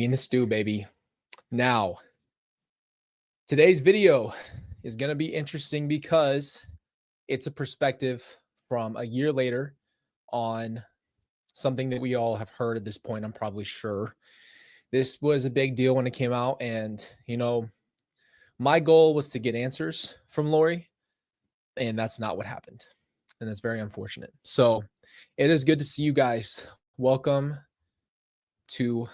in the stew, baby. Now, today's video is going to be interesting because it's a perspective from a year later on something that we all have heard at this point, I'm probably sure. This was a big deal when it came out, and, my goal was to get answers from Lori, and that's not what happened, and that's very unfortunate. So it is good to see you guys. Welcome to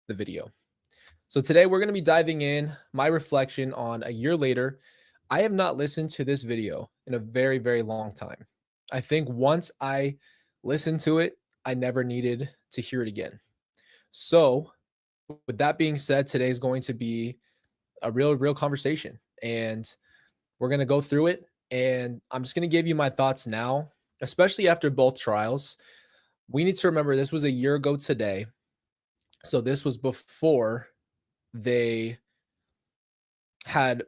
the video. So today we're going to be diving in my reflection on a year later. I have not listened to this video in a very, very long time. I think once I listened to it, I never needed to hear it again. So with that being said, today is going to be a real conversation, and we're going to go through it. And I'm just going to give you my thoughts now, especially after both trials. We need to remember this was a year ago today. So this was before they had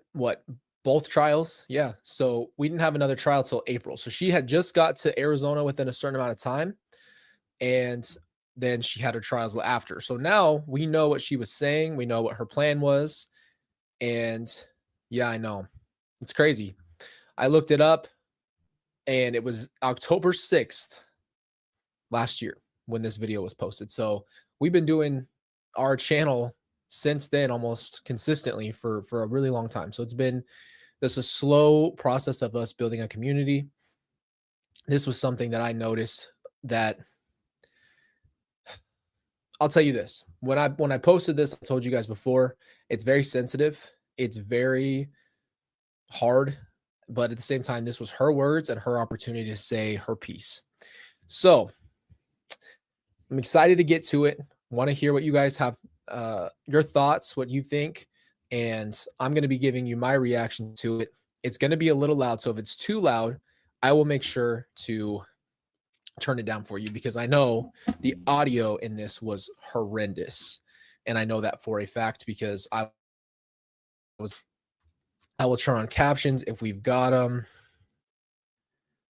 both trials. Yeah. So we didn't have another trial till April. So she had just got to Arizona within a certain amount of time, and then she had her trials after. So now we know what she was saying. We know what her plan was. And yeah, I know it's crazy. I looked it up, and it was October 6th last year when this video was posted. So we've been doing our channel since then almost consistently for a really long time. So it's been just a slow process of us building a community. This was something that I noticed that I'll tell you this. When I posted this, I told you guys before, it's very sensitive. It's very hard, but at the same time, this was her words and her opportunity to say her piece. So I'm excited to get to it. Want to hear what you guys have, your thoughts, what you think, and I'm going to be giving you my reaction to it. It's going to be a little loud, so if it's too loud, I will make sure to turn it down for you, because I know the audio in this was horrendous, and I know that for a fact because I will turn on captions if we've got them.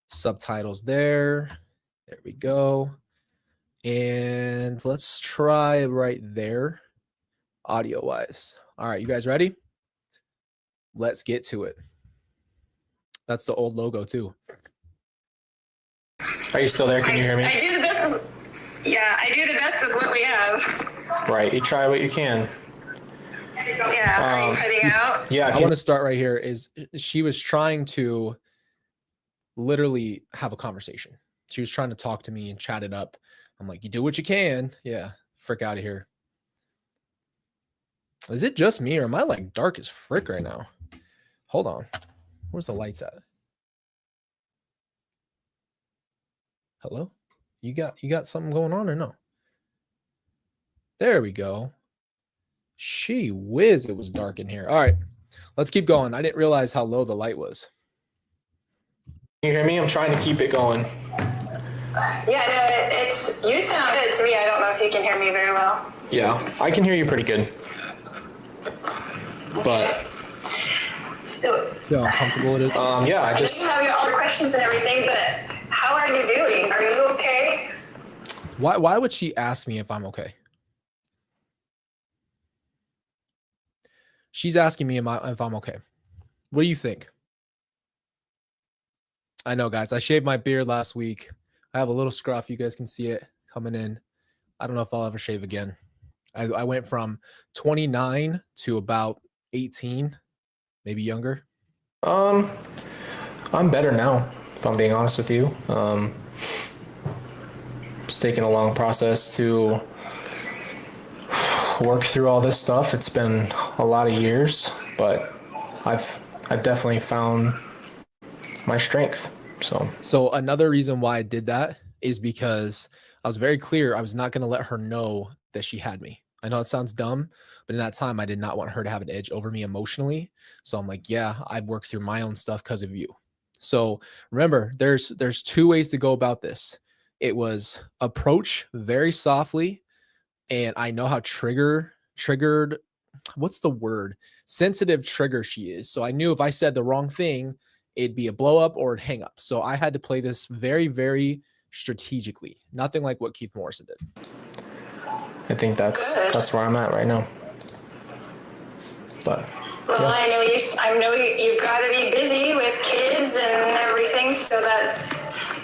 Subtitles there. There we go. And let's try right there, audio wise. All right, you guys ready? Let's get to it. That's the old logo too. Are you still there? Can you hear me? I do the best. Yeah, I do the best with what we have. Right. You try what you can. Yeah. Are you cutting out? Yeah. I want to start right here. Is she was trying to literally have a conversation. She was trying to talk to me and chat it up. I'm like, you do what you can. Yeah. Frick out of here. Is it just me, or am I like dark as frick right now? Hold on. Where's the lights at? Hello? You got something going on or no? There we go. She whiz, it was dark in here. All right, let's keep going. I didn't realize how low the light was. Can you hear me? I'm trying to keep it going. Yeah, no, it's you sound good to me. I don't know if you can hear me very well. Yeah, I can hear you pretty good. But So, Yeah, how comfortable it is. yeah, I I know just you have all the questions and everything, but how are you doing? Are you okay? Why would she ask me if I'm okay? She's asking me if I'm okay. What do you think? I know, guys. I shaved my beard last week. I have a little scruff. You guys can see it coming in. I don't know if I'll ever shave again. I went from 29 to about 18, maybe younger. I'm better now, if I'm being honest with you. It's taken a long process to work through all this stuff. It's been a lot of years, but I've definitely found my strength. So another reason why I did that is because I was very clear. I was not going to let her know that she had me. I know it sounds dumb, but in that time, I did not want her to have an edge over me emotionally. So I'm like, yeah, I've worked through my own stuff because of you. So remember, there's two ways to go about this. It was approach very softly, and I know how triggered, what's the word? Sensitive trigger she is. So I knew if I said the wrong thing, it'd be a blow up or a hang up. So I had to play this very, very strategically. Nothing like what Keith Morrison did. I think that's where I'm at right now. But well, yeah. I know you've got to be busy with kids and everything, so that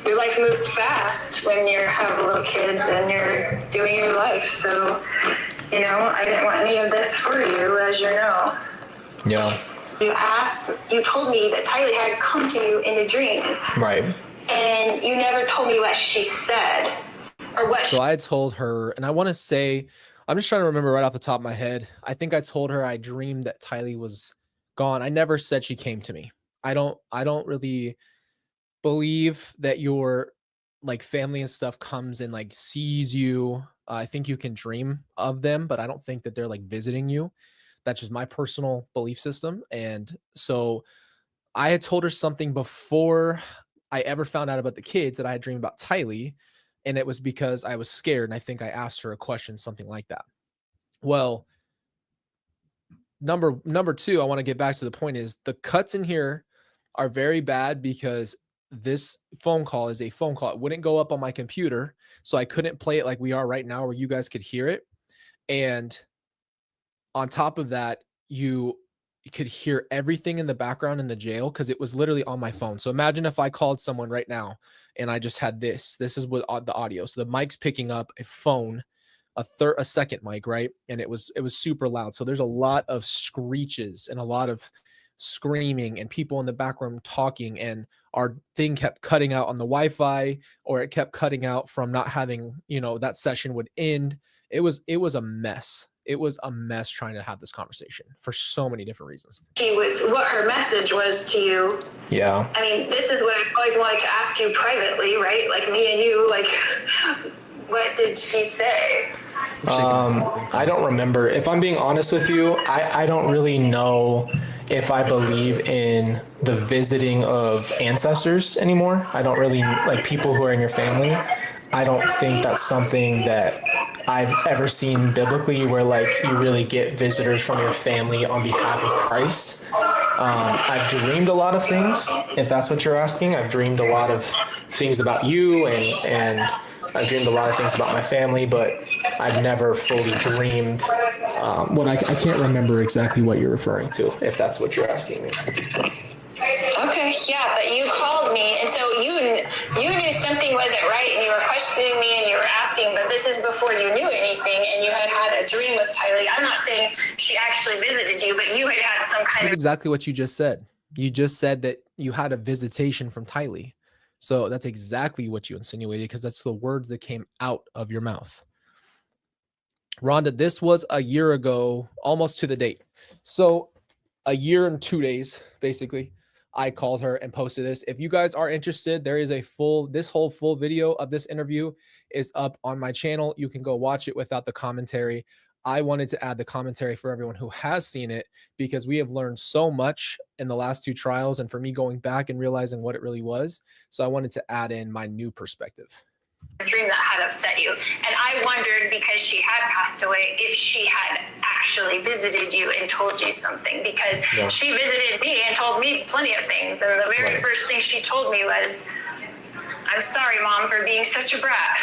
your life moves fast when you have little kids and you're doing your life. So, I didn't want any of this for you, as you know. Yeah. You told me that Tylee had come to you in a dream. Right. And you never told me what she said or what. So I had told her, and I want to say, I'm just trying to remember right off the top of my head. I think I told her I dreamed that Tylee was gone. I never said she came to me. I don't really believe that your like family and stuff comes and like sees you. I think you can dream of them, but I don't think that they're like visiting you. That's just my personal belief system. And so I had told her something before I ever found out about the kids, that I had dreamed about Tylee, and it was because I was scared. And I think I asked her a question, something like that. Well, number two, I want to get back to the point, is the cuts in here are very bad because this phone call is a phone call. It wouldn't go up on my computer, so I couldn't play it like we are right now where you guys could hear it. And on top of that, you could hear everything in the background in the jail because it was literally on my phone. So imagine if I called someone right now and I just had this. This is what the audio. So the mic's picking up a phone, a second mic, right? And it was super loud. So there's a lot of screeches and a lot of screaming and people in the background talking, and our thing kept cutting out on the Wi-Fi, or it kept cutting out from not having, that session would end. It was a mess. It was a mess trying to have this conversation for so many different reasons. What her message was to you. Yeah. I mean, this is what I always wanted to ask you privately, right? Like me and you, like, what did she say? I don't remember. If I'm being honest with you, I don't really know if I believe in the visiting of ancestors anymore. I don't really, like, people who are in your family. I don't think that's something that I've ever seen biblically, where like you really get visitors from your family on behalf of Christ. I've dreamed a lot of things, if that's what you're asking. I've dreamed a lot of things about you, and I've dreamed a lot of things about my family, but I've never fully dreamed what I can't remember exactly what you're referring to, if that's what you're asking me. Okay, yeah, but you called me, and so you knew something wasn't right, and you were questioning me, and you were asking, but this is before you knew anything, and you had a dream with Tylee. I'm not saying she actually visited you, but you had some kind of... That's exactly what you just said. You just said that you had a visitation from Tylee. So that's exactly what you insinuated, because that's the words that came out of your mouth. Rhonda, this was a year ago, almost to the date. So a year and 2 days, basically. I called her and posted this. If you guys are interested, there is this whole full video of this interview is up on my channel. You can go watch it without the commentary. I wanted to add the commentary for everyone who has seen it, because we have learned so much in the last 2 trials, and for me going back and realizing what it really was. So I wanted to add in my new perspective. A dream that had upset you, and I wondered, because she had passed away, if she had actually visited you and told you something, because she visited me and told me plenty of things, and the very first thing she told me was, "I'm sorry, Mom, for being such a brat."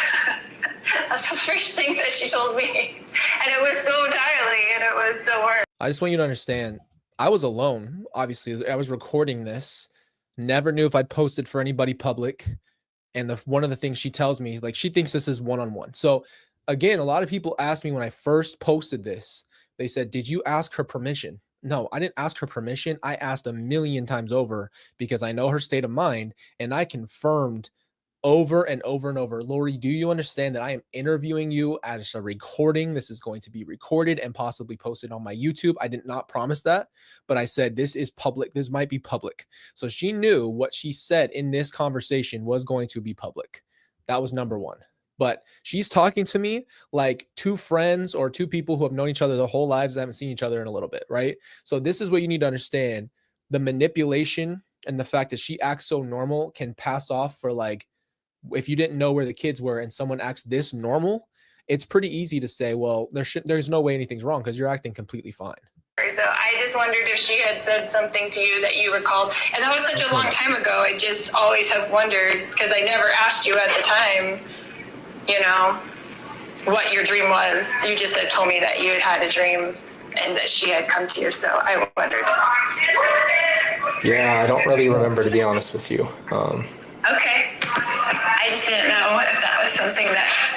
That's the first thing that she told me, and it was so entirely, and it was so hard. I just want you to understand, I was alone. Obviously, I was recording this, never knew if I'd posted for anybody public. And one of the things she tells me, like, she thinks this is one-on-one. So again, a lot of people asked me when I first posted this, they said, did you ask her permission? No, I didn't ask her permission. I asked a million times over, because I know her state of mind, and I confirmed over and over and over, Lori, do you understand that I am interviewing you as a recording? This is going to be recorded and possibly posted on my YouTube. I did not promise that, but I said, this is public. This might be public. So she knew what she said in this conversation was going to be public. That was number one. But she's talking to me like 2 friends or 2 people who have known each other their whole lives, haven't seen each other in a little bit, right? So this is what you need to understand. The manipulation and the fact that she acts so normal can pass off for, like, if you didn't know where the kids were and someone acts this normal, it's pretty easy to say, well, there's no way anything's wrong, because you're acting completely fine. So I just wondered if she had said something to you that you recalled. And that was such a long time ago. I just always have wondered, because I never asked you at the time, what your dream was. You just had told me that you had had a dream and that she had come to you, so I wondered. Yeah, I don't really remember, to be honest with you. Okay. I just didn't know if that was something that...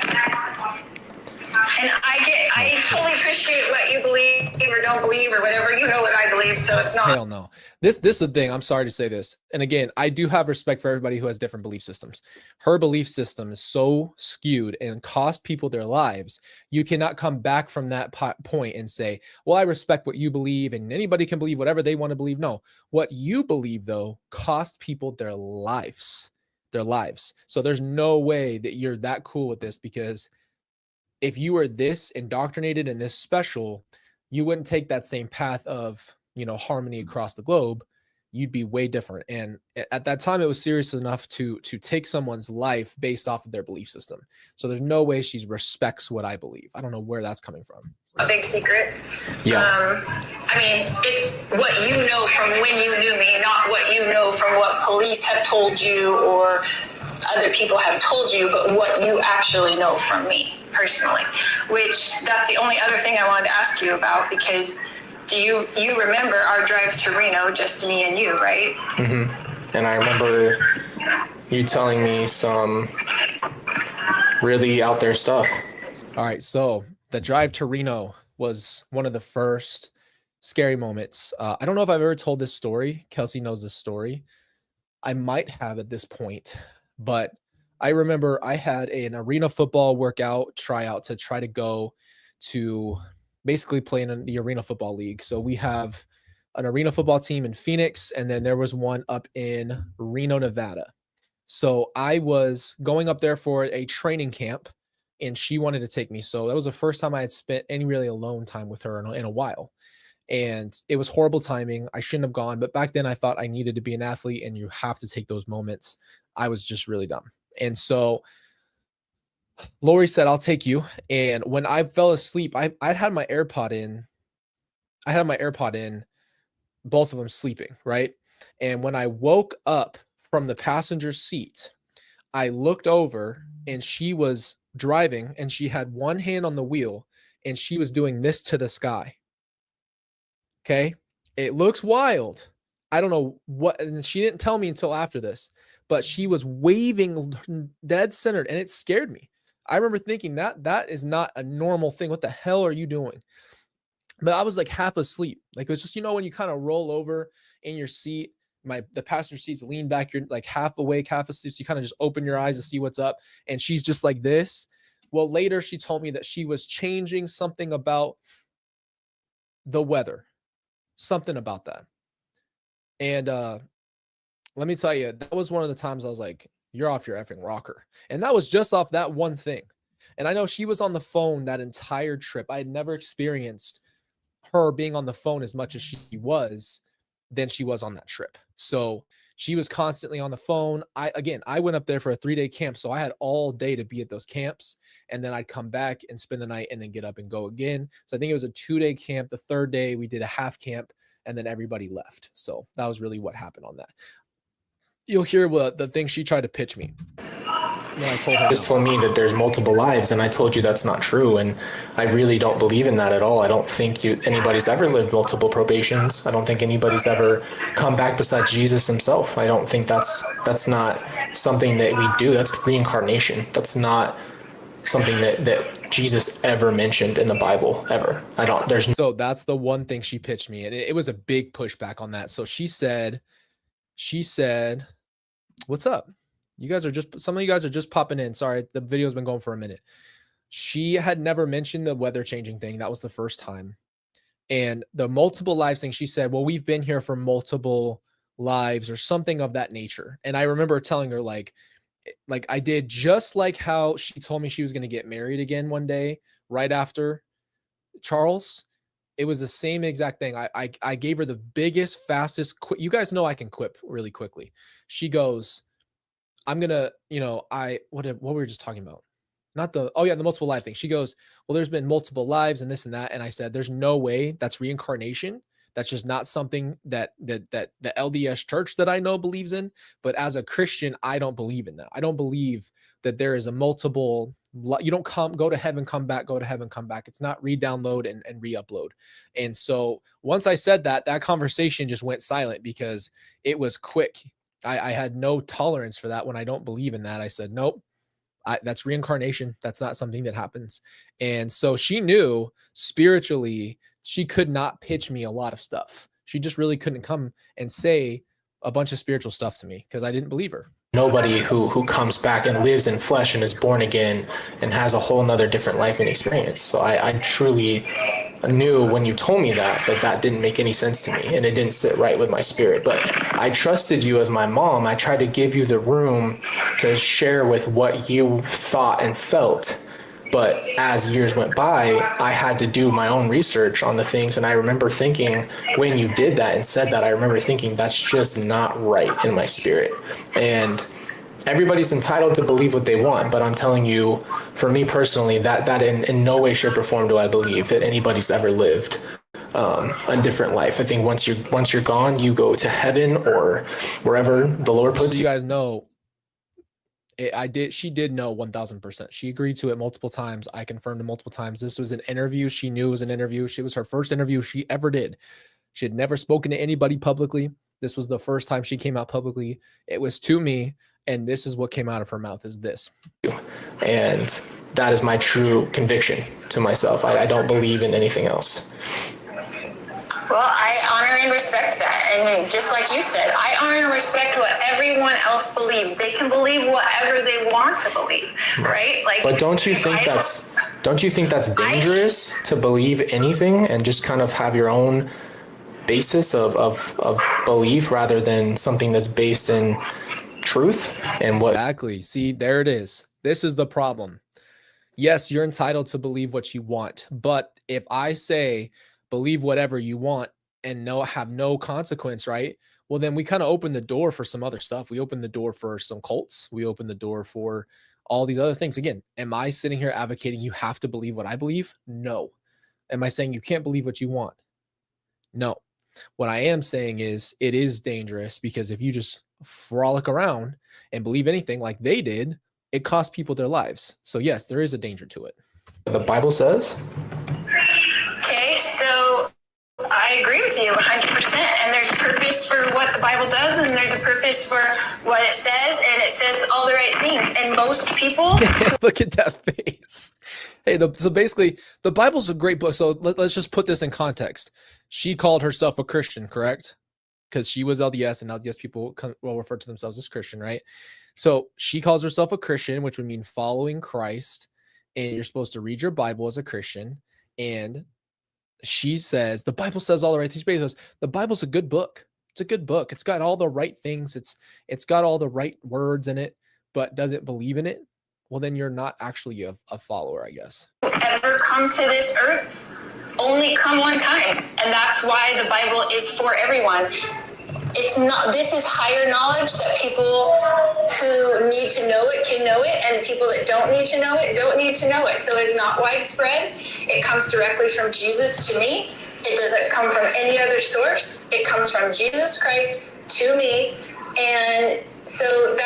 And I totally appreciate what you believe or don't believe or whatever. You know what I believe, so it's not... Hell no. This is the thing. I'm sorry to say this. And again, I do have respect for everybody who has different belief systems. Her belief system is so skewed and cost people their lives. You cannot come back from that point and say, well, I respect what you believe and anybody can believe whatever they want to believe. No, what you believe, though, cost people their lives. So there's no way that you're that cool with this, because if you were this indoctrinated and this special, you wouldn't take that same path of, harmony across the globe. You'd be way different. And at that time, it was serious enough to take someone's life based off of their belief system. So there's no way she respects what I believe. I don't know where that's coming from. A big secret. Yeah. I mean, it's what you know from when you knew me, not what you know from what police have told you or other people have told you, but what you actually know from me personally, which that's the only other thing I wanted to ask you about, because do you remember our drive to Reno, just me and you, right? Mm-hmm. And I remember you telling me some really out there stuff. All right. So the drive to Reno was one of the first scary moments. I don't know if I've ever told this story. Kelsey knows this story. I might have at this point, but I remember I had an arena football workout tryout to try to go to basically play in the arena football league. So we have an arena football team in Phoenix, and then there was one up in Reno, Nevada. So I was going up there for a training camp, and she wanted to take me. So that was the first time I had spent any really alone time with her in a while. And it was horrible timing. I shouldn't have gone, but back then I thought I needed to be an athlete and you have to take those moments. I was just really dumb. And so Lori said, I'll take you. And when I fell asleep, I'd had my AirPod in. I had my AirPod in, both of them sleeping, right? And when I woke up from the passenger seat, I looked over and she was driving and she had one hand on the wheel and she was doing this to the sky. Okay. It looks wild. I don't know what, and she didn't tell me until after this, but she was waving dead centered and it scared me. I remember thinking that is not a normal thing. What the hell are you doing? But I was like half asleep. Like, it was just, when you kind of roll over in your seat, the passenger seat's lean back, you're like half awake, half asleep. So you kind of just open your eyes to see what's up. And she's just like this. Well, later she told me that she was changing something about the weather, something about that. And let me tell you, that was one of the times I was like, you're off your effing rocker. And that was just off that one thing. And I know she was on the phone that entire trip. I had never experienced her being on the phone as much as she was on that trip. So she was constantly on the phone. I went up there for a 3-day camp. So I had all day to be at those camps. And then I'd come back and spend the night and then get up and go again. So I think it was a 2-day camp. The third day we did a half camp and then everybody left. So that was really what happened on that. You'll hear what the thing she tried to pitch me. I told her, just told me that there's multiple lives, and I told you that's not true, and I really don't believe in that at all. I don't think anybody's ever lived multiple probations. I don't think anybody's ever come back besides Jesus himself. I don't think that's not something that we do. That's reincarnation. That's not something that Jesus ever mentioned in the Bible, ever. So that's the one thing she pitched me, and it was a big pushback on that. So she said, what's up? Some of you guys are just popping in. Sorry, the video's been going for a minute. She had never mentioned the weather changing thing. That was the first time. And the multiple lives thing, she said, well, we've been here for multiple lives or something of that nature. And I remember telling her like I did, just like how she told me she was going to get married again one day right after Charles. It was the same exact thing. I gave her the biggest, fastest, you guys know I can quip really quickly. She goes, I'm gonna, what we were just talking about, the multiple life thing. She goes, well, there's been multiple lives and this and that. And I said, there's no way that's reincarnation. That's just not something that the LDS church that I know believes in. But as a Christian, I don't believe in that. I don't believe that there is a multiple You don't go to heaven, come back, go to heaven, come back. It's not re-download and re-upload. And so once I said that, that conversation just went silent because it was quick. I had no tolerance for that. When I don't believe in that, I said, nope, that's reincarnation. That's not something that happens. And so she knew spiritually, she could not pitch me a lot of stuff. She just really couldn't come and say a bunch of spiritual stuff to me because I didn't believe her. Nobody who comes back and lives in flesh and is born again and has a whole nother different life and experience. So I truly knew when you told me that didn't make any sense to me and it didn't sit right with my spirit. But I trusted you as my mom. I tried to give you the room to share with what you thought and felt. But as years went by, I had to do my own research on the things. And I remember thinking, when you did that and said that, I remember thinking, that's just not right in my spirit. And everybody's entitled to believe what they want. But I'm telling you, for me personally, that in no way, shape, or form do I believe that anybody's ever lived a different life. I think once you're gone, you go to heaven or wherever the Lord puts you. You guys know, she did know 1000%. She agreed to it multiple times. I confirmed it multiple times. This was an interview. She knew it was an interview. It was her first interview she ever did. She had never spoken to anybody publicly. This was the first time she came out publicly. It was to me. And this is what came out of her mouth is this. And that is my true conviction to myself. I don't believe in anything else. Well, I honor and respect that. And just like you said, I honor and respect what everyone else believes. They can believe whatever they want to believe, right? Like, but don't you think that's dangerous to believe anything and just kind of have your own basis of belief rather than something that's based in truth and what? Exactly. See, there it is. This is the problem. Yes, you're entitled to believe what you want. But if I say, believe whatever you want and have no consequence, right? Well, then we kind of open the door for some other stuff. We open the door for some cults. We open the door for all these other things. Again, am I sitting here advocating you have to believe what I believe? No. Am I saying you can't believe what you want? No. What I am saying is it is dangerous because if you just frolic around and believe anything like they did, it costs people their lives. So yes, there is a danger to it. The Bible says. Okay, so I agree with you 100%. And there's a purpose for what the Bible does, and there's a purpose for what it says, and it says all the right things. And most people look at that face. Hey, so basically, the Bible's a great book. So let's just put this in context. She called herself a Christian, correct? Because she was LDS, and LDS people will refer to themselves as Christian, right? So she calls herself a Christian, which would mean following Christ. And you're supposed to read your Bible as a Christian. And she says, the Bible says all the right things. The Bible's a good book. It's a good book. It's got all the right things. It's got all the right words in it, but does it believe in it? Well, then you're not actually a follower, I guess. Ever come to this earth only come one time. And that's why the Bible is for everyone. It's not, this is higher knowledge that people who need to know it can know it, and people that don't need to know it don't need to know it. So it's not widespread. It comes directly from Jesus to me. It doesn't come from any other source. It comes from Jesus Christ to me. And so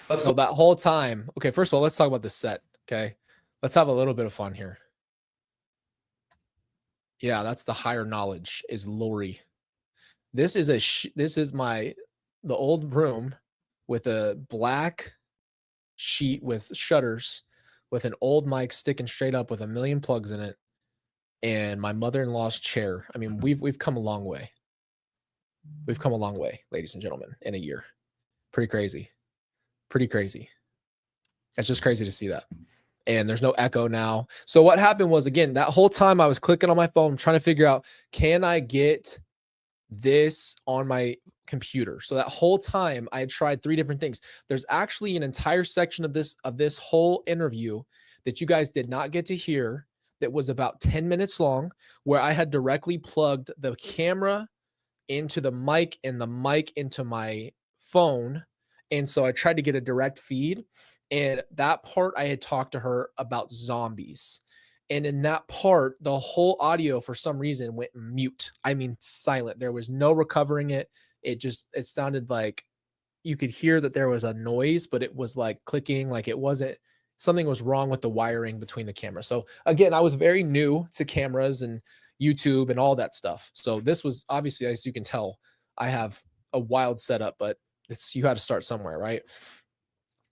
let's go that whole time. Okay, first of all, let's talk about the set. Okay, let's have a little bit of fun here. Yeah, that's the higher knowledge is Lori. This is the old room with a black sheet with shutters with an old mic sticking straight up with a million plugs in it, and my mother-in-law's chair. I mean, we've come a long way. We've come a long way, ladies and gentlemen, in a year. Pretty crazy. Pretty crazy. It's just crazy to see that. And there's no echo now. So what happened was, again, that whole time I was clicking on my phone, trying to figure out, can I get this on my computer? So that whole time I had tried 3 different things. There's actually an entire section of this whole interview that you guys did not get to hear that was about 10 minutes long, where I had directly plugged the camera into the mic and the mic into my phone. And so I tried to get a direct feed. And that part, I had talked to her about zombies. And in that part, the whole audio, for some reason, went mute. I mean, silent. There was no recovering it. It sounded like, you could hear that there was a noise, but it was like clicking, like it wasn't, something was wrong with the wiring between the cameras. So again, I was very new to cameras and YouTube and all that stuff. So this was obviously, as you can tell, I have a wild setup, but it's, you had to start somewhere, right?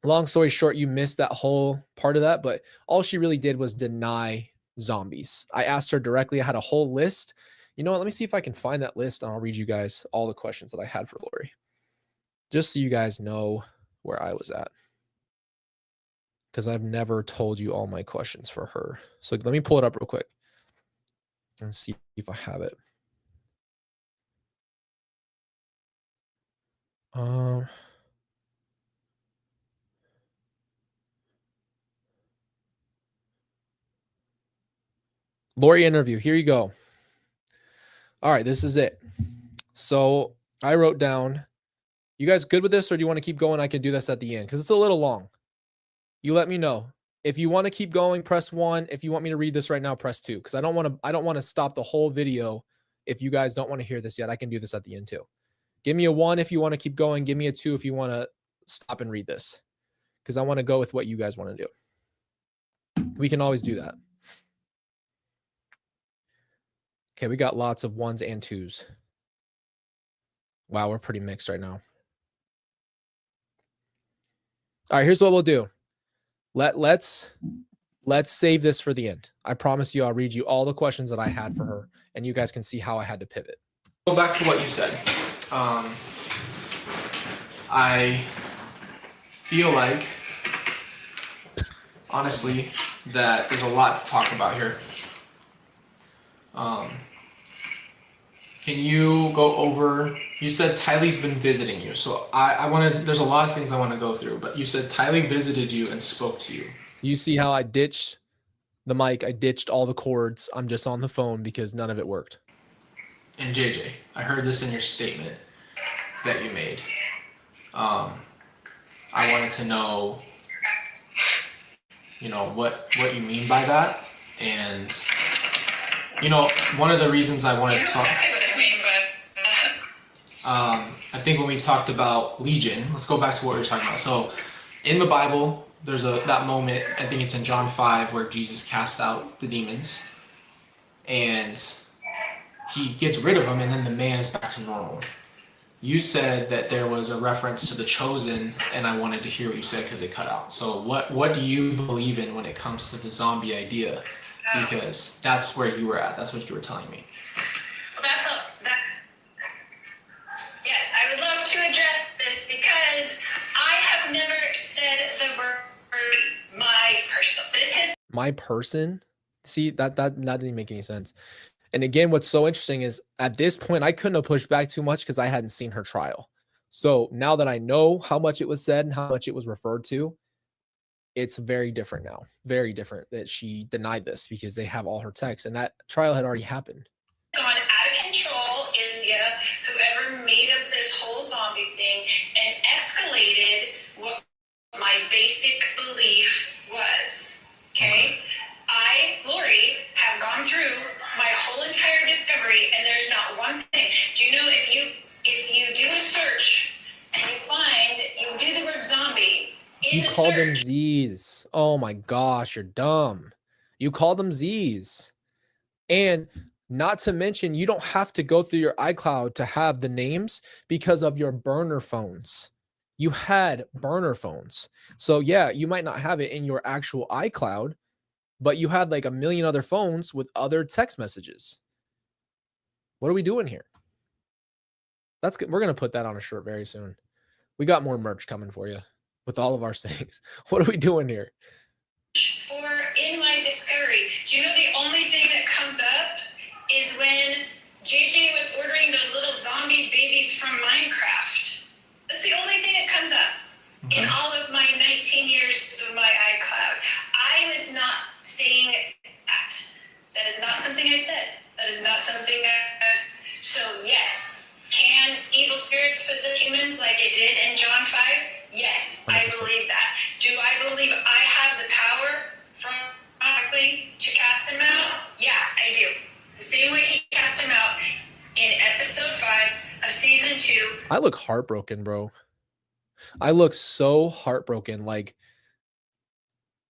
Long story short, you missed that whole part of that, but all she really did was deny zombies. I asked her directly. I had a whole list. You know what? Let me see if I can find that list and I'll read you guys all the questions that I had for Lori, just so you guys know where I was at, because I've never told you all my questions for her. So let me pull it up real quick and see if I have it. Lori interview. Here you go. All right, this is it. So I wrote down, you guys good with this, or do you want to keep going? I can do this at the end because it's a little long. You let me know. If you want to keep going, press 1. If you want me to read this right now, press 2. Because I don't want to stop the whole video if you guys don't want to hear this yet. I can do this at the end too. Give me a 1 if you want to keep going. Give me a 2 if you want to stop and read this. Because I want to go with what you guys want to do. We can always do that. Okay, we got lots of 1s and 2s. Wow, we're pretty mixed right now. All right, here's what we'll do. Let's save this for the end. I promise you I'll read you all the questions that I had for her, and you guys can see how I had to pivot. Go back to what you said. I feel like, honestly, that there's a lot to talk about here. Can you go over, you said Tylee's been visiting you. So I want to, there's a lot of things I want to go through, but you said Tylee visited you and spoke to you. You see how I ditched the mic, I ditched all the cords. I'm just on the phone because none of it worked. And JJ, I heard this in your statement that you made. I wanted to know, you know, what you mean by that. And, you know, one of the reasons I wanted to talk, I think when we talked about Legion, let's go back to what we were talking about. So in the Bible, there's that moment, I think it's in John 5, where Jesus casts out the demons and he gets rid of them, and then the man is back to normal. You said that there was a reference to the chosen, and I wanted to hear what you said because it cut out. So what do you believe in when it comes to the zombie idea? Because that's where you were at. That's what you were telling me. Yes, I would love to address this because I have never said the word my person. My person? See, that didn't make any sense. And again, what's so interesting is at this point, I couldn't have pushed back too much because I hadn't seen her trial. So now that I know how much it was said and how much it was referred to, it's very different now. Very different that she denied this because they have all her texts, and that trial had already happened. Gone out of control, India, whoever made up this whole zombie thing and escalated what my basic belief was. Okay? I, Lori, have gone through my whole entire discovery, and there's not one thing. Do you know if you do a search and you find, you do the word zombie in You the called them search, Z's. Oh my gosh, you're dumb. You called them Z's. And not to mention, you don't have to go through your iCloud to have the names because of your burner phones. You had burner phones. So yeah, you might not have it in your actual iCloud, but you had like a million other phones with other text messages. What are we doing here? That's good. We're going to put that on a shirt very soon. We got more merch coming for you with all of our sayings. What are we doing here? for in my discovery, do you know the only thing that comes up is when JJ was ordering those little zombie babies from Minecraft. That's the only thing that comes up in all of my 19 years of my iCloud. I was not saying that. That is not something I said. That is not something that. So yes, can evil spirits possess humans like it did in John 5? Yes, 100%. I believe that. Do I believe I have the power from to cast them out? Yeah, I do. The same way he cast him out in episode 5 of season 2. I look heartbroken, bro. I look so heartbroken. Like,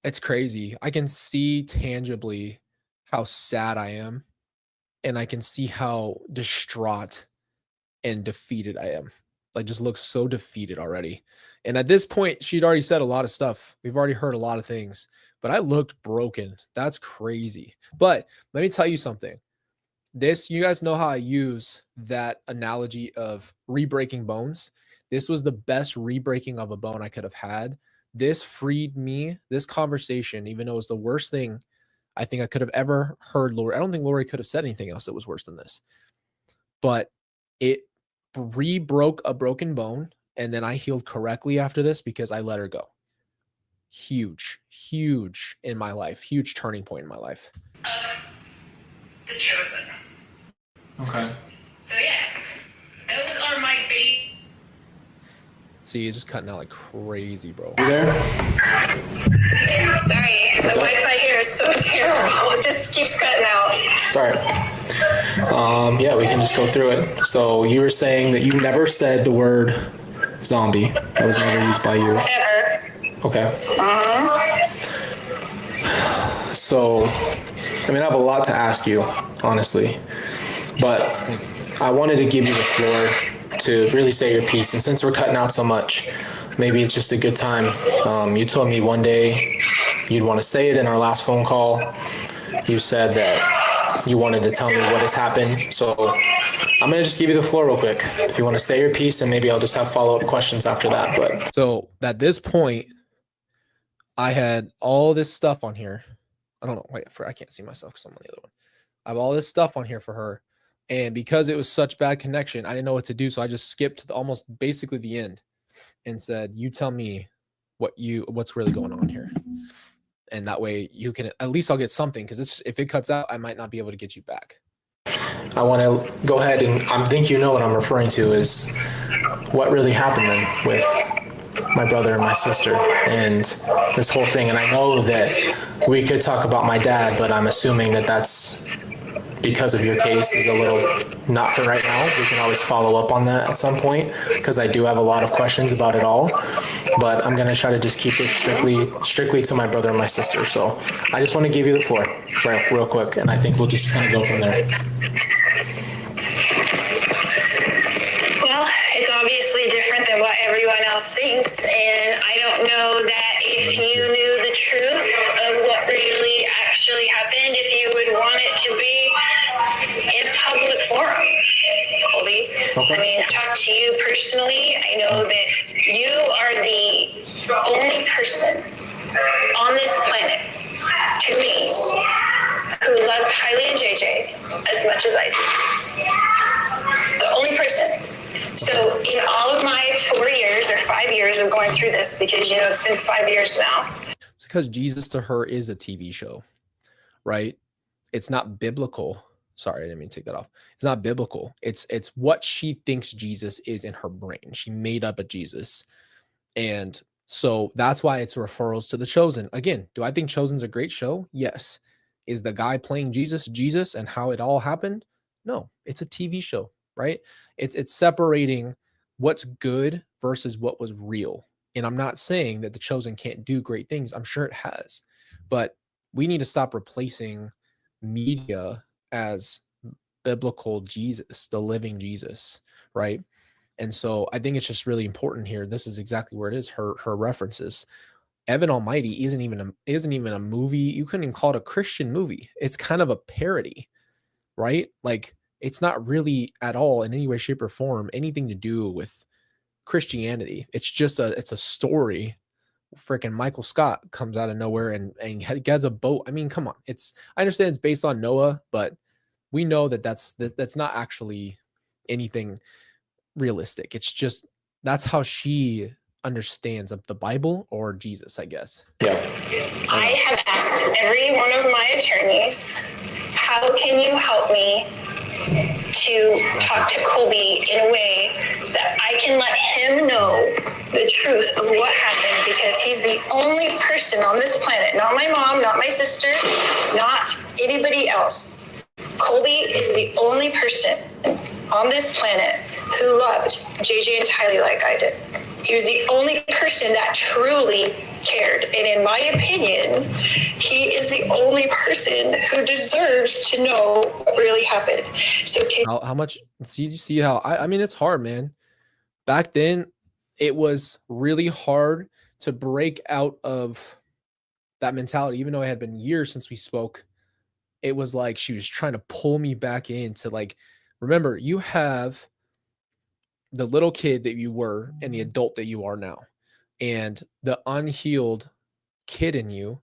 it's crazy. I can see tangibly how sad I am, and I can see how distraught and defeated I am. Like, just looks so defeated already. And at this point, she'd already said a lot of stuff. We've already heard a lot of things, but I looked broken. That's crazy. But let me tell you something. This, you guys know how I use that analogy of re-breaking bones. This was the best re-breaking of a bone I could have had. This freed me. This conversation, even though it was the worst thing I think I could have ever heard Lori. I don't think Lori could have said anything else that was worse than this. But it re-broke a broken bone, and then I healed correctly after this because I let her go. Huge, huge in my life. Huge turning point in my life. The chosen. Okay. So yes, those are my bait. See, it's just cutting out like crazy, bro. You there? Sorry, the Wi-Fi here is so terrible. It just keeps cutting out. It's all right. Yeah, we can just go through it. So you were saying that you never said the word zombie. That was never used by you. Ever. Okay. So, I mean, I have a lot to ask you, honestly, but I wanted to give you the floor to really say your piece. And since we're cutting out so much, maybe it's just a good time. You told me one day you'd want to say it in our last phone call. You said that you wanted to tell me what has happened. So I'm going to just give you the floor real quick. If you want to say your piece, and maybe I'll just have follow-up questions after that. But so at this point, I had all this stuff on here. I don't know. Wait, I can't see myself because I'm on the other one. I have all this stuff on here for her. And because it was such bad connection, I didn't know what to do. So I just skipped almost basically the end and said, you tell me what's really going on here. And that way you can, at least I'll get something. Because if it cuts out, I might not be able to get you back. I want to go ahead, and I think you know what I'm referring to is what really happened then with my brother and my sister and this whole thing. And I know that we could talk about my dad, but I'm assuming that that's because of your case is a little not for right now. We can always follow up on that at some point because I do have a lot of questions about it all, but I'm going to try to just keep it strictly to my brother and my sister. So I just want to give you the floor real quick, and I think we'll just kind of go from there. Well, it's obviously different than what everyone else thinks, and I don't know that if you knew the truth of what really actually happened, if you would want it to be in a public forum, Colby. Okay. I mean, I talk to you personally. I know that you are the only person on this planet, to me, who loved Kylie and JJ as much as I do. The only person. So in all of my 4 years or 5 years of going through this, because, you know, it's been 5 years now. It's because Jesus to her is a TV show, right? It's not biblical. Sorry, I didn't mean to take that off. It's not biblical. It's what she thinks Jesus is in her brain. She made up a Jesus. And so that's why it's referrals to The Chosen. Again, do I think Chosen's a great show? Yes. Is the guy playing Jesus, and how it all happened? No, it's a TV show, right? It's separating what's good versus what was real. And I'm not saying that The Chosen can't do great things. I'm sure it has. But we need to stop replacing media as biblical Jesus, the living Jesus, right? And so I think it's just really important here. This is exactly where it is. Her references. Evan Almighty isn't even a movie. You couldn't even call it a Christian movie. It's kind of a parody, right? Like, it's not really at all in any way, shape, or form anything to do with Christianity. It's just it's a story. Freaking Michael Scott comes out of nowhere and has a boat. I mean, come on. I understand it's based on Noah, but we know that's not actually anything realistic. It's just that's how she understands of the Bible or Jesus, I guess. Yeah. I have asked every one of my attorneys, how can you help me to talk to Colby in a way that I can let him know the truth of what happened, because he's the only person on this planet, not my mom, not my sister, not anybody else. Colby is the only person on this planet who loved JJ and Tylee like I did. He was the only person that truly cared. And in my opinion, he is the only person who deserves to know what really happened. So how much, you see how, I mean, it's hard, man. Back then, it was really hard to break out of that mentality. Even though it had been years since we spoke, it was like she was trying to pull me back into, like, remember, you have the little kid that you were and the adult that you are now. And the unhealed kid in you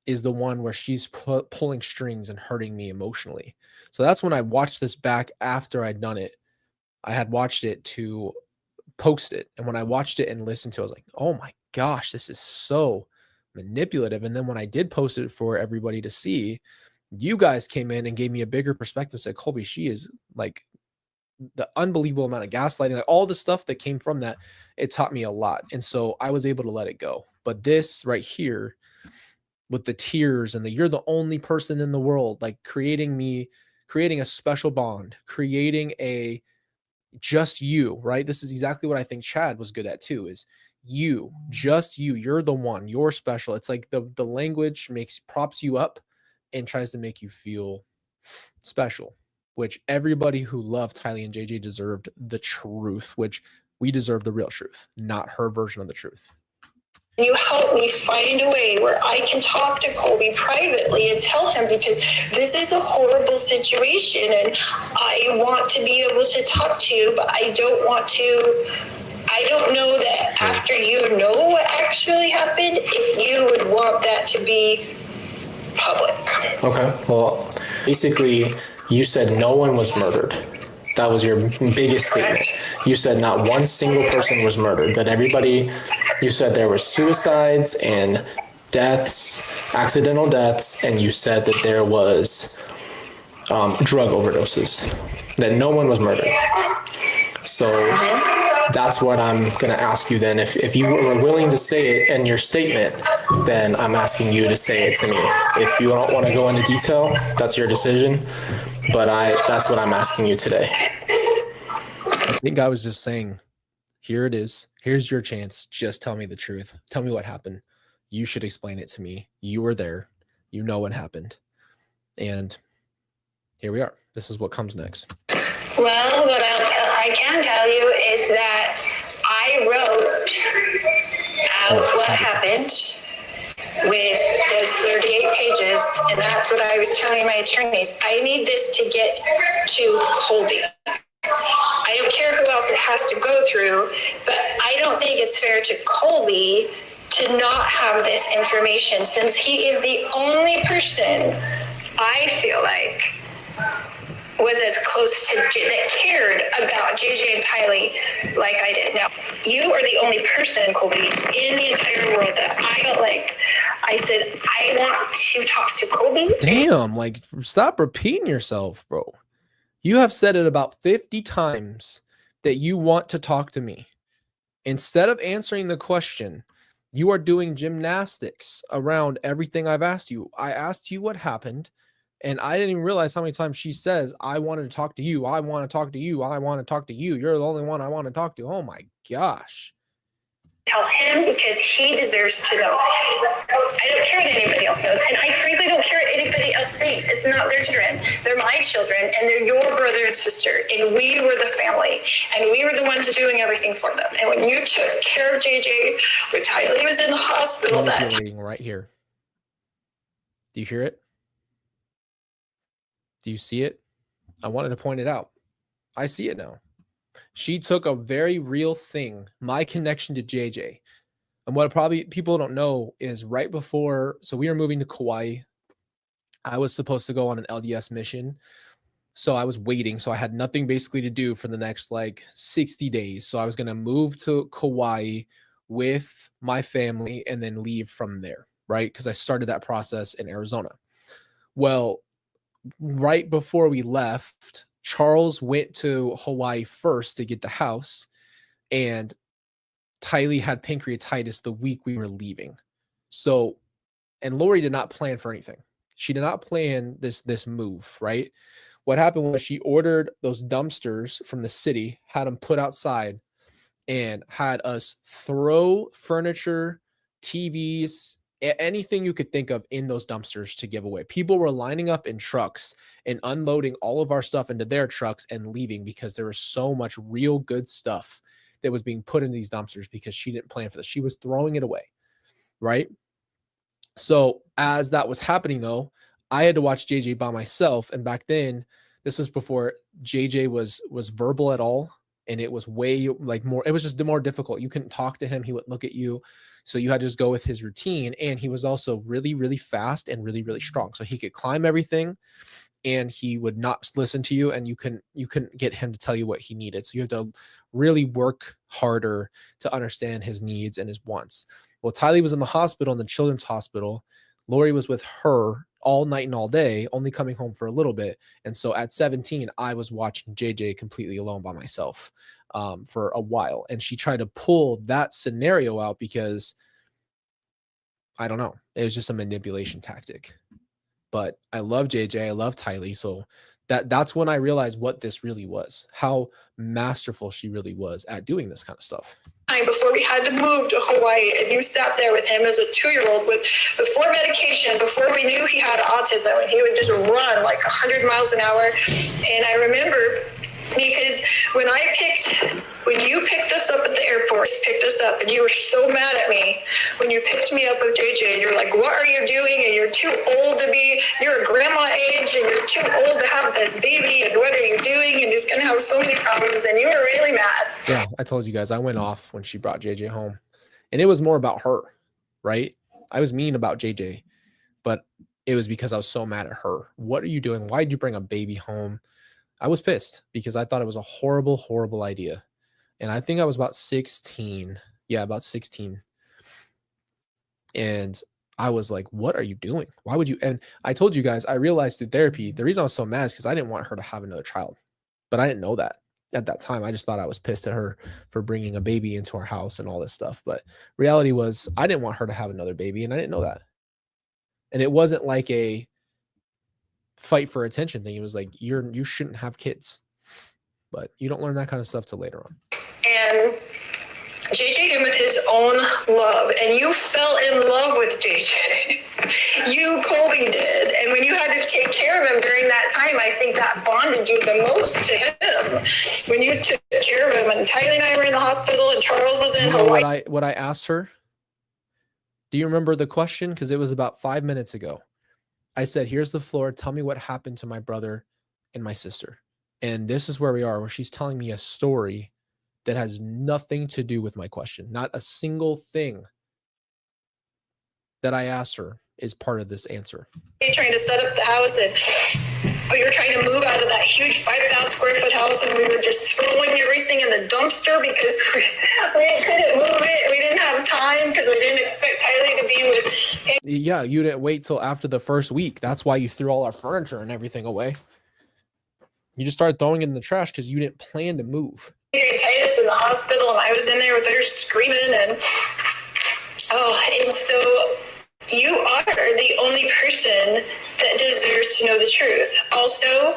is the one where she's pulling strings and hurting me emotionally. So that's when I watched this back after I'd done it. I had watched it to post it. And when I watched it and listened to it, I was like, oh my gosh, this is so manipulative. And then when I did post it for everybody to see, you guys came in and gave me a bigger perspective, said, Colby, she is like, the unbelievable amount of gaslighting, like all the stuff that came from that, it taught me a lot. And so I was able to let it go. But this right here with the tears and the, you're the only person in the world, like creating a special bond, creating a just you, right? This is exactly what I think Chad was good at too, is you, just you, you're the one, you're special. It's like the language props you up and tries to make you feel special, which everybody who loved Tylee and JJ deserved the truth, which we deserve the real truth, not her version of the truth. You help me find a way where I can talk to Colby privately and tell him, because this is a horrible situation and I want to be able to talk to you, but I don't know that after you know what actually happened, if you would want that to be public. Okay. Well, basically, you said no one was murdered. That was your biggest statement. You said not one single person was murdered, that everybody, you said there were suicides and deaths, accidental deaths, and you said that there was drug overdoses, that no one was murdered. So that's what I'm going to ask you then. If you were willing to say it in your statement, then I'm asking you to say it to me. If you don't want to go into detail, that's your decision. But that's what I'm asking you today. I think I was just saying, here it is. Here's your chance. Just tell me the truth. Tell me what happened. You should explain it to me. You were there. You know what happened. And here we are. This is what comes next. Well, what I can tell you is that I wrote out what happened with those 38 pages, and that's what I was telling my attorneys. I need this to get to Colby. I don't care who else it has to go through, but I don't think it's fair to Colby to not have this information, since he is the only person I feel like was as close to that cared about JJ and Tylee like I did. Now, you are the only person, Colby, in the entire world that I felt like I said, I want to talk to Colby. Damn, like, stop repeating yourself, bro. You have said it about 50 times that you want to talk to me. Instead of answering the question, you are doing gymnastics around everything I've asked you. I asked you what happened, and I didn't even realize how many times she says, I wanted to talk to you. I want to talk to you. I want to talk to you. You're the only one I want to talk to. Oh my gosh. Tell him, because he deserves to know. I don't care what anybody else knows, and I frankly don't care what anybody else thinks. It's not their children. They're my children, and they're your brother and sister, and we were the family, and we were the ones doing everything for them. And when you took care of JJ, when Tylee was in the hospital, that waiting right here. Do you hear it? Do you see it? I wanted to point it out. I see it now. She took a very real thing, my connection to JJ. And what probably people don't know is right before, so we were moving to Kauai. I was supposed to go on an LDS mission. So I was waiting. So I had nothing basically to do for the next like 60 days. So I was going to move to Kauai with my family and then leave from there, right? Because I started that process in Arizona. Well, right before we left, Charles went to Hawaii first to get the house, and Tylee had pancreatitis the week we were leaving. So, and Lori did not plan for anything. She did not plan this move, right? What happened was she ordered those dumpsters from the city, had them put outside, and had us throw furniture, TVs, anything you could think of in those dumpsters to give away. People were lining up in trucks and unloading all of our stuff into their trucks and leaving because there was so much real good stuff that was being put in these dumpsters because she didn't plan for this. She was throwing it away, right? So as that was happening though, I had to watch JJ by myself. And back then, this was before JJ was verbal at all. And it was way like more, it was just more difficult. You couldn't talk to him. He would look at you. So you had to just go with his routine. And he was also really, really fast and really, really strong. So he could climb everything and he would not listen to you. And you couldn't get him to tell you what he needed. So you have to really work harder to understand his needs and his wants. Well, Tylee was in the hospital, in the children's hospital. Lori was with her all night and all day, only coming home for a little bit. And so at 17, I was watching JJ completely alone by myself for a while. And she tried to pull that scenario out because, I don't know, it was just a manipulation tactic. But I love JJ. I love Tylee. So that's when I realized what this really was, how masterful she really was at doing this kind of stuff. Before we had to move to Hawaii, and you sat there with him as a 2-year-old before medication, before we knew he had autism, and he would just run like 100 miles an hour. And I remember because when you picked us up at the airport, picked us up, and you were so mad at me when you picked me up with JJ, and you're like, what are you doing? And you're too old to be, you're a grandma age, and you're too old to have this baby, and what are you doing? And he's going to have so many problems, and you were really mad. Yeah, I told you guys, I went off when she brought JJ home, and it was more about her, right? I was mean about JJ, but it was because I was so mad at her. What are you doing? Why did you bring a baby home? I was pissed because I thought it was a horrible, horrible idea. And I think I was about 16. Yeah, about 16. And I was like, what are you doing? Why would you? And I told you guys, I realized through therapy, the reason I was so mad is because I didn't want her to have another child. But I didn't know that at that time. I just thought I was pissed at her for bringing a baby into our house and all this stuff. But reality was I didn't want her to have another baby, and I didn't know that. And it wasn't like a fight for attention thing. It was like, you shouldn't have kids. But you don't learn that kind of stuff till later on. And JJ came with his own love, and you fell in love with JJ. You, Colby, did. And when you had to take care of him during that time, I think that bonded you the most to him. When you took care of him, and Tylee and I were in the hospital, and Charles was in Hawaii. What I asked her? Do you remember the question? Because it was about 5 minutes ago. I said, here's the floor. Tell me what happened to my brother and my sister. And this is where we are, where she's telling me a story that has nothing to do with my question. Not a single thing that I asked her is part of this answer. You're trying to set up the house, and you're trying to move out of that huge 5,000 square foot house, and we were just throwing everything in the dumpster because we couldn't move it. We didn't have time because we didn't expect Tylee to be with. Yeah, you didn't wait till after the first week. That's why you threw all our furniture and everything away. You just started throwing it in the trash because you didn't plan to move. Titus in the hospital, and I was in there with her screaming, and so you are the only person that deserves to know the truth. Also,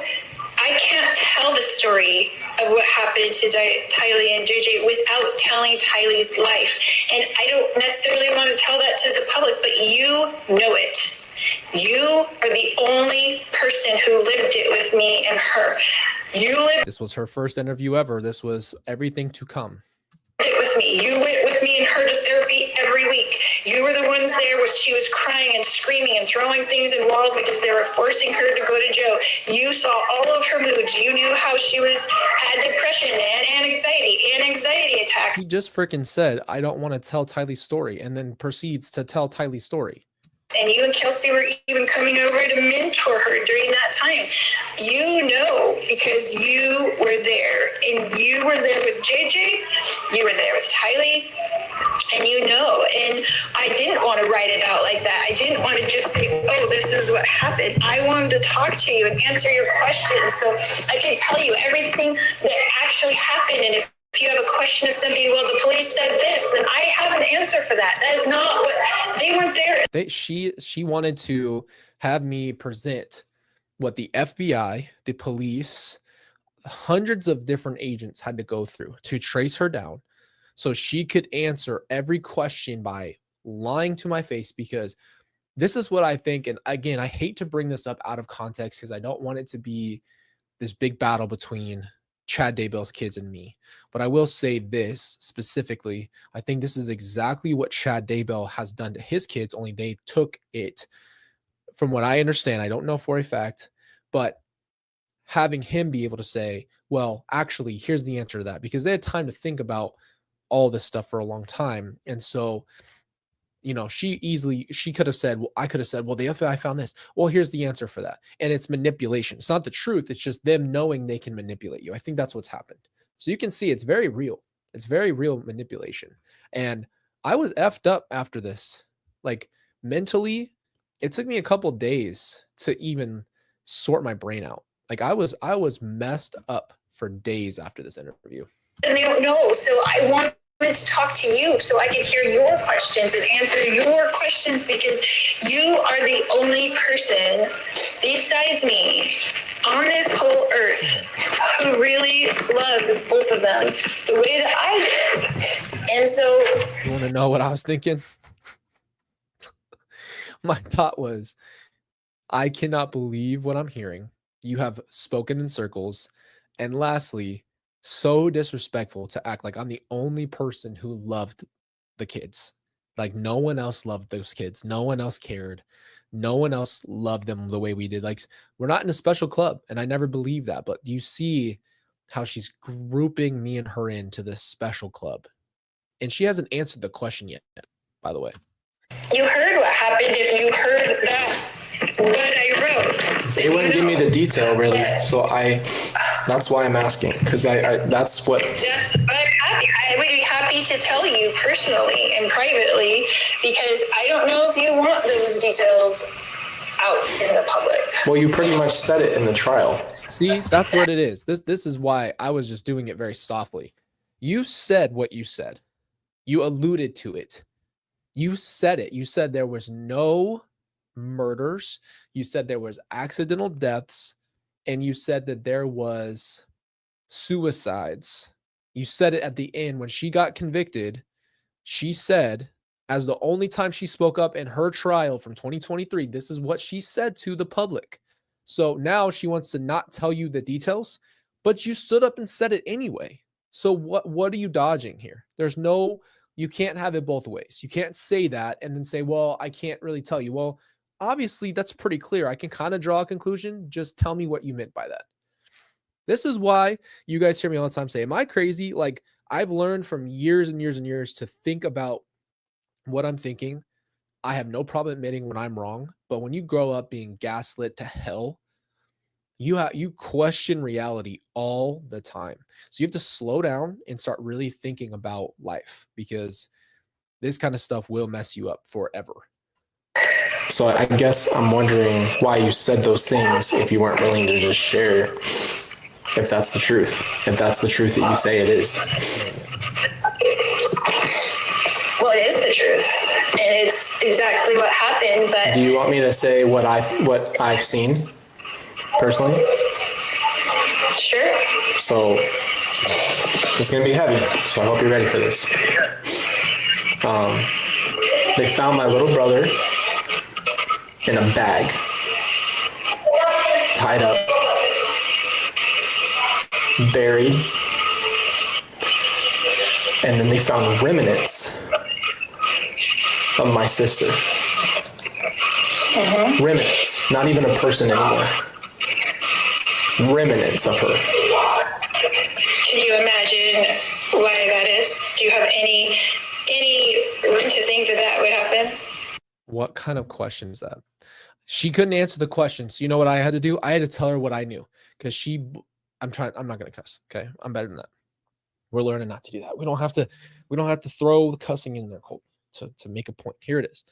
I can't tell the story of what happened to Tylee and JJ without telling Tylee's life, and I don't necessarily want to tell that to the public, but you know it. You are the only person who lived it with me and her. This was her first interview ever. This was everything to come. It with me. You went with me and her to therapy every week. You were the ones there where she was crying and screaming and throwing things in walls because they were forcing her to go to jail. You saw all of her moods. You knew how she had depression and anxiety attacks. He just freaking said, I don't want to tell Tylee's story, and then proceeds to tell Tylee's story. And you and Kelsey were even coming over to mentor her during that time. You know, because you were there. And you were there with JJ. You were there with Tylee. And you know, and I didn't want to write it out like that. I didn't want to just say, oh, this is what happened. I wanted to talk to you and answer your questions so I can tell you everything that actually happened. And if you have a question of something, well, the police said this, then I have an answer for that. That is not what they weren't there. She wanted to have me present what the FBI, the police, hundreds of different agents had to go through to trace her down, so she could answer every question by lying to my face, because this is what I think. And again, I hate to bring this up out of context because I don't want it to be this big battle between Chad Daybell's kids and me. But I will say this specifically. I think this is exactly what Chad Daybell has done to his kids, only they took it, from what I understand, I don't know for a fact, but having him be able to say, well, actually, here's the answer to that, because they had time to think about all this stuff for a long time. And so, she could have said, well, I could have said, well, the FBI found this. Well, here's the answer for that. And it's manipulation. It's not the truth. It's just them knowing they can manipulate you. I think that's what's happened. So you can see it's very real. It's very real manipulation. And I was effed up after this. Like, mentally, it took me a couple days to even sort my brain out. Like, I was messed up for days after this interview. And they don't know. So I wanted to talk to you so I could hear your questions and answer your questions, because you are the only person besides me on this whole earth who really loved both of them the way that I did. And so, you want to know what I was thinking? My thought was, I cannot believe what I'm hearing. You have spoken in circles. And lastly, so disrespectful to act like I'm the only person who loved the kids. Like, no one else loved those kids. No one else cared. No one else loved them the way we did. Like, we're not in a special club. And I never believed that. But you see how she's grouping me and her into this special club. And she hasn't answered the question yet, by the way. you heard what happened if you heard that. What I wrote. They wouldn't give me the detail, really. So that's why I'm asking, because that's what. I would be happy to tell you personally and privately, because I don't know if you want those details out in the public. Well, you pretty much said it in the trial. See, that's what it is. This is why I was just doing it very softly. You said what you said. You alluded to it. You said it. You said there was no murders. You said there was accidental deaths, and you said that there was suicides. You said it at the end when she got convicted. She said, as the only time she spoke up in her trial from 2023, this is what she said to the public. So now she wants to not tell you the details, but you stood up and said it anyway. So what are you dodging here? You can't have it both ways. You can't say that and then say, well, I can't really tell you. Well, obviously that's pretty clear. I can kind of draw a conclusion. Just tell me what you meant by that. This is why you guys hear me all the time say, am I crazy? Like, I've learned from years and years and years to think about what I'm thinking. I have no problem admitting when I'm wrong, but when you grow up being gaslit to hell, you question reality all the time. So you have to slow down and start really thinking about life, because this kind of stuff will mess you up forever. So I guess I'm wondering why you said those things if you weren't willing to just share, if that's the truth, that you say it is. Well, it is the truth, and it's exactly what happened. But do you want me to say what I've seen personally? Sure. So it's gonna be heavy. So I hope you're ready for this. They found my little brother in a bag, tied up, buried, and then they found remnants of my sister. Mm-hmm. Remnants, not even a person anymore. Remnants of her. Can you imagine why that is? Do you have any reason to think that would happen? What kind of question is that? She couldn't answer the question. So you know what I had to do? I had to tell her what I knew, because I'm not going to cuss. Okay. I'm better than that. We're learning not to do that. We don't have to throw the cussing in there, Colby, to make a point. Here it is.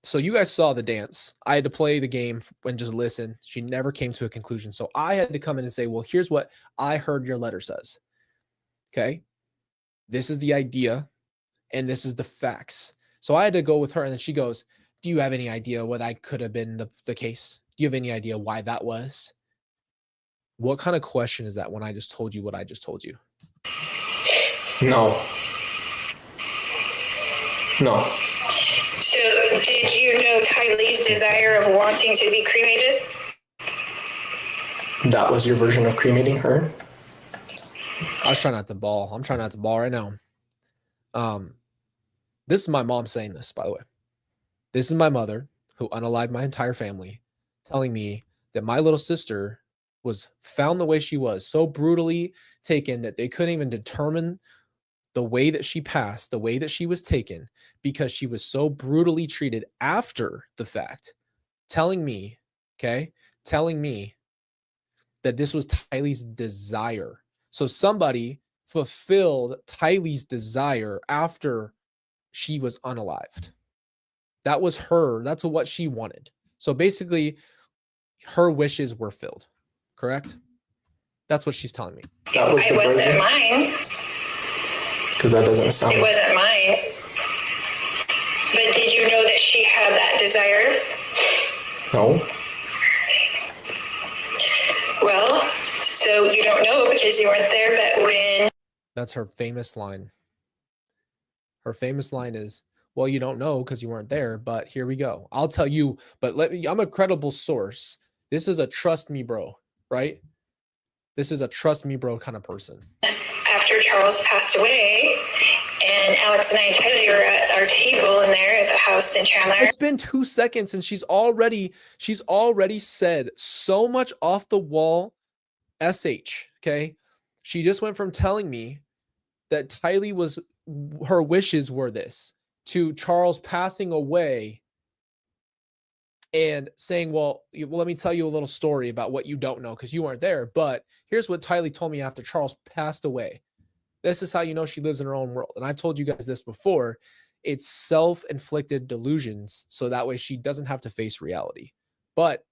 So you guys saw the dance. I had to play the game and just listen. She never came to a conclusion. So I had to come in and say, well, here's what I heard your letter says. Okay. This is the idea, and this is the facts. So I had to go with her, and then she goes, do you have any idea what I could have been the case? Do you have any idea why that was? What kind of question is that when I just told you what I just told you? No. No. So, did you know Tylee's desire of wanting to be cremated? That was your version of cremating her? I was trying not to bawl. I'm trying not to bawl right now. This is my mom saying this, by the way. This is my mother, who unalived my entire family, telling me that my little sister was found the way she was, so brutally taken that they couldn't even determine the way that she passed, the way that she was taken, because she was so brutally treated after the fact, telling me that this was Tylee's desire. So somebody fulfilled Tylee's desire after she was unalived. That was her. That's what she wanted. So basically, her wishes were filled. Correct? That's what she's telling me. It wasn't mine. Because that doesn't sound. It wasn't mine. But did you know that she had that desire? No. Well, so you don't know because you weren't there, but when... That's her famous line. Her famous line is, well, you don't know because you weren't there, but here we go. I'll tell you, but I'm a credible source. This is a trust me, bro, right? This is a trust me, bro kind of person. After Charles passed away, and Alex and I and Tylee were at our table in there at the house in Chandler. It's been 2 seconds and she's already said so much off the wall SH, okay? She just went from telling me that Tylee was, her wishes were this, to Charles passing away and saying, well, let me tell you a little story about what you don't know because you weren't there. But here's what Tylee told me after Charles passed away. This is how you know she lives in her own world. And I've told you guys this before. It's self-inflicted delusions. So that way she doesn't have to face reality. But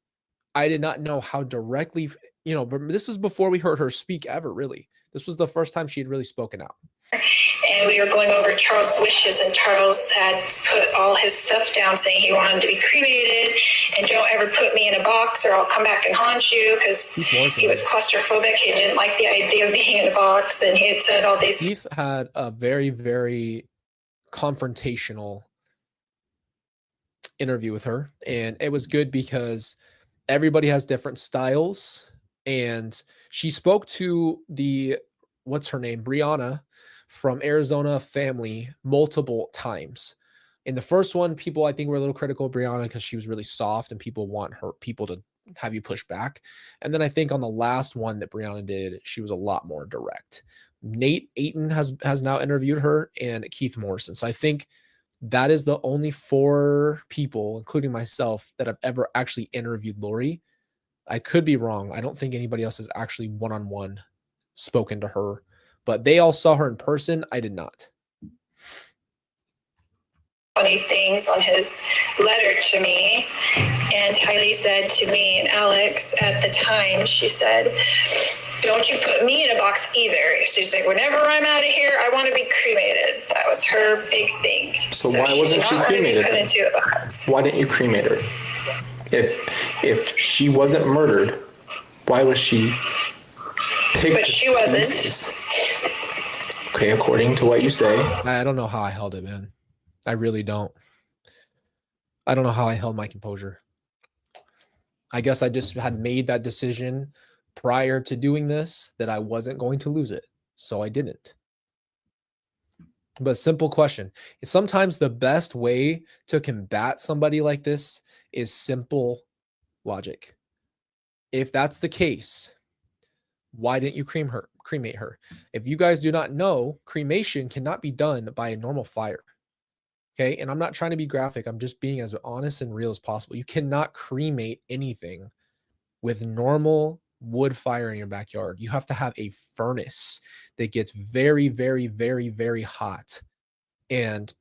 I did not know how directly, but this is before we heard her speak ever, really. This was the first time she had really spoken out. And we were going over Charles' wishes, and Charles had put all his stuff down saying he wanted to be cremated, and don't ever put me in a box or I'll come back and haunt you, because he was claustrophobic. He didn't like the idea of being in a box, and he had said all these... Keith had a very, very confrontational interview with her, and it was good because everybody has different styles, and she spoke to what's her name, Brianna from Arizona family multiple times. In the first one, people I think were a little critical of Brianna because she was really soft and people want people to have you push back. And then I think on the last one that Brianna did, she was a lot more direct. Nate Ayton has now interviewed her, and Keith Morrison. So I think that is the only 4 people, including myself, that have ever actually interviewed Lori. I could be wrong. I don't think anybody else has actually one-on-one spoken to her, but they all saw her in person. I did not. Funny things on his letter to me, and Tylee said to me and Alex at the time, she said, don't you put me in a box either. She's like, whenever I'm out of here, I want to be cremated. That was her big thing. So why wasn't she cremated? Why didn't you cremate her? If she wasn't murdered, why was she picked? But she wasn't. Okay, according to what you say. I don't know how I held it, man. I really don't. I don't know how I held my composure. I guess I just had made that decision prior to doing this that I wasn't going to lose it. So I didn't. But simple question. Sometimes the best way to combat somebody like this is simple logic. If that's the case, why didn't you cremate her? If you guys do not know, cremation cannot be done by a normal fire. Okay. And I'm not trying to be graphic. I'm just being as honest and real as possible. You cannot cremate anything with normal wood fire in your backyard. You have to have a furnace that gets very, very, very, very hot. And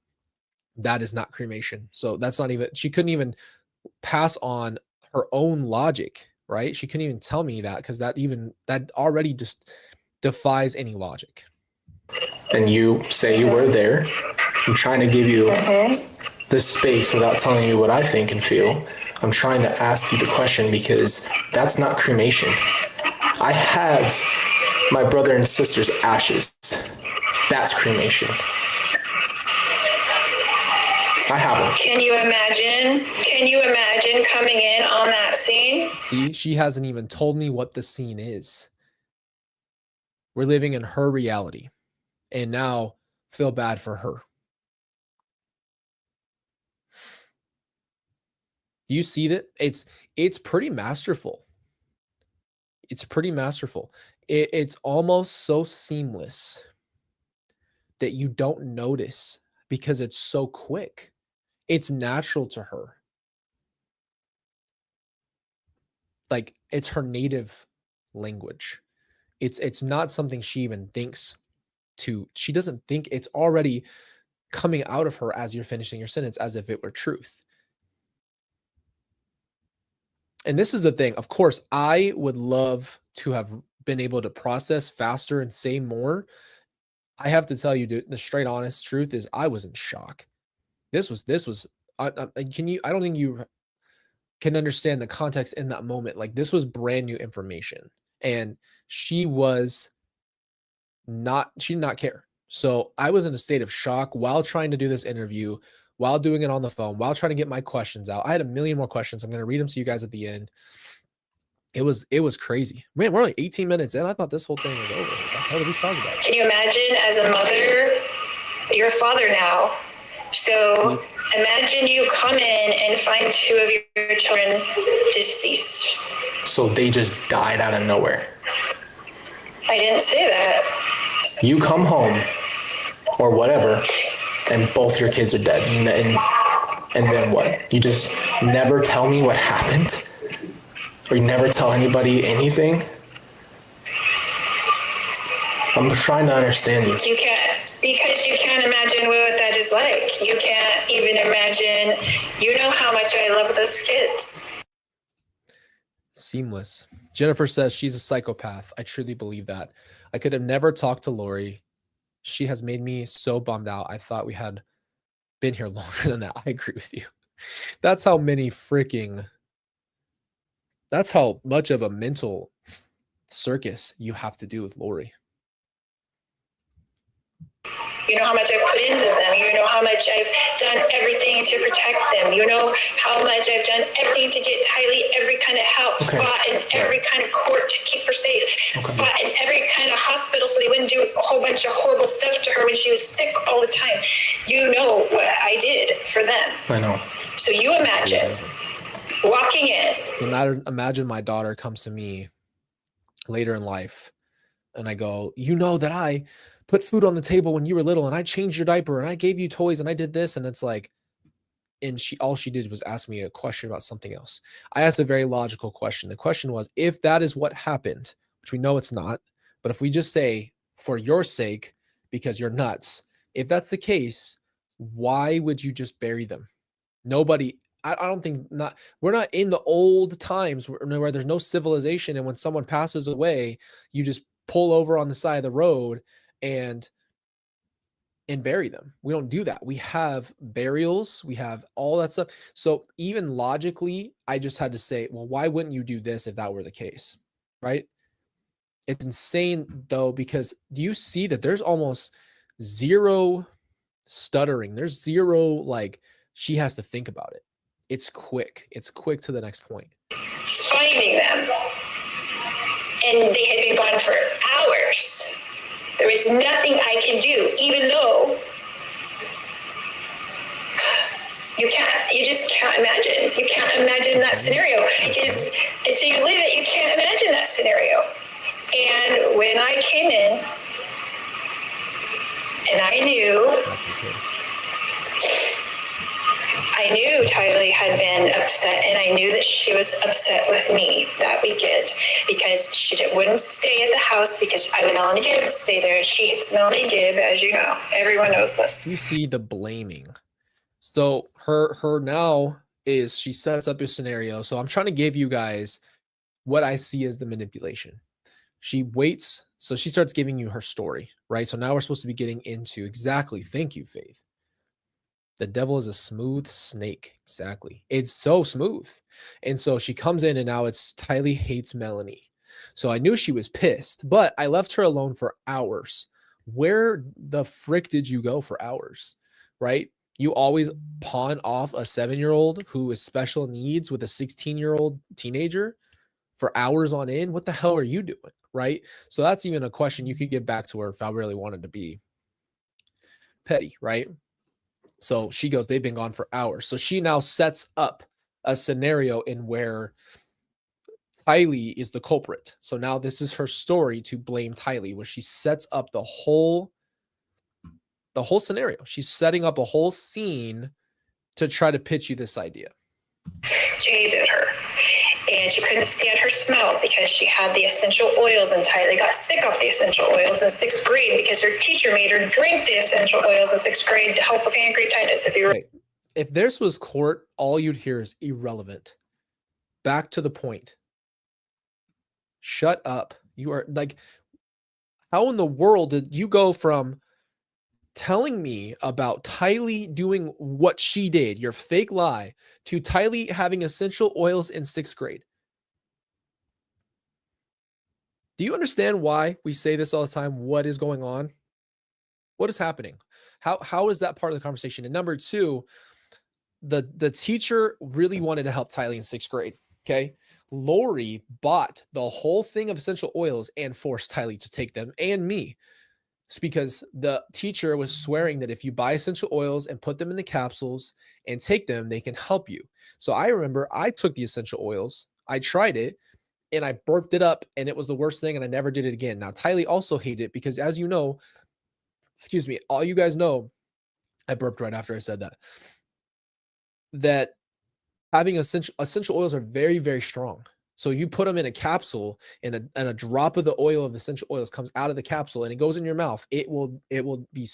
that is not cremation. So that's not even, she couldn't even pass on her own logic, right? She couldn't even tell me that, because that already just defies any logic. And you say you were there. I'm trying to give you this space without telling you what I think and feel. I'm trying to ask you the question because that's not cremation. I have my brother and sister's ashes. That's cremation. I have them. Can you imagine? Can you imagine coming in on that scene? See, she hasn't even told me what the scene is. We're living in her reality. And now feel bad for her. Do you see that? It's pretty masterful. It's pretty masterful. It's almost so seamless that you don't notice because it's so quick. It's natural to her. Like it's her native language. It's not something she even thinks to. She doesn't think, it's already coming out of her as you're finishing your sentence as if it were truth. And this is the thing. Of course, I would love to have been able to process faster and say more. I have to tell you, dude, the straight honest truth is I was in shock. This was can you, I don't think you can understand the context in that moment. Like this was brand new information and she did not care. So I was in a state of shock while trying to do this interview, while doing it on the phone, while trying to get my questions out. I had a million more questions. I'm going to read them to you guys at the end. It was crazy. Man, we're like 18 minutes in. I thought this whole thing was over. How did we talk about it? Can you imagine as a mother, you're a father now. So imagine you come in and find two of your children deceased. So they just died out of nowhere. I didn't say that. You come home or whatever, and both your kids are dead. And then what? You just never tell me what happened? Or you never tell anybody anything? I'm trying to understand you. You can't, because you can't imagine what that is like. You can't even imagine, you know how much I love those kids. Seamless. Jennifer says she's a psychopath. I truly believe that. I could have never talked to Lori. She has made me so bummed out. I thought we had been here longer than that. I agree with you. That's how much of a mental circus you have to do with Lori. You know how much I've put into them. You know how much I've done everything to protect them. You know how much I've done everything to get Tylee every kind of help, fought in every kind of court to keep her safe, fought in every kind of hospital so they wouldn't do a whole bunch of horrible stuff to her when she was sick all the time. You know what I did for them. I know. So you imagine walking in. Imagine my daughter comes to me later in life and I go, you know that I put food on the table when you were little and I changed your diaper and I gave you toys and I did this. And it's like, and all she did was ask me a question about something else. I asked a very logical question. The question was, if that is what happened, which we know it's not, but if we just say for your sake, because you're nuts, if that's the case, why would you just bury them? Nobody, I don't think, we're not in the old times where there's no civilization. And when someone passes away, you just pull over on the side of the road and bury them. We don't do that. We have burials, we have all that stuff. So even logically, I just had to say, well, why wouldn't you do this if that were the case? Right? It's insane though, because do you see that there's almost zero stuttering? There's zero, like, she has to think about it. It's quick. It's quick to the next point. Finding them. And they had been gone for hours. There was nothing I can do, even though you just can't imagine. You can't imagine that scenario because until you live it, you can't imagine that scenario. And when I came in and I knew Tylee had been upset, and I knew that she was upset with me that weekend because she wouldn't stay at the house because I would Melanie Gibb stay there. She hates Melanie Gibb, as you know. Everyone knows this. You see the blaming. So her now is she sets up a scenario. So I'm trying to give you guys what I see as the manipulation. She waits. So she starts giving you her story, right? So now we're supposed to be getting into exactly. Thank you, Faith. The devil is a smooth snake. Exactly. It's so smooth. And so she comes in and now it's Tylee hates Melanie. So I knew she was pissed, but I left her alone for hours. Where the frick did you go for hours? Right? You always pawn off a 7-year-old who is special needs with a 16-year-old teenager for hours on end. What the hell are you doing? Right? So that's even a question you could get back to her if I really wanted to be petty, right? So she goes, they've been gone for hours. So she now sets up a scenario in where Tylee is the culprit. So now this is her story to blame Tylee, where she sets up the whole scenario. She's setting up a whole scene to try to pitch you this idea. Jay did her. And she couldn't stand her smell because she had the essential oils, and Tylee got sick off the essential oils in 6th grade because her teacher made her drink the essential oils in 6th grade to help with pancreatitis. If this was court, all you'd hear is irrelevant. Back to the point. Shut up. You are like, how in the world did you go from telling me about Tylee doing what she did, your fake lie, to Tylee having essential oils in 6th grade? Do you understand why we say this all the time? What is going on? What is happening? How is that part of the conversation? And number two, the teacher really wanted to help Tylee in 6th grade. Okay. Lori bought the whole thing of essential oils and forced Tylee to take them, and me. It's because the teacher was swearing that if you buy essential oils and put them in the capsules and take them, they can help you. So I remember I took the essential oils, I tried it, and I burped it up, and it was the worst thing, and I never did it again. Now, Tylee also hated it because, as you know, excuse me, all you guys know, I burped right after I said that having essential oils are very, very strong. So you put them in a capsule, and a drop of the oil of the essential oils comes out of the capsule and it goes in your mouth. It will be,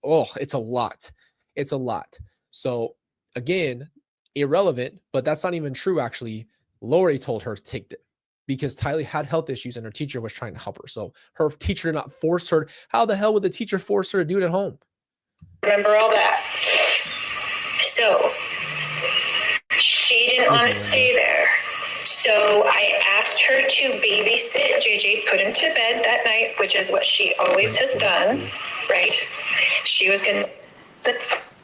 oh, it's a lot. It's a lot. So again, irrelevant, but that's not even true. Actually, Lori told her to take it because Tylee had health issues and her teacher was trying to help her. So her teacher did not force her. How the hell would the teacher force her to do it at home? Remember all that. So she didn't want to stay there. So I asked her to babysit JJ, put him to bed that night, which is what she always has done, right? She was going to sit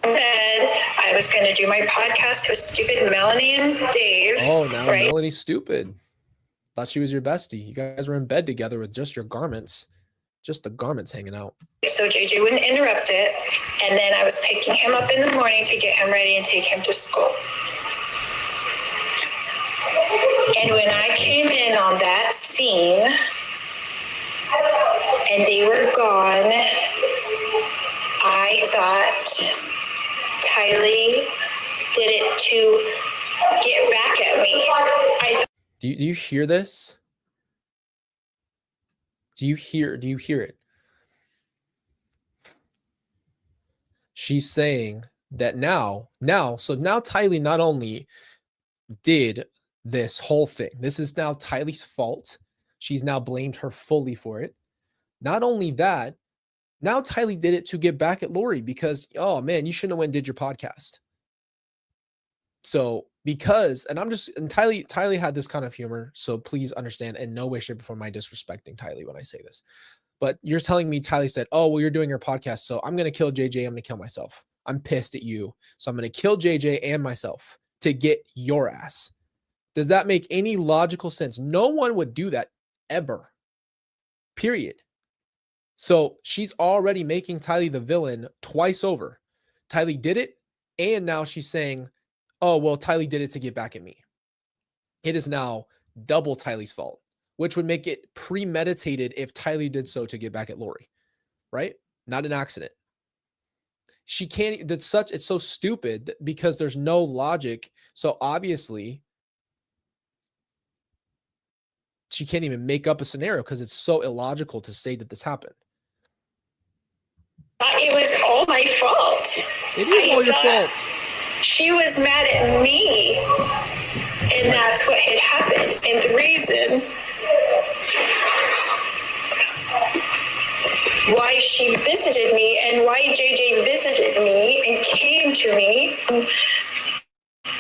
in bed. I was going to do my podcast with stupid Melanie and Dave. Oh, now right? Melanie's stupid. Thought she was your bestie. You guys were in bed together with just your garments, just the garments hanging out. So JJ wouldn't interrupt it. And then I was picking him up in the morning to get him ready and take him to school. And when I came in on that scene and they were gone, I thought Tylee did it to get back at me. Do you hear this? Do you hear it? She's saying that now Tylee not only did this whole thing. This is now Tylee's fault. She's now blamed her fully for it. Not only that, now Tylee did it to get back at Lori because, oh man, you shouldn't have went and did your podcast. So Tylee had this kind of humor. So please understand in no way, shape, or form am I disrespecting Tylee when I say this. But you're telling me Tylee said, oh, well, you're doing your podcast. So I'm going to kill JJ. I'm going to kill myself. I'm pissed at you. So I'm going to kill JJ and myself to get your ass. Does that make any logical sense? No one would do that ever. Period. So she's already making Tylee the villain twice over. Tylee did it, and now she's saying, oh, well, Tylee did it to get back at me. It is now double Tylee's fault, which would make it premeditated if Tylee did so to get back at Lori, right? Not an accident. She can't, it's so stupid because there's no logic. So obviously, she can't even make up a scenario because it's so illogical to say that this happened. It was all my fault. It is all your fault. She was mad at me, and that's what had happened. And the reason why she visited me and why JJ visited me and came to me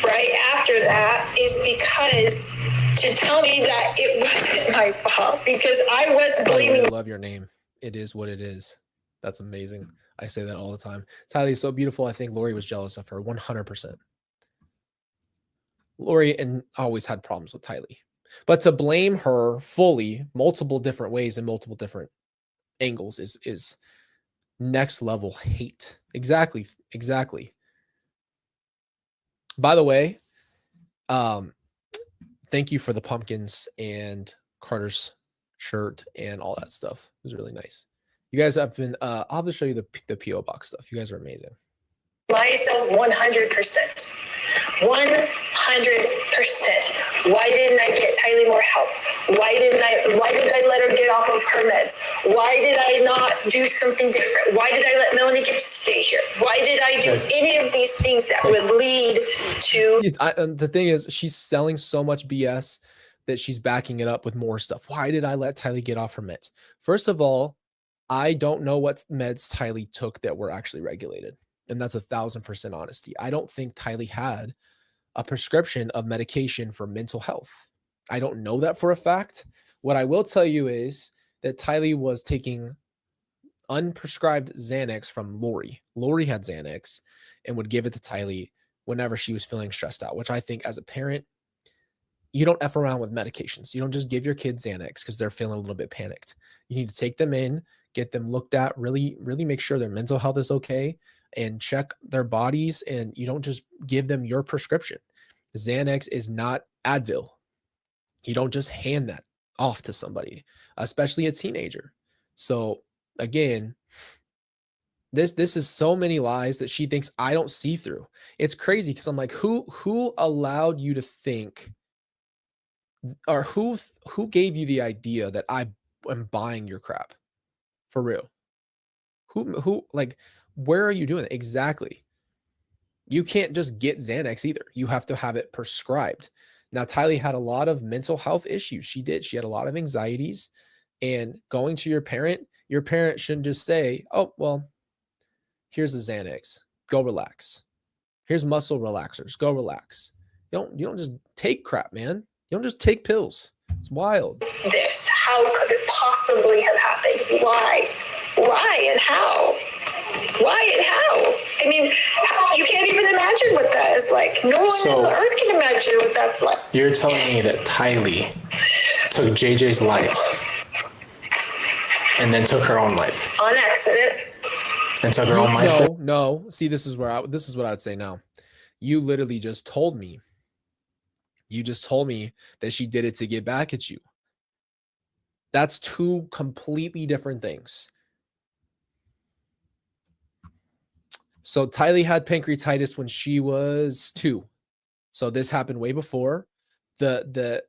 right after that is because to tell me that it wasn't my fault because I was blaming. I love your name. It is what it is. That's amazing. I say that all the time. Tylee is so beautiful. I think Lori was jealous of her 100%. Lori and always had problems with Tylee. But to blame her fully, multiple different ways and multiple different angles is next level hate. Exactly. By the way, thank you for the pumpkins and Carter's shirt and all that stuff. It was really nice. You guys have been, I'll have to show you the P.O. box stuff. You guys are amazing. Myself 100%. 100%. Why didn't I get Tylee more help? Why did I let her get off of her meds? Why did I not do something different? Why did I let Melanie get to stay here? Why did I do any of these things that would lead to... The thing is, she's selling so much BS that she's backing it up with more stuff. Why did I let Tylee get off her meds? First of all, I don't know what meds Tylee took that were actually regulated. And that's 1,000% honesty. I don't think Tylee had a prescription of medication for mental health. I don't know that for a fact. What I will tell you is that Tylee was taking unprescribed Xanax from Lori. Lori had Xanax and would give it to Tylee whenever she was feeling stressed out, which I think as a parent, you don't F around with medications. You don't just give your kids Xanax because they're feeling a little bit panicked. You need to take them in, get them looked at, really make sure their mental health is okay, and check their bodies, and you don't just give them your prescription. Xanax is not Advil. You don't just hand that off to somebody, especially a teenager. So again, this is so many lies that she thinks I don't see through. It's crazy because I'm like, who allowed you to think, or who gave you the idea that I am buying your crap? For real. Who like, where are you doing it? Exactly. You can't just get Xanax either. You have to have it prescribed. Now, Tylee had a lot of mental health issues. She did. She had a lot of anxieties. And going to your parent shouldn't just say, oh, well, here's the Xanax. Go relax. Here's muscle relaxers. Go relax. You don't just take crap, man. You don't just take pills. It's wild. This, how could it possibly have happened? Why and how? Why and how? I mean, you can't even imagine what that is like. No one on the earth can imagine what that's like. You're telling me that Tylee took JJ's life and then took her own life on accident and took her own life? No. See, this is what I would say now. You literally just told me. You just told me that she did it to get back at you. That's two completely different things. So Tylee had pancreatitis when she was 2. So this happened way before. The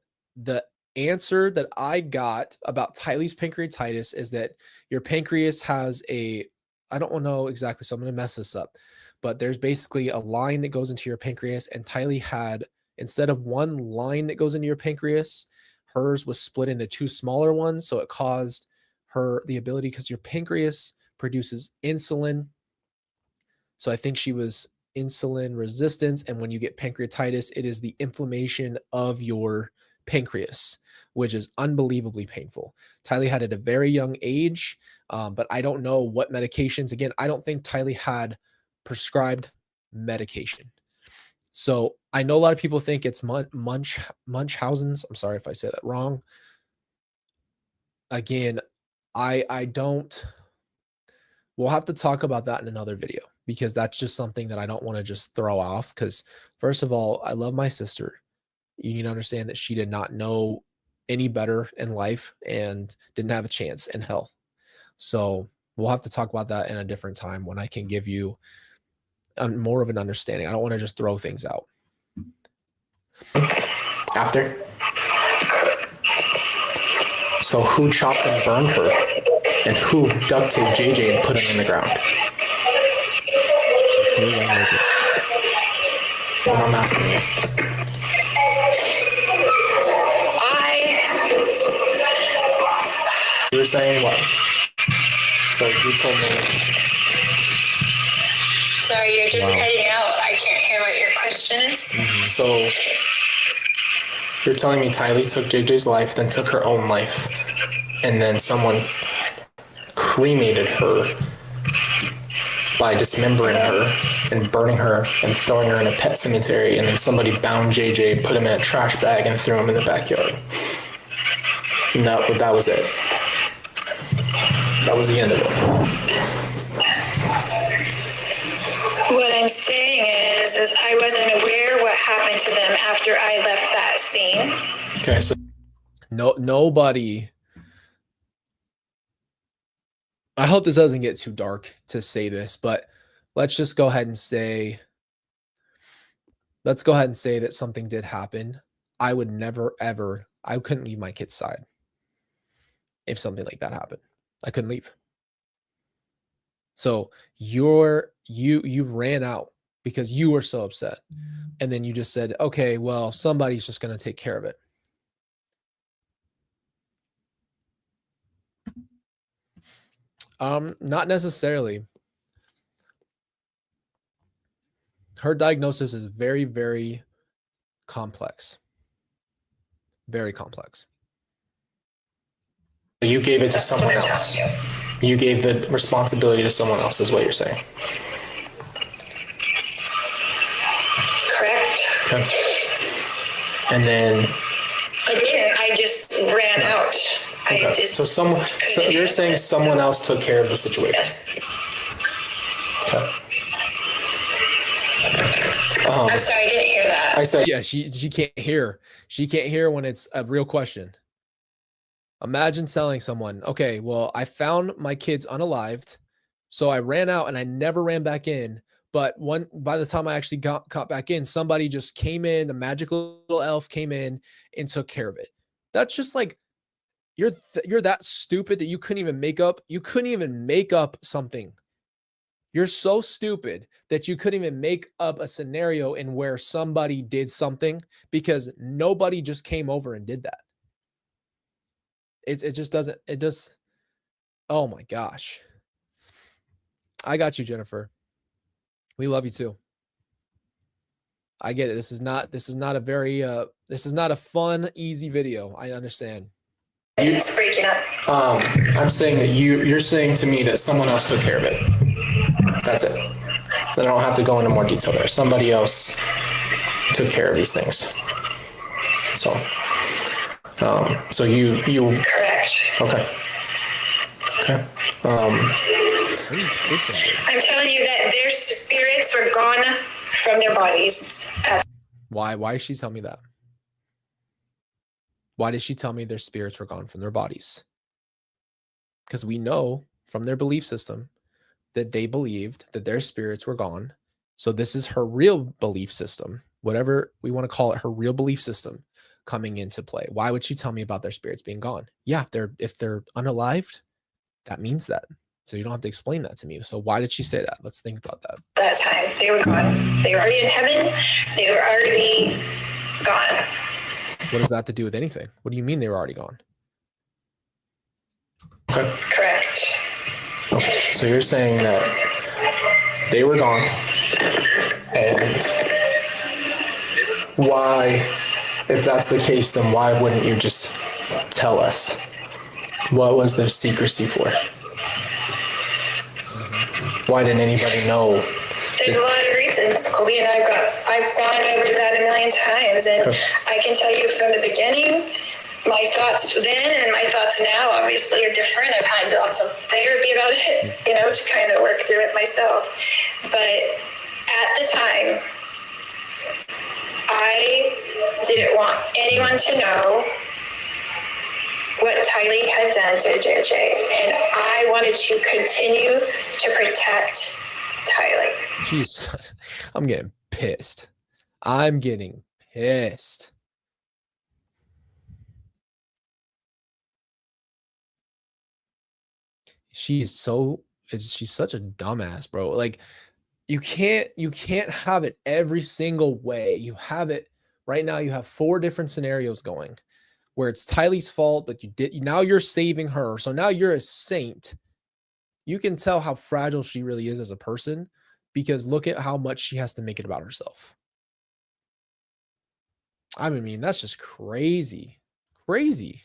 answer that I got about Tylee's pancreatitis is that your pancreas has I don't know exactly, so I'm going to mess this up, but there's basically a line that goes into your pancreas, and Tylee had, instead of one line that goes into your pancreas, hers was split into 2 smaller ones. So it caused her the ability, because your pancreas produces insulin. So I think she was insulin resistant. And when you get pancreatitis, it is the inflammation of your pancreas, which is unbelievably painful. Tylee had it at a very young age, but I don't know what medications. Again, I don't think Tylee had prescribed medication. So I know a lot of people think it's Munchausen's. I'm sorry if I say that wrong. Again, I don't. We'll have to talk about that in another video, because that's just something that I don't want to just throw off. Because first of all, I love my sister. You need to understand that she did not know any better in life and didn't have a chance in hell. So we'll have to talk about that in a different time when I can give you more of an understanding. I don't want to just throw things out. After. So who chopped and burned her? And who duct taped JJ and put him in the ground? I'm asking you. You were saying what? So you told me. Sorry, you're just cutting out. I can't hear what your question is. So You're telling me Tylee took JJ's life, then took her own life, and then someone cremated her by dismembering her and burning her and throwing her in a pet cemetery, and then somebody bound JJ, put him in a trash bag, and threw him in the backyard. And that was it. That was the end of it. What I'm saying is I wasn't aware what happened to them after I left that scene. Okay, so nobody. I hope this doesn't get too dark to say this, but let's just go ahead and say, that something did happen. I would never, ever, I couldn't leave my kid's side if something like that happened. I couldn't leave. So you ran out because you were so upset. And then you just said, okay, well, somebody's just going to take care of it. Not necessarily. Her diagnosis is very, very complex. Very complex. you gave it to someone else. You gave the responsibility to someone else, is what you're saying. Correct. Okay. And then I didn't. I just ran out. okay. I just. So you're saying someone else took care of the situation. Yes. Okay. I'm sorry, I didn't hear that. I said, yeah, she can't hear. She can't hear when it's a real question. Imagine telling someone, okay, well, I found my kids unalived, so I ran out and I never ran back in. But by the time I actually got back in, somebody just came in, a magic little elf came in and took care of it. That's just like, you're that stupid that you couldn't even make up something. You're so stupid that you couldn't even make up a scenario in where somebody did something, because nobody just came over and did that. It just doesn't, oh my gosh. I got you, Jennifer. We love you too. I get it. This is not a very, this is not a fun, easy video. I understand. It's breaking up. I'm saying that you're saying to me that someone else took care of it. That's it. Then I don't have to go into more detail there. Somebody else took care of these things. So you Correct. okay. Okay. I'm telling you that their spirits were gone from their bodies. Why did she tell me that? Why did she tell me their spirits were gone from their bodies? Because we know from their belief system that they believed that their spirits were gone. So this is her real belief system, whatever we want to call it, her real belief system coming into play. Why would she tell me about their spirits being gone? Yeah, if they're unalived, that means that. So you don't have to explain that to me. So why did she say that? Let's think about that. That time they were gone. They were already in heaven. They were already gone. What does that have to do with anything? What do you mean they were already gone? Okay. Correct. Okay. So you're saying that they were gone, and why, if that's the case, then why wouldn't you just tell us? What was the secrecy for? Why didn't anybody know? There's a lot of reasons. Colby and I've gone over that a million times, and Okay. I can tell you from the beginning, my thoughts then and my thoughts now obviously are different. I've had lots of therapy about it, to kind of work through it myself. But at the time, I didn't want anyone to know what Tylee had done to JJ, and I wanted to continue to protect Tylee. Jeez, I'm getting pissed. I'm getting pissed. She's such a dumbass, bro. Like, you can't have it every single way. You have it right now. You have 4 different scenarios going where it's Tylee's fault, but now you're saving her. So now you're a saint. You can tell how fragile she really is as a person, because look at how much she has to make it about herself. I mean, that's just crazy. Crazy.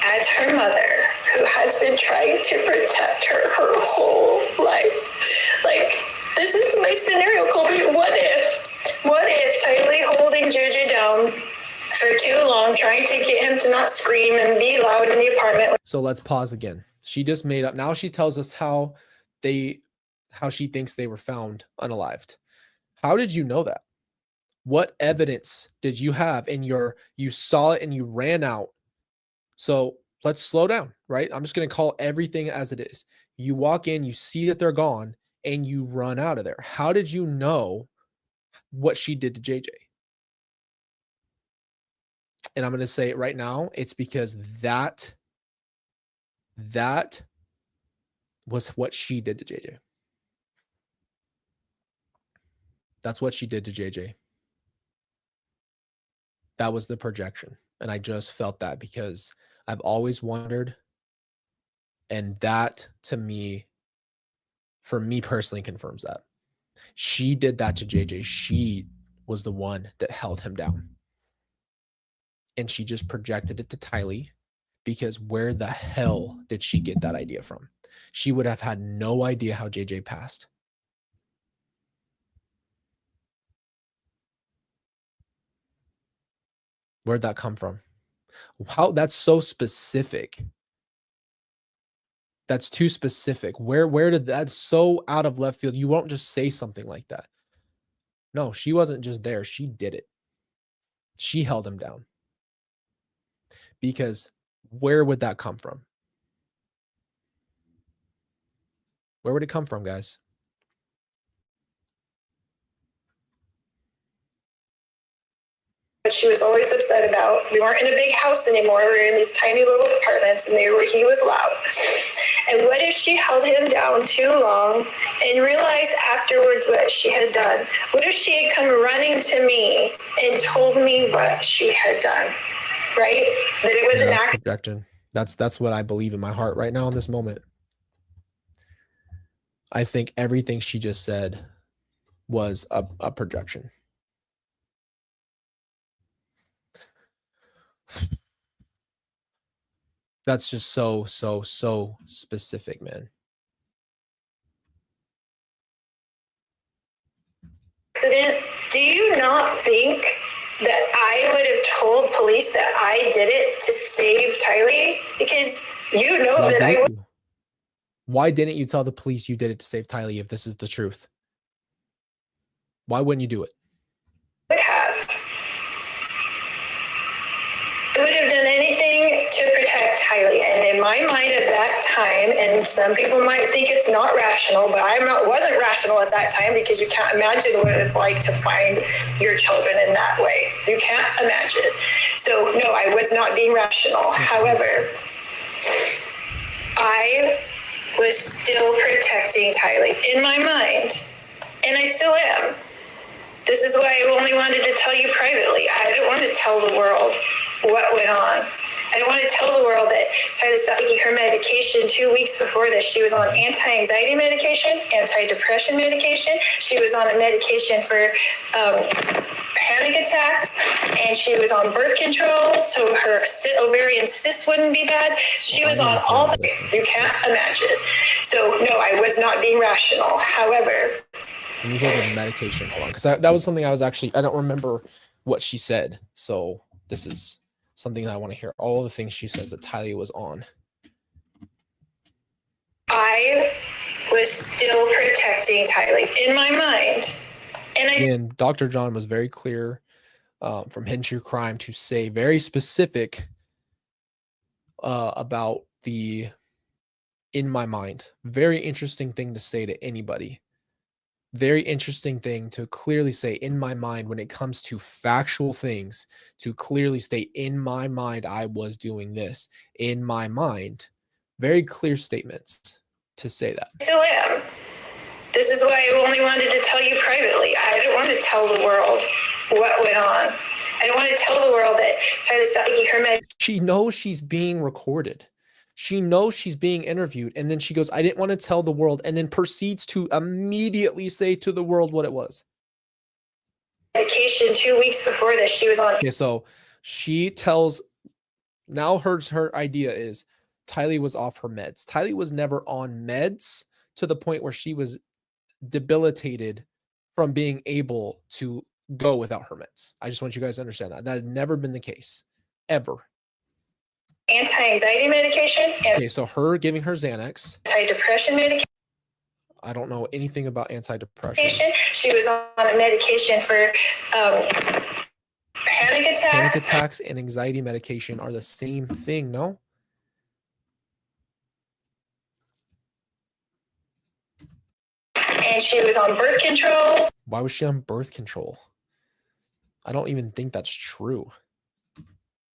As her mother, who has been trying to protect her whole life. Like, this is my scenario, Colby. What if Tylee holding JJ down for too long, trying to get him to not scream and be loud in the apartment? So let's pause again. She just made up. Now she tells us how she thinks they were found unalived. How did you know that? What evidence did you have you saw it and you ran out? So let's slow down, right? I'm just going to call everything as it is. You walk in, you see that they're gone, and you run out of there. How did you know what she did to JJ? And I'm going to say it right now. It's because that was what she did to JJ. That's what she did to JJ. That was the projection. And I just felt that because I've always wondered. And that, to me, for me personally, confirms that. She did that to JJ. She was the one that held him down. And she just projected it to Tylee, because where the hell did she get that idea from? She would have had no idea how JJ passed. Where'd that come from? How? That's so specific. That's too specific. Where did that's so out of left field? You won't just say something like that. No, she wasn't just there. She did it. She held him down. Because where would that come from? Where would it come from, guys? She was always upset about. We weren't in a big house anymore. We were in these tiny little apartments, and he was loud. And what if she held him down too long and realized afterwards what she had done? What if she had come running to me and told me what she had done? Right? That it was an accident. Projection. That's what I believe in my heart right now in this moment. I think everything she just said was a projection. That's just so specific, man. Accident. Do you not think that I would have told police that I did it to save Tylee? Because you know that I would. Why didn't you tell the police you did it to save Tylee if this is the truth? Why wouldn't you do it? Would have. I would have done anything to protect Tylee. And in my mind at that time, and some people might think it's not rational, but wasn't rational at that time, because you can't imagine what it's like to find your children in that way. You can't imagine. So no, I was not being rational. However, I was still protecting Tylee in my mind, and I still am. This is why I only wanted to tell you privately. I didn't want to tell the world what went on. I didn't want to tell the world that Tylee stopped taking her medication 2 weeks before this. She was on anti-anxiety medication, anti-depression medication. She was on a medication for panic attacks, and she was on birth control so her ovarian cysts wouldn't be bad. She was on all the things you can't imagine. So no, I was not being rational. However, let me take a medication. Hold on, because that was something I don't remember what she said. So this is something that I want to hear. All the things she says that Tylee was on. I was still protecting Tylee in my mind. And Dr. John was very clear from Hidden True Crime to say very specific about the in my mind. Very interesting thing to say to anybody. Very interesting thing to clearly say in my mind when it comes to factual things, to clearly state in my mind I was doing this. In my mind. Very clear statements to say that. I still am. This is why I only wanted to tell you privately. I didn't want to tell the world what went on. I didn't want to tell the world that Tylee stopped taking her med. She knows she's being recorded. She knows she's being interviewed. And then she goes, I didn't want to tell the world. And then proceeds to immediately say to the world what it was. medication 2 weeks before this. She was on. Okay, so she tells, now her idea is Tylee was off her meds. Tylee was never on meds to the point where she was debilitated from being able to go without her meds. I just want you guys to understand that. That had never been the case, ever. Anti-anxiety medication. Okay, so her giving her Xanax. Anti-depression medication. I don't know anything about antidepressant. She was on a medication for panic attacks. Panic attacks and anxiety medication are the same thing, no? And she was on birth control. Why was she on birth control? I don't even think that's true.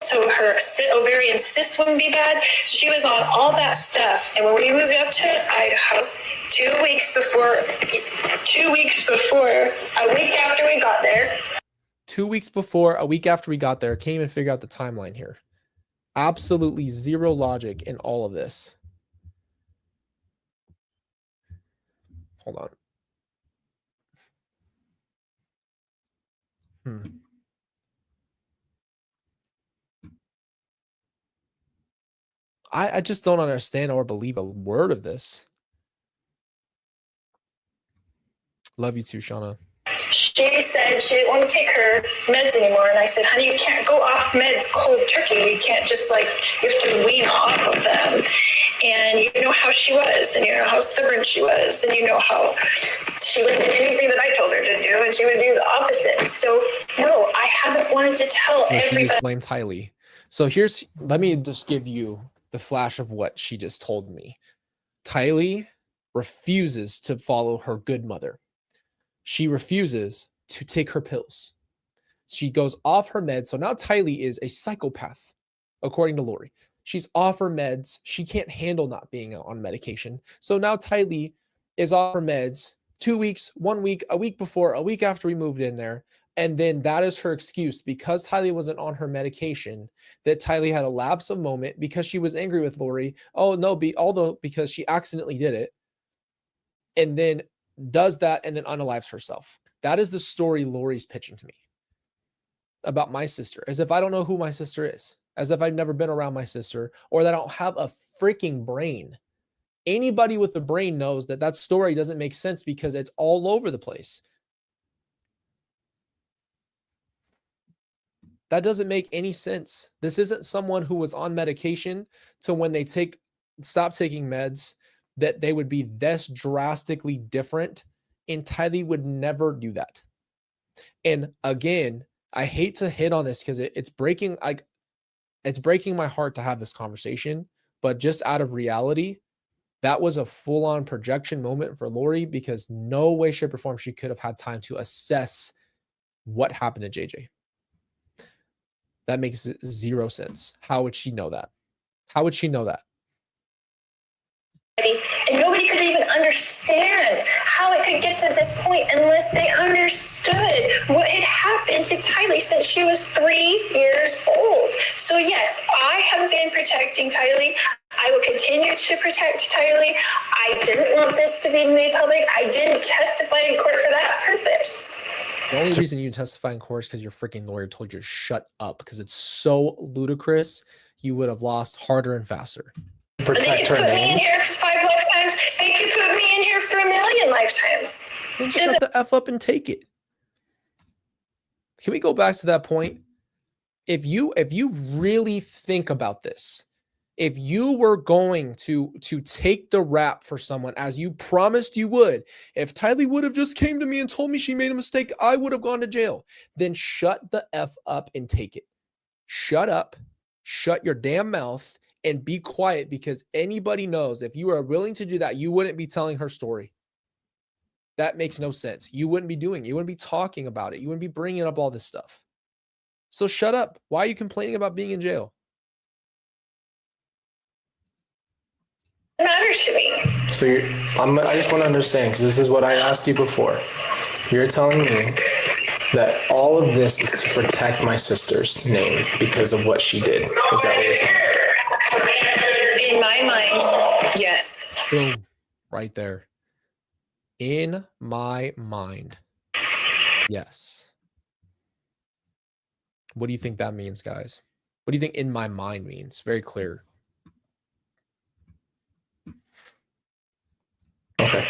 So her ovarian cyst wouldn't be bad. She was on all that stuff. And when we moved up to Idaho, 2 weeks before, a week after we got there. 2 weeks before, a week after we got there, can't even figure out the timeline here. Absolutely zero logic in all of this. Hold on. I just don't understand or believe a word of this. Love you too, Shauna. She said she didn't want to take her meds anymore. And I said, honey, you can't go off meds cold turkey. You can't just you have to wean off of them. And you know how she was, and you know how stubborn she was, and you know how she wouldn't do anything that I told her to do, and she would do the opposite. So, no, I haven't wanted to tell everybody. She just blamed Tylee. So let me just give you the flash of what she just told me. Tylee refuses to follow her good mother. She refuses to take her pills. She goes off her meds. So now Tylee is a psychopath, according to Lori. She's off her meds. She can't handle not being on medication. So now Tylee is off her meds 2 weeks, 1 week, a week before, a week after we moved in there. And then that is her excuse because Tylee wasn't on her medication, that Tylee had a lapse of moment because she was angry with Lori. Oh, no, although because she accidentally did it. And then does that and then unalives herself. That is the story Lori's pitching to me about my sister, as if I don't know who my sister is, as if I've never been around my sister, or that I don't have a freaking brain. Anybody with a brain knows that that story doesn't make sense because it's all over the place. That doesn't make any sense. This isn't someone who was on medication to when they stop taking meds, that they would be this drastically different, and Tylee would never do that. And again, I hate to hit on this because it's breaking my heart to have this conversation, but just out of reality, that was a full-on projection moment for Lori because no way, shape, or form she could have had time to assess what happened to JJ. That makes zero sense. How would she know that? How would she know that? And nobody could even understand how it could get to this point unless they understood what had happened to Tylee since she was 3 years old. So yes, I have been protecting Tylee. I will continue to protect Tylee. I didn't want this to be made public. I didn't testify in court for that purpose. The only reason you testify in court is because your freaking lawyer told you to shut up because it's so ludicrous. You would have lost harder and faster. Protect they could her put name. me in here for 5 lifetimes. They could put me in here for 1 million lifetimes. Then shut the F up and take it. Can we go back to that point? If you really think about this, if you were going to take the rap for someone as you promised you would, if Tylee would have just came to me and told me she made a mistake, I would have gone to jail. Then shut the F up and take it. Shut up, shut your damn mouth, and be quiet, because anybody knows if you are willing to do that, you wouldn't be telling her story. That makes no sense. You wouldn't be doing it. You wouldn't be talking about it. You wouldn't be bringing up all this stuff. So shut up. Why are you complaining about being in jail? It matters to me. So I just want to understand, because this is what I asked you before. You're telling me that all of this is to protect my sister's name because of what she did. Is that what you're telling me? In my mind, yes. Boom. Right there. In my mind. Yes. What do you think that means, guys? What do you think in my mind means? Very clear. Okay.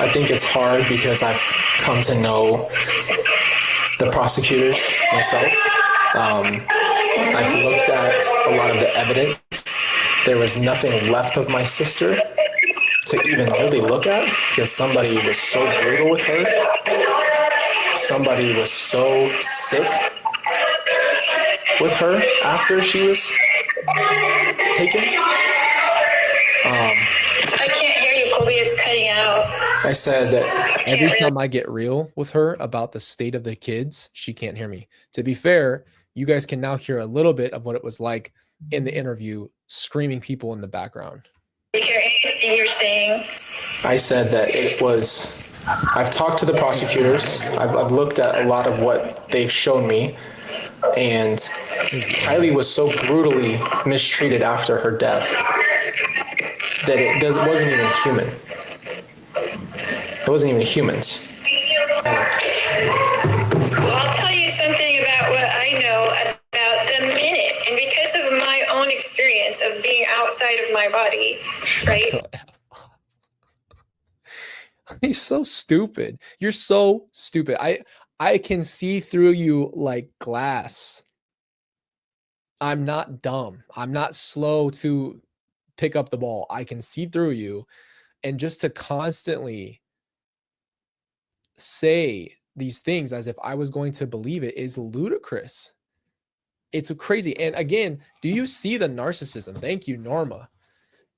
I think it's hard because I've come to know the prosecutors myself. I've looked at a lot of the evidence. There was nothing left of my sister to even really look at because somebody was so brutal with her. Somebody was so sick with her after she was taken. I can't hear you, Colby. It's cutting out. I said that every time I get real with her about the state of the kids, she can't hear me. To be fair, you guys can now hear a little bit of what it was like in the interview, screaming people in the background. Did you hear anything you're saying? I said that it was, I've talked to the prosecutors. I've looked at a lot of what they've shown me. And Kylie was so brutally mistreated after her death that it wasn't even human. It wasn't even humans. Well, I'll tell you something about what I know about the minute. And because of my own experience of being outside of my body, right? You're so stupid. You're so stupid. I can see through you like glass. I'm not dumb. I'm not slow to pick up the ball. I can see through you. And just to constantly say these things as if I was going to believe it is ludicrous. It's crazy. And again, do you see the narcissism? Thank you, Norma.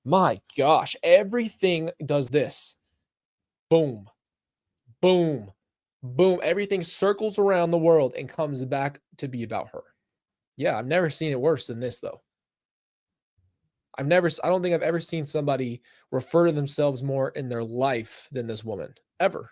My gosh, everything does this. Boom, boom, boom. Everything circles around the world and comes back to be about her. Yeah, I've never seen it worse than this, though. I don't think I've ever seen somebody refer to themselves more in their life than this woman, ever.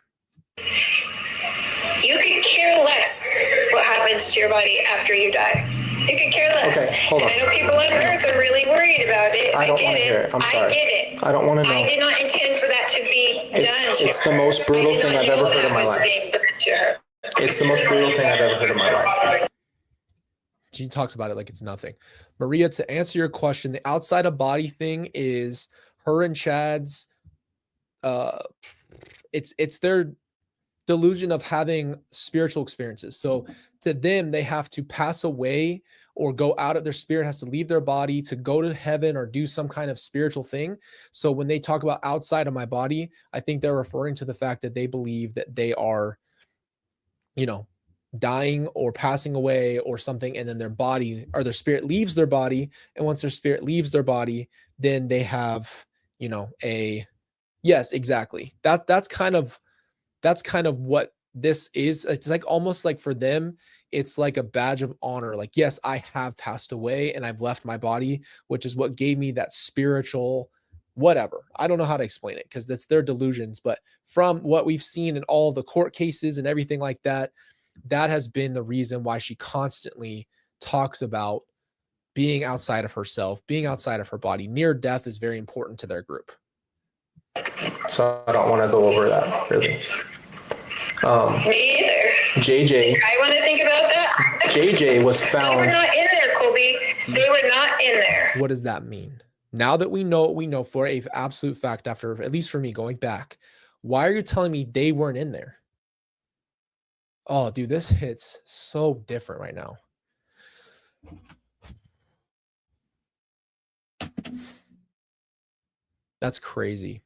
You could care less what happens to your body after you die. You could care less. Okay, hold on. And I know people on Earth are really worried about it. I don't want to hear it. I'm sorry. I get it. I don't want to know. I did not intend for that to be done to her. It's the most brutal thing I've ever heard in my life. It's the most brutal thing I've ever heard in my life. She talks about it like it's nothing. Maria, to answer your question, the outside of body thing is her and Chad's it's their delusion of having spiritual experiences. So to them, they have to pass away or go out of their spirit, has to leave their body to go to heaven or do some kind of spiritual thing. So when they talk about outside of my body, I think they're referring to the fact that they believe that they are, dying or passing away or something, and then their body or their spirit leaves their body. And once their spirit leaves their body, then they have, yes, exactly. That's kind of what this is. It's like almost like for them, it's like a badge of honor. Like, yes, I have passed away and I've left my body, which is what gave me that spiritual whatever. I don't know how to explain it because that's their delusions. But from what we've seen in all the court cases and everything like that, that has been the reason why she constantly talks about being outside of herself, being outside of her body. Near death is very important to their group. So I don't want to go over that really. Me either. JJ. I want to think about that. JJ was found. They were not in there, Colby. They were not in there. What does that mean? Now that we know what we know for a absolute fact, after at least for me going back, why are you telling me they weren't in there? Oh, dude, this hits so different right now. That's crazy.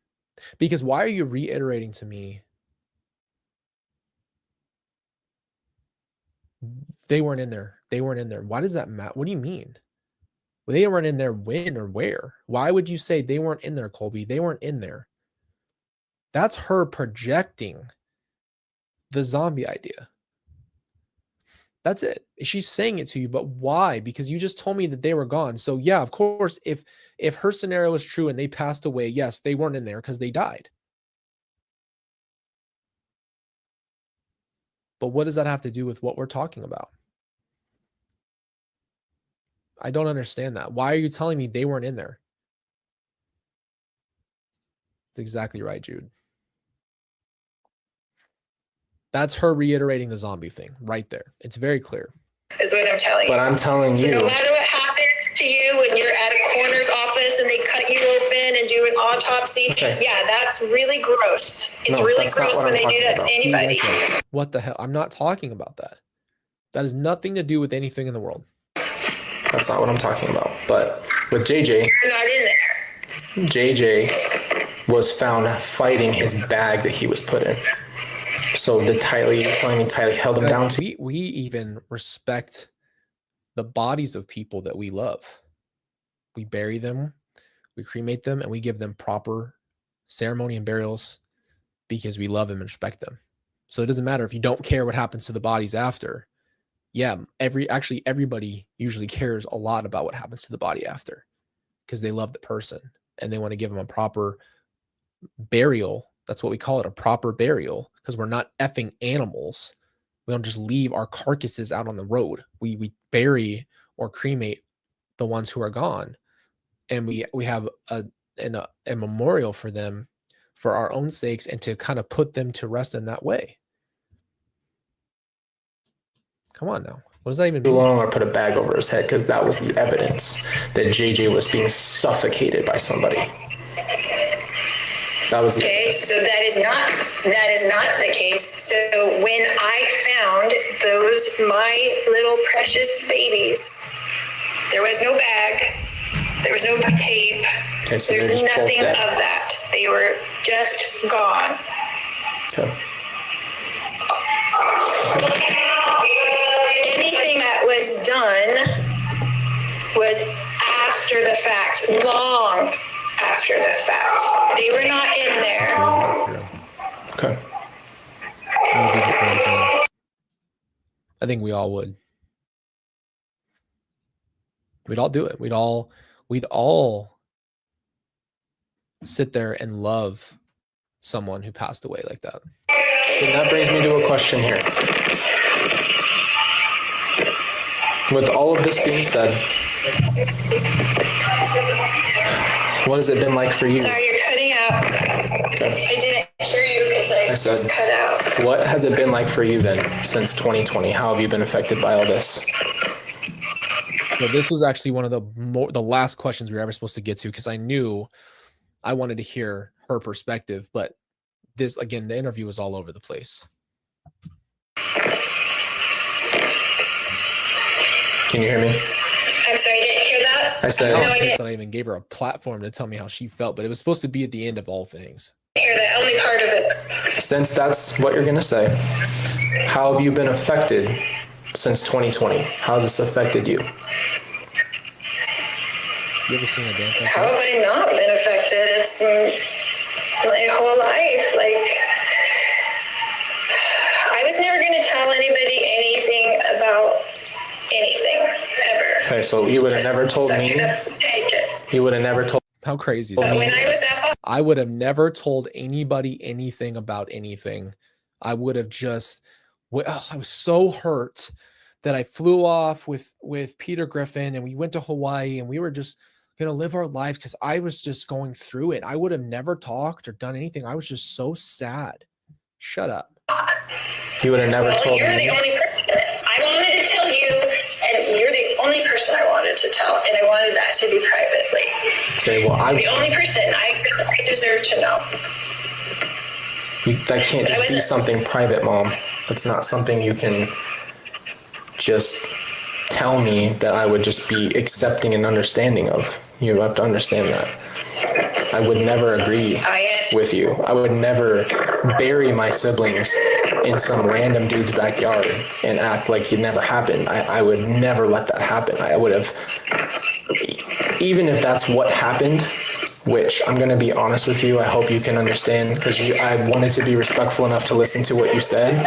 Because why are you reiterating to me they weren't in there? They weren't in there. Why does that matter? What do you mean? Well, they weren't in there when or where? Why would you say they weren't in there, Colby? They weren't in there. That's her projecting the zombie idea. That's it. She's saying it to you, but why? Because you just told me that they were gone. So yeah, of course, if her scenario is true and they passed away, yes, they weren't in there because they died. But what does that have to do with what we're talking about? I don't understand that. Why are you telling me they weren't in there? That's exactly right, Jude. That's her reiterating the zombie thing right there. It's very clear. Is what I'm telling you. But I'm telling So you. no matter what happens to you when you're at a coroner's office and they cut you open and do an autopsy, yeah, that's really gross. It's really gross when they do that to anybody. What the hell? I'm not talking about that. That has nothing to do with anything in the world. That's not what I'm talking about. But with JJ, You're not in there. JJ was found fighting his bag that he was put in. So did Tylee held him down to. We even respect the bodies of people that we love. We bury them, we cremate them, and we give them proper ceremony and burials because we love them and respect them. So it doesn't matter if you don't care what happens to the bodies after. Yeah, everybody usually cares a lot about what happens to the body after because they love the person and they want to give them a proper burial. That's what we call it, a proper burial, because we're not effing animals. We don't just leave our carcasses out on the road. We bury or cremate the ones who are gone, and we have a memorial for them for our own sakes and to kind of put them to rest in that way. Come on now. What does that even mean? Too long or put a bag over his head, because that was the evidence that JJ was being suffocated by somebody. That was okay, so that is not the case. So when I found my little precious babies, there was no bag, there was no tape, okay, so there's nothing of that. They were just gone. Okay. Anything that was done was after the fact, long after the fact. They were not in there. Okay. I think we all would. We'd all do it. We'd all sit there and love someone who passed away like that. And that brings me to a question here. With all of this being said, what has it been like for you? Sorry, you're cutting out. Okay. I didn't hear you because I was cut out. What has it been like for you then since 2020? How have you been affected by all this? So this was actually one of the last questions we were ever supposed to get to, because I knew I wanted to hear her perspective, but this, again, the interview was all over the place. Can you hear me? I'm sorry, I didn't hear that. I said, no, I didn't that I even gave her a platform to tell me how she felt, but it was supposed to be at the end of all things. hear that, only part of it. Since that's what you're going to say, how have you been affected since 2020? How has this affected you? You ever seen a dance like How have I not been affected? It's my whole life. Like, I was never going to tell anybody anything about anything, ever. Okay, so you would have never told me. You would have never told. How crazy is But that? when I was at I would have never told anybody anything about anything. I would have just, I was so hurt that I flew off with Peter Griffin and we went to Hawaii and we were just going to live our lives because I was just going through it. I would have never talked or done anything. I was just so sad. Shut up. You would have never told you're me. the only person I wanted to tell you, and you're the only person I wanted to tell, and I wanted that to be privately. Okay, well, The only person I deserve to know. That can't just be something private, Mom. That's not something you can just tell me that I would just be accepting and understanding of. You have to understand that. I would never agree with you. I would never bury my siblings in some random dude's backyard and act like it never happened. I would never let that happen. I would have, even if that's what happened, which I'm going to be honest with you, I hope you can understand, because I wanted to be respectful enough to listen to what you said.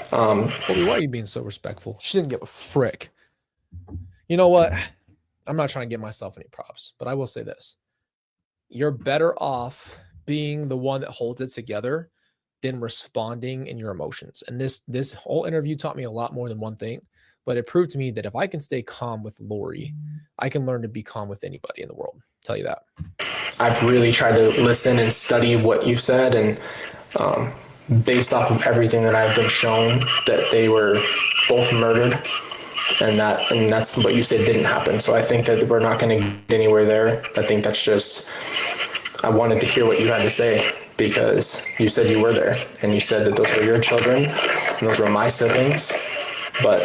Colby, why are you being so respectful? She didn't give a frick. You know what? I'm not trying to give myself any props, but I will say this. You're better off being the one that holds it together than responding in your emotions. And this whole interview taught me a lot more than one thing, but it proved to me that if I can stay calm with Lori, I can learn to be calm with anybody in the world. I'll tell you that. I've really tried to listen and study what you said, and based off of everything that I've been shown, that they were both murdered, and that's what you said didn't happen. So I think that we're not going to get anywhere there. I think that's just, I wanted to hear what you had to say, because you said you were there, and you said that those were your children and those were my siblings. But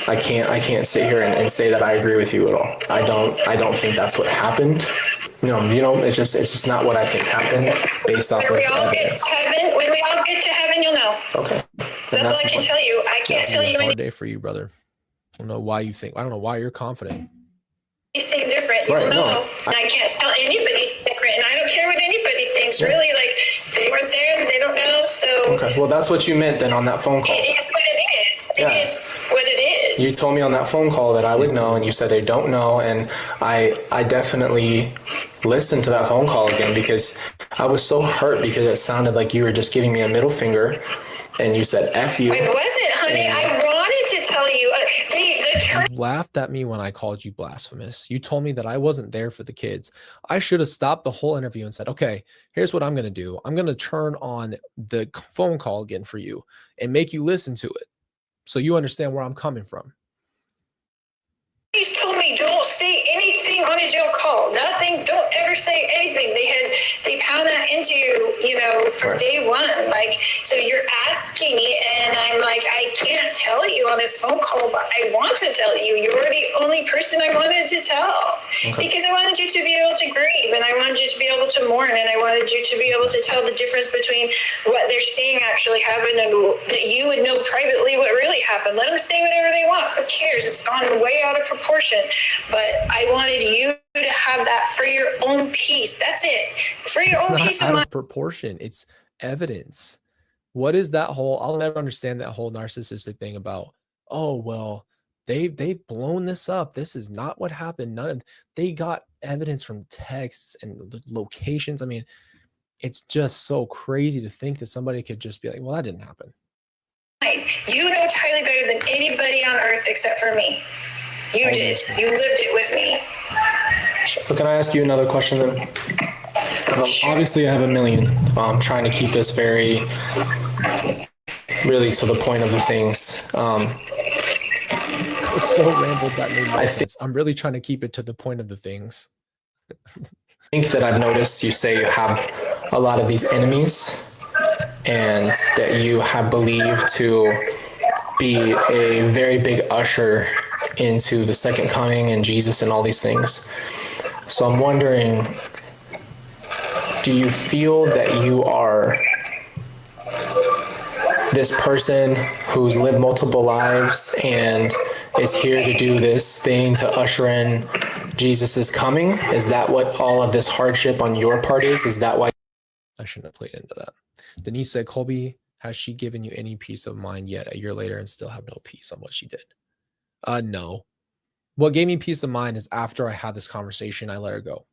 I can't sit here and say that I agree with you at all. I don't think that's what happened. No, it's just not what I think happened based off of evidence. When we all get to heaven, you'll know. Okay. That's all I can tell you. I can't tell you Hard day for you, brother. I don't know why you're confident. anything different. Right, No. no. And I can't tell anybody different, and I don't care what anybody thinks. Yeah. Really, like, they weren't there, they don't know. So Okay. Well, that's what you meant then on that phone call. it is what it is. Yeah. It is what it is. You told me on that phone call that I would know, and you said I don't know, and I definitely listened to that phone call again, because I was so hurt, because it sounded like you were just giving me a middle finger, and you said F you. I wasn't, honey. I wanted to tell you. The church You laughed at me when I called you blasphemous. You told me that I wasn't there for the kids. I should have stopped the whole interview and said, okay, here's what I'm going to do. I'm going to turn on the phone call again for you and make you listen to it so you understand where I'm coming from. He's told me don't say anything on a jail call. Nothing. Don't ever say anything. They pound that into you, from Right. day one. Like, so you're asking me, and I'm like, I can't tell you on this phone call, but I want to tell you. You're the only person I wanted to tell, because I wanted you to be able to grieve, and I wanted you to be able to mourn, and I wanted you to be able to tell the difference between what they're saying actually happened and that you would know privately what really happened. Let them say whatever they want. Who cares? It's gone way out of proportion. But I wanted you to have that for your own peace. That's it. For your It's own not peace of out mind. of proportion. It's evidence. What is that whole? I'll never understand that whole narcissistic thing about, oh well, they've blown this up. This is not what happened. They got evidence from texts and locations. I mean, it's just so crazy to think that somebody could just be like, well, that didn't happen. You know Tyler better than anybody on earth except for me. You did. You lived it with me. So can I ask you another question then? Obviously, I have a million. I'm trying to keep this very, really to the point of the things. It was so rambled that made no sense. I'm really trying to keep it to the point of the things. I think that I've noticed you say you have a lot of these enemies, and that you have believed to be a very big usher into the second coming and Jesus and all these things. So I'm wondering, do you feel that you are this person who's lived multiple lives and is here to do this thing to usher in Jesus's coming? Is that what all of this hardship on your part is? Is that why? I shouldn't have played into that. Denise said, Colby, has she given you any peace of mind yet a year later and still have no peace on what she did? No. What gave me peace of mind is after I had this conversation, I let her go.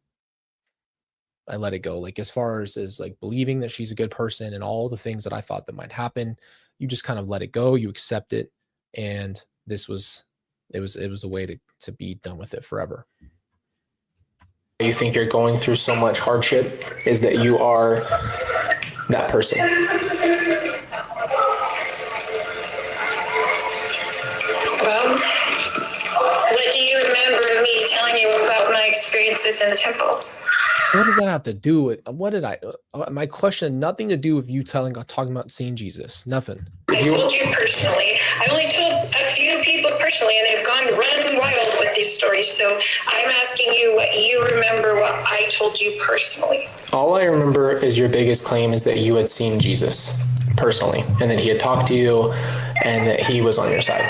I let it go. Like, as far as like believing that she's a good person and all the things that I thought that might happen, you just kind of let it go. You accept it. And it was a way to be done with it forever. You think you're going through so much hardship is that you are that person. Well, what do you remember of me telling you about my experiences in the temple? What does that have to do with my question had nothing to do with you talking about seeing Jesus. Nothing. I told you personally. I only told a few people personally, and they've gone running wild with these stories. So I'm asking you what you remember, what I told you personally. All I remember is your biggest claim is that you had seen Jesus personally, and that he had talked to you, and that he was on your side.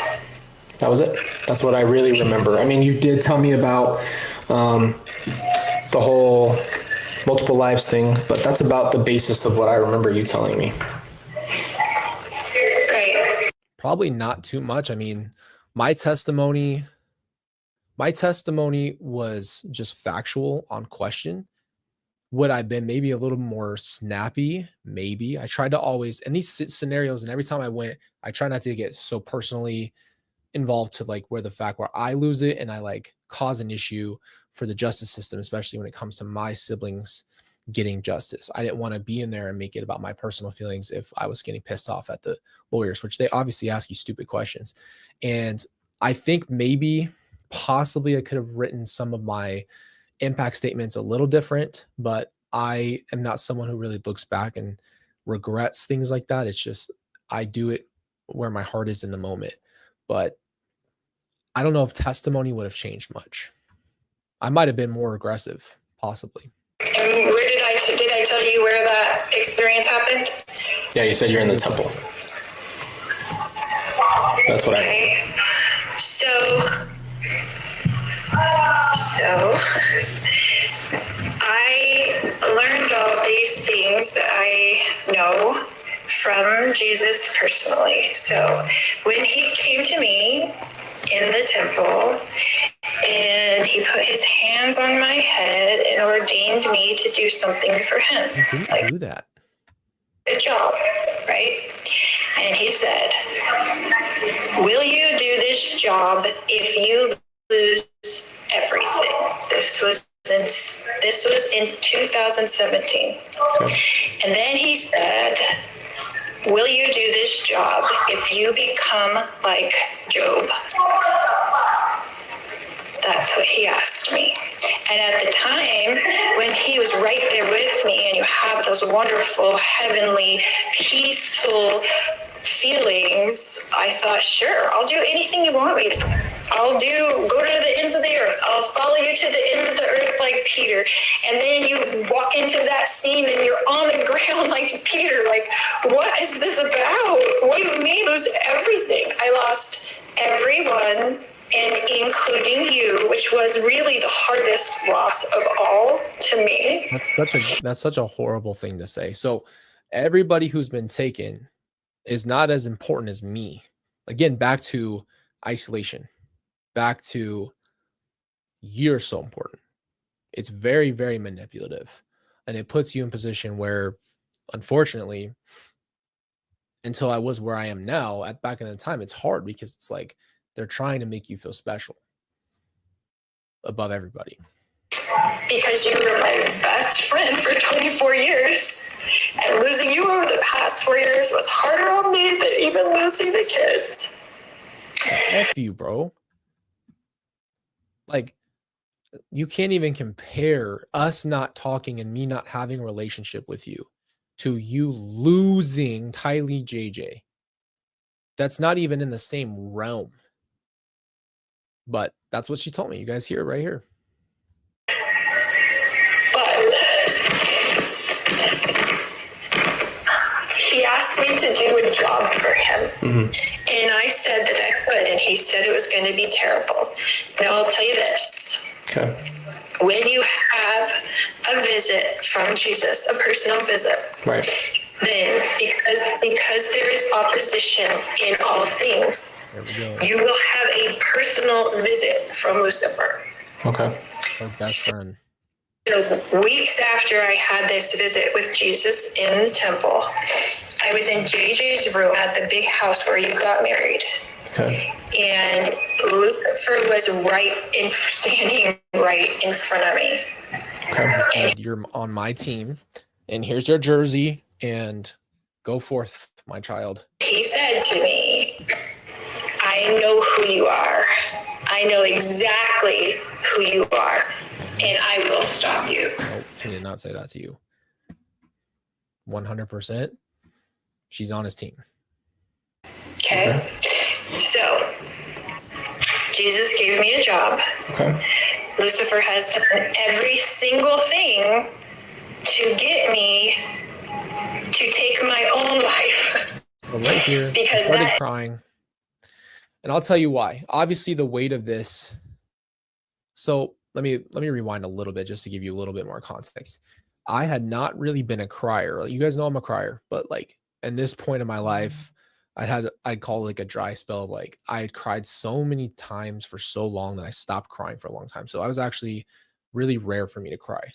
That was it. That's what I really remember. I mean, you did tell me about the whole multiple lives thing, but that's about the basis of what I remember you telling me. Right. Probably not too much. I mean, my testimony was just factual on question. Would I have been maybe a little more snappy? Maybe. I tried to always, in these scenarios, and every time I went, I try not to get so personally involved to like where I lose it and I like cause an issue for the justice system, especially when it comes to my siblings getting justice. I didn't want to be in there and make it about my personal feelings if I was getting pissed off at the lawyers, which they obviously ask you stupid questions. And I think maybe possibly I could have written some of my impact statements a little different, but I am not someone who really looks back and regrets things like that. It's just I do it where my heart is in the moment. But I don't know if testimony would have changed much. I might have been more aggressive, possibly. And where did I tell you where that experience happened? Yeah, you said you're in the temple. That's what Okay. So I learned all these things that I know from Jesus personally. So when he came to me in the temple and he put his hands on my head and ordained me to do something for him. You didn't do that. Good job, right? And he said, will you do this job if you lose everything? This was in 2017. Okay. And then he said, will you do this job if you become like Job? That's what he asked me. And at the time, when he was right there with me, and you have those wonderful, heavenly, peaceful feelings, I thought, sure, I'll do anything you want me to. Go to the ends of the earth. I'll follow you to the ends of the earth like Peter. And then you walk into that scene and you're on the ground like Peter. Like, what is this about? What do you mean lose everything? I lost everyone, and including you, which was really the hardest loss of all to me. That's such a horrible thing to say. So everybody who's been taken is not as important as me. Again, back to isolation, back to you're so important. It's very, very manipulative. And it puts you in position where, unfortunately, until I was where I am now, back in the time, it's hard because it's like they're trying to make you feel special above everybody. Because you were my best friend for 24 years. And losing you over the past 4 years was harder on me than even losing the kids. F you, bro. Like, you can't even compare us not talking and me not having a relationship with you to you losing Tylee JJ. That's not even in the same realm. But that's what she told me. You guys hear it right here. But he asked me to do a job for him. Mm-hmm. And I said that I could. And he said it was going to be terrible. Now I'll tell you this. Okay. When you have a visit from Jesus, a personal visit, right, then because there is opposition in all things, you will have a personal visit from Lucifer. Okay. Our best friend. So weeks after I had this visit with Jesus in the temple, I was in JJ's room at the big house where you got married. Okay. And Lucifer was standing right in front of me. Okay. And you're on my team, and here's your jersey, and go forth, my child. He said to me, I know who you are. I know exactly who you are, and I will stop you. No, he did not say that to you. 100%. She's on his team. Okay. So, Jesus gave me a job. Okay. Lucifer has done every single thing to get me to take my own life. Well, right here, because I started crying. And I'll tell you why. Obviously, the weight of this. So let me rewind a little bit just to give you a little bit more context. I had not really been a crier. You guys know I'm a crier, but like in this point in my life, I'd call it like a dry spell of like I had cried so many times for so long that I stopped crying for a long time. So I was actually really rare for me to cry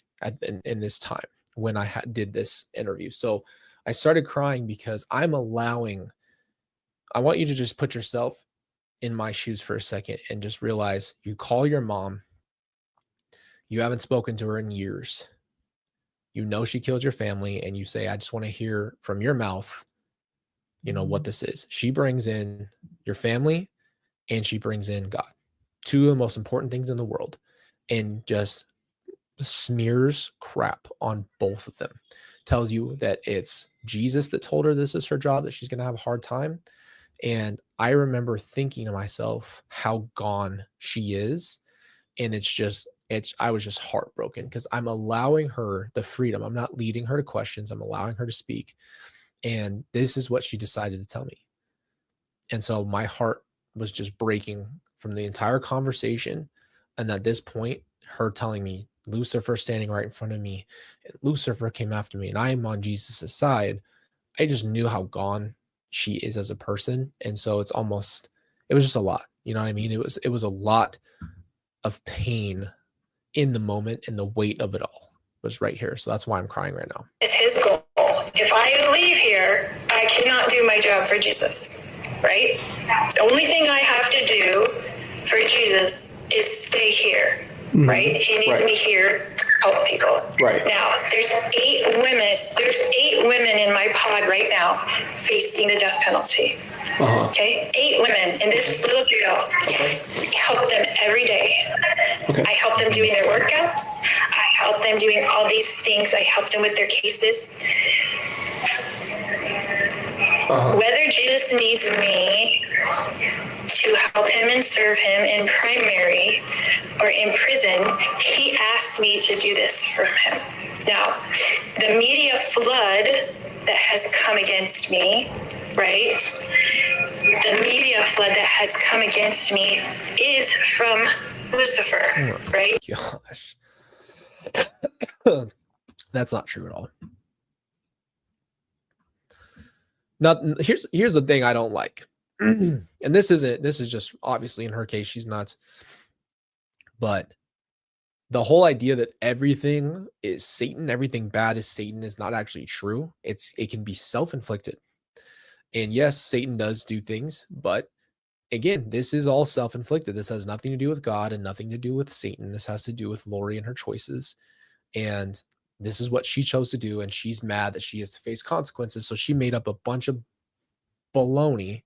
in this time when I did this interview. So I started crying because I want you to just put yourself in my shoes for a second and just realize you call your mom, you haven't spoken to her in years. you know she killed your family, and you say, I just want to hear from your mouth, you know, what this is. She brings in your family and she brings in God, two of the most important things in the world, and just smears crap on both of them. Tells you that it's Jesus that told her this is her job, that she's going to have a hard time. And I remember thinking to myself how gone she is. And I was just heartbroken because I'm allowing her the freedom. I'm not leading her to questions. I'm allowing her to speak. And this is what she decided to tell me. And so my heart was just breaking from the entire conversation. And at this point, her telling me, Lucifer standing right in front of me, and Lucifer came after me, and I'm on Jesus' side. I just knew how gone she is as a person. And so it was just a lot. You know what I mean? It was a lot of pain in the moment, and the weight of it all was right here. So that's why I'm crying right now. It's his goal. If I leave here, I cannot do my job for Jesus, right? The only thing I have to do for Jesus is stay here, right? He needs me here to help people. Right. Now, there's 8 women in my pod right now facing the death penalty. Okay, 8 women in this little jail. I help them every day. I help them doing their workouts. I help them doing all these things. I help them with their cases. Whether Jesus needs me to help him and serve him in primary or in prison, he asked me to do this for him. Now, the media flood that has come against me, right? The media flood that has come against me is from Lucifer, right? Gosh. That's not true at all. Here's the thing I don't like. And this is just obviously in her case, she's nuts. But the whole idea that everything is Satan, everything bad is Satan is not actually true. It can be self-inflicted. And yes, Satan does do things, but again, this is all self-inflicted. This has nothing to do with God and nothing to do with Satan. This has to do with Lori and her choices. And this is what she chose to do. And she's mad that she has to face consequences. So she made up a bunch of baloney,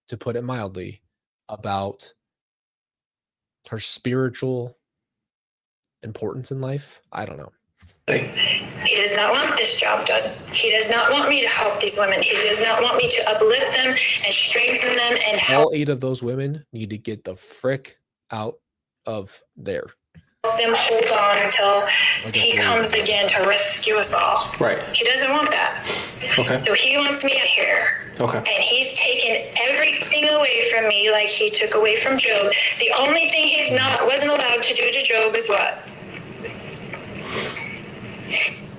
to put it mildly, about her spiritual importance in life. I don't know. He does not want this job done. He does not want me to help these women. He does not want me to uplift them and strengthen them and help. All 8 of those women need to get the frick out of there. Them hold on until he comes again to rescue us all. Right. He doesn't want that. Okay. So he wants me here. Okay. And he's taken everything away from me like he took away from Job. The only thing wasn't allowed to do to Job is what?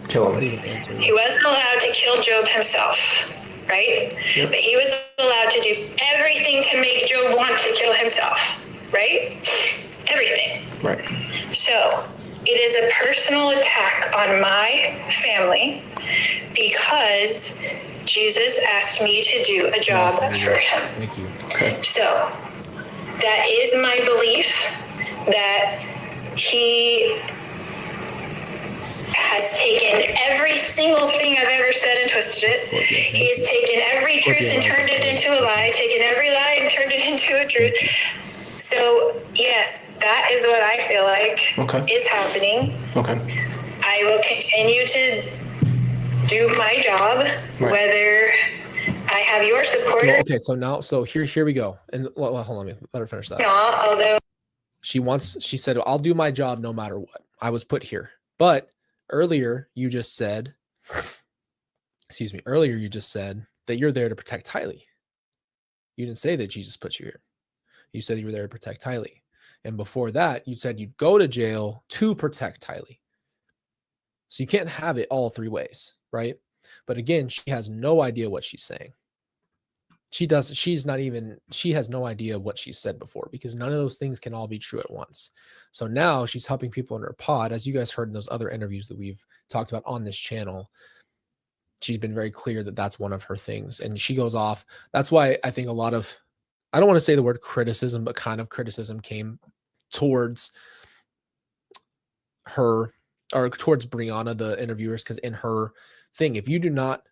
Kill him. He wasn't allowed to kill Job himself, right? Yep. But he was allowed to do everything to make Job want to kill himself, right? Everything. Right. So it is a personal attack on my family because Jesus asked me to do a job for him. Thank you. Okay. So that is my belief that he has taken every single thing I've ever said and twisted it. He has taken every truth and turned it into a lie, taken every lie and turned it into a truth. So, yes, that is what I feel like is happening. Okay. I will continue to do my job, whether I have your support. Well, okay, so here we go. And hold on, let her finish that. Although she said, I'll do my job no matter what. I was put here. But earlier you just said that you're there to protect Tylee. You didn't say that Jesus put you here. You said you were there to protect Tylee. And before that, you said you'd go to jail to protect Tylee. So you can't have it all 3 ways, right? But again, she has no idea what she's saying. She has no idea what she said before, because none of those things can all be true at once. So now she's helping people in her pod, as you guys heard in those other interviews that we've talked about on this channel. She's been very clear that that's one of her things. And she goes off. That's why I think a lot of, I don't want to say the word criticism, but kind of criticism came towards her, or towards Brianna, the interviewers, because in her thing, if you do not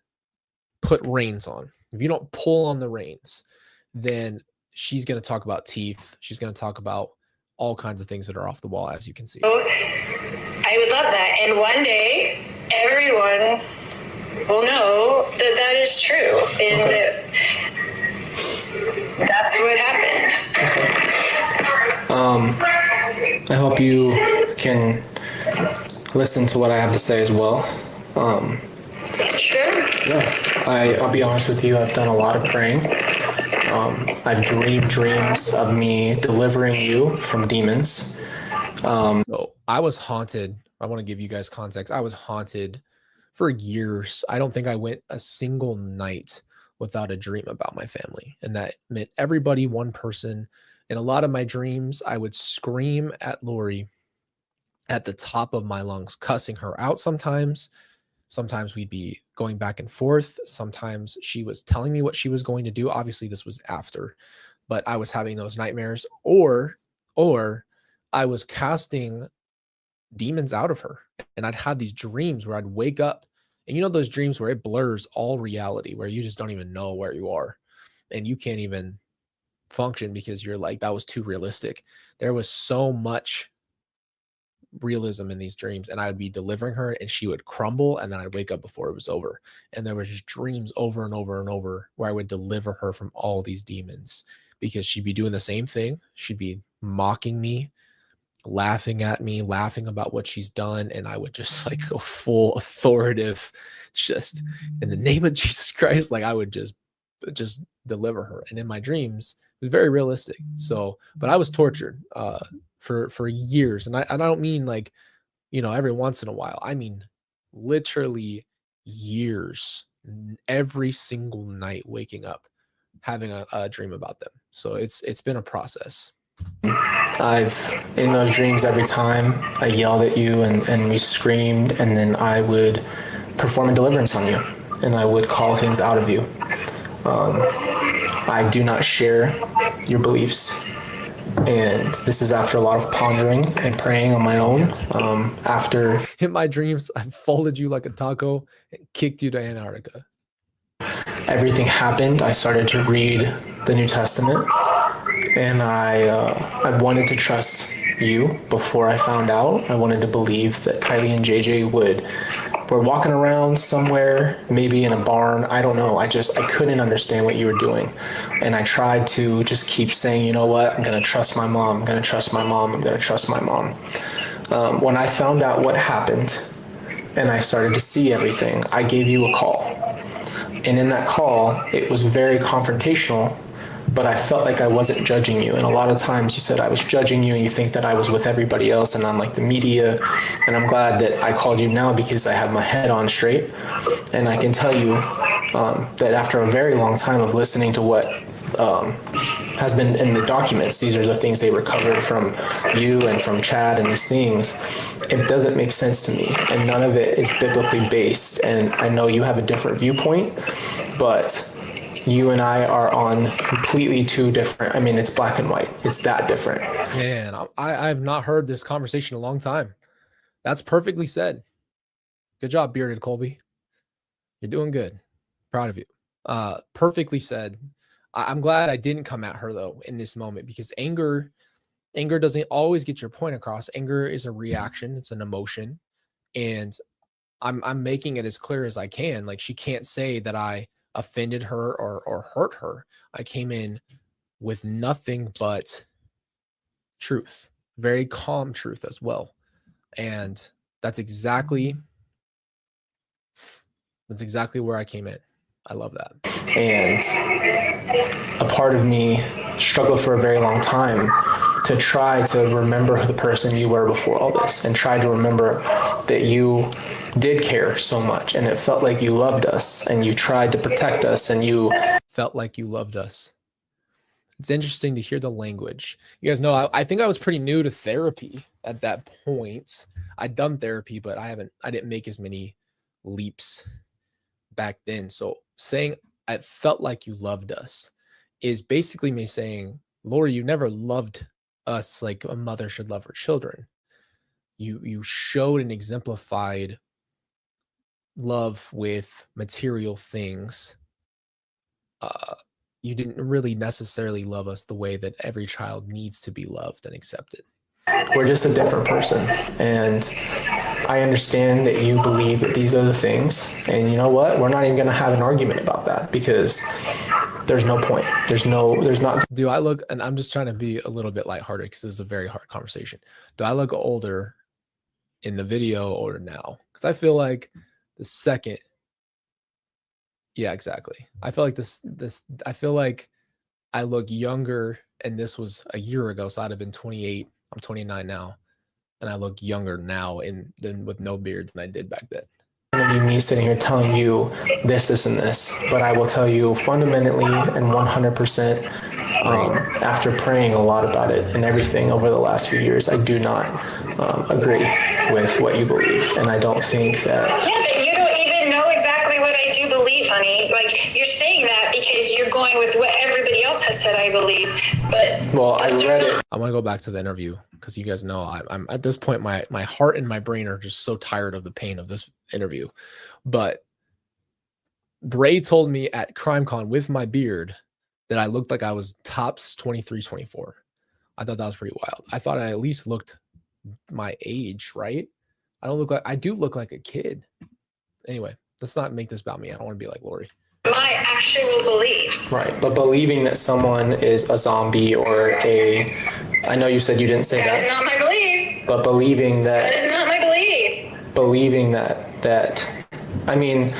put reins on, if you don't pull on the reins, then she's going to talk about teeth. She's going to talk about all kinds of things that are off the wall, as you can see. I would love that. And one day, everyone will know that that is true. And that's what happened. I hope you can listen to what I have to say as well. Sure. Yeah, I'll be honest with you. I've done a lot of praying. I've dreamed dreams of me delivering you from demons. So I was haunted. I want to give you guys context. I was haunted for years. I don't think I went a single night without a dream about my family. And that meant everybody, one person. In a lot of my dreams, I would scream at Lori at the top of my lungs, cussing her out sometimes. Sometimes we'd be going back and forth. Sometimes she was telling me what she was going to do. Obviously, this was after, but I was having those nightmares, or I was casting demons out of her. And I'd had these dreams where I'd wake up, and you know those dreams where it blurs all reality, where you just don't even know where you are and you can't even function because you're like, that was too realistic. There was so much realism in these dreams, and I would be delivering her and she would crumble, and then I'd wake up before it was over. And there was just dreams over and over and over where I would deliver her from all these demons, because she'd be doing the same thing. She'd be mocking me, laughing at me, laughing about what she's done, and I would just like go full authoritative, just in the name of Jesus Christ. Like I would just deliver her. And in my dreams, it was very realistic. So, but I was tortured for years. And I don't mean like, you know, every once in a while. I mean literally years, every single night, waking up having a dream about them. So it's been a process. In those dreams, every time I yelled at you and we screamed, and then I would perform a deliverance on you, and I would call things out of you. I do not share your beliefs, and this is after a lot of pondering and praying on my own. After in my dreams, I folded you like a taco and kicked you to Antarctica. Everything happened, I started to read the New Testament, and I wanted to trust you before I found out. I wanted to believe that Kylie and JJ were walking around somewhere, maybe in a barn. I don't know. I couldn't understand what you were doing. And I tried to just keep saying, you know what? I'm going to trust my mom. I'm going to trust my mom. I'm going to trust my mom. When I found out what happened and I started to see everything, I gave you a call. And in that call, it was very confrontational, but I felt like I wasn't judging you. And a lot of times you said I was judging you, and you think that I was with everybody else and I'm like the media. And I'm glad that I called you now, because I have my head on straight. And I can tell you that after a very long time of listening to what has been in the documents, these are the things they recovered from you and from Chad and these things, it doesn't make sense to me. And none of it is biblically based. And I know you have a different viewpoint, but you and I are on completely two different. I mean, it's black and white. It's that different. Man, I have not heard this conversation in a long time. That's perfectly said. Good job, bearded Colby. You're doing good. Proud of you. Perfectly said. I'm glad I didn't come at her though in this moment, because anger doesn't always get your point across. Anger is a reaction. It's an emotion, and I'm making it as clear as I can. Like, she can't say that I offended her or hurt her. I came in with nothing but truth, very calm truth as well. And that's exactly where I came in. I love that. And a part of me struggled for a very long time to try to remember the person you were before all this, and try to remember that you did care so much, and it felt like you loved us, and you tried to protect us, and you felt like you loved us. It's interesting to hear the language. You guys know, I think I was pretty new to therapy at that point. I'd done therapy, but I didn't make as many leaps back then. So saying I felt like you loved us is basically me saying, Lori, you never loved us like a mother should love her children. you showed and exemplified love with material things. You didn't really necessarily love us the way that every child needs to be loved and accepted. We're just a different person. And I understand that you believe that these are the things. And you know what? We're not even going to have an argument about that because there's no point. There's not. Do I look, and I'm just trying to be a little bit lighthearted because this is a very hard conversation. Do I look older in the video or now? Because I feel like the second, yeah, exactly. I feel like I feel like I look younger, and this was a year ago, so I'd have been 28. I'm 29 now, and I look younger now than with no beard than I did back then. Going to be me sitting here telling you this, and this, but I will tell you fundamentally and 100%, after praying a lot about it and everything over the last few years, I do not agree with what you believe, and I don't think that. Yeah, but you don't even know exactly what I do believe, honey. Like, you're saying that because you're going with what everybody else has said I believe, but. Well, I read it. I want to go back to the interview because you guys know I'm at this point, my heart and my brain are just so tired of the pain of this interview. But Bray told me at CrimeCon with my beard that I looked like I was tops 23, 24. I thought that was pretty wild. I thought I at least looked my age, right? I do look like a kid. Anyway, let's not make this about me. I don't want to be like Lori. My actual beliefs. Right, but believing that someone is a zombie or I know you said you didn't say that. That is not my belief. But believing that. That is not my belief. Believing that, I mean,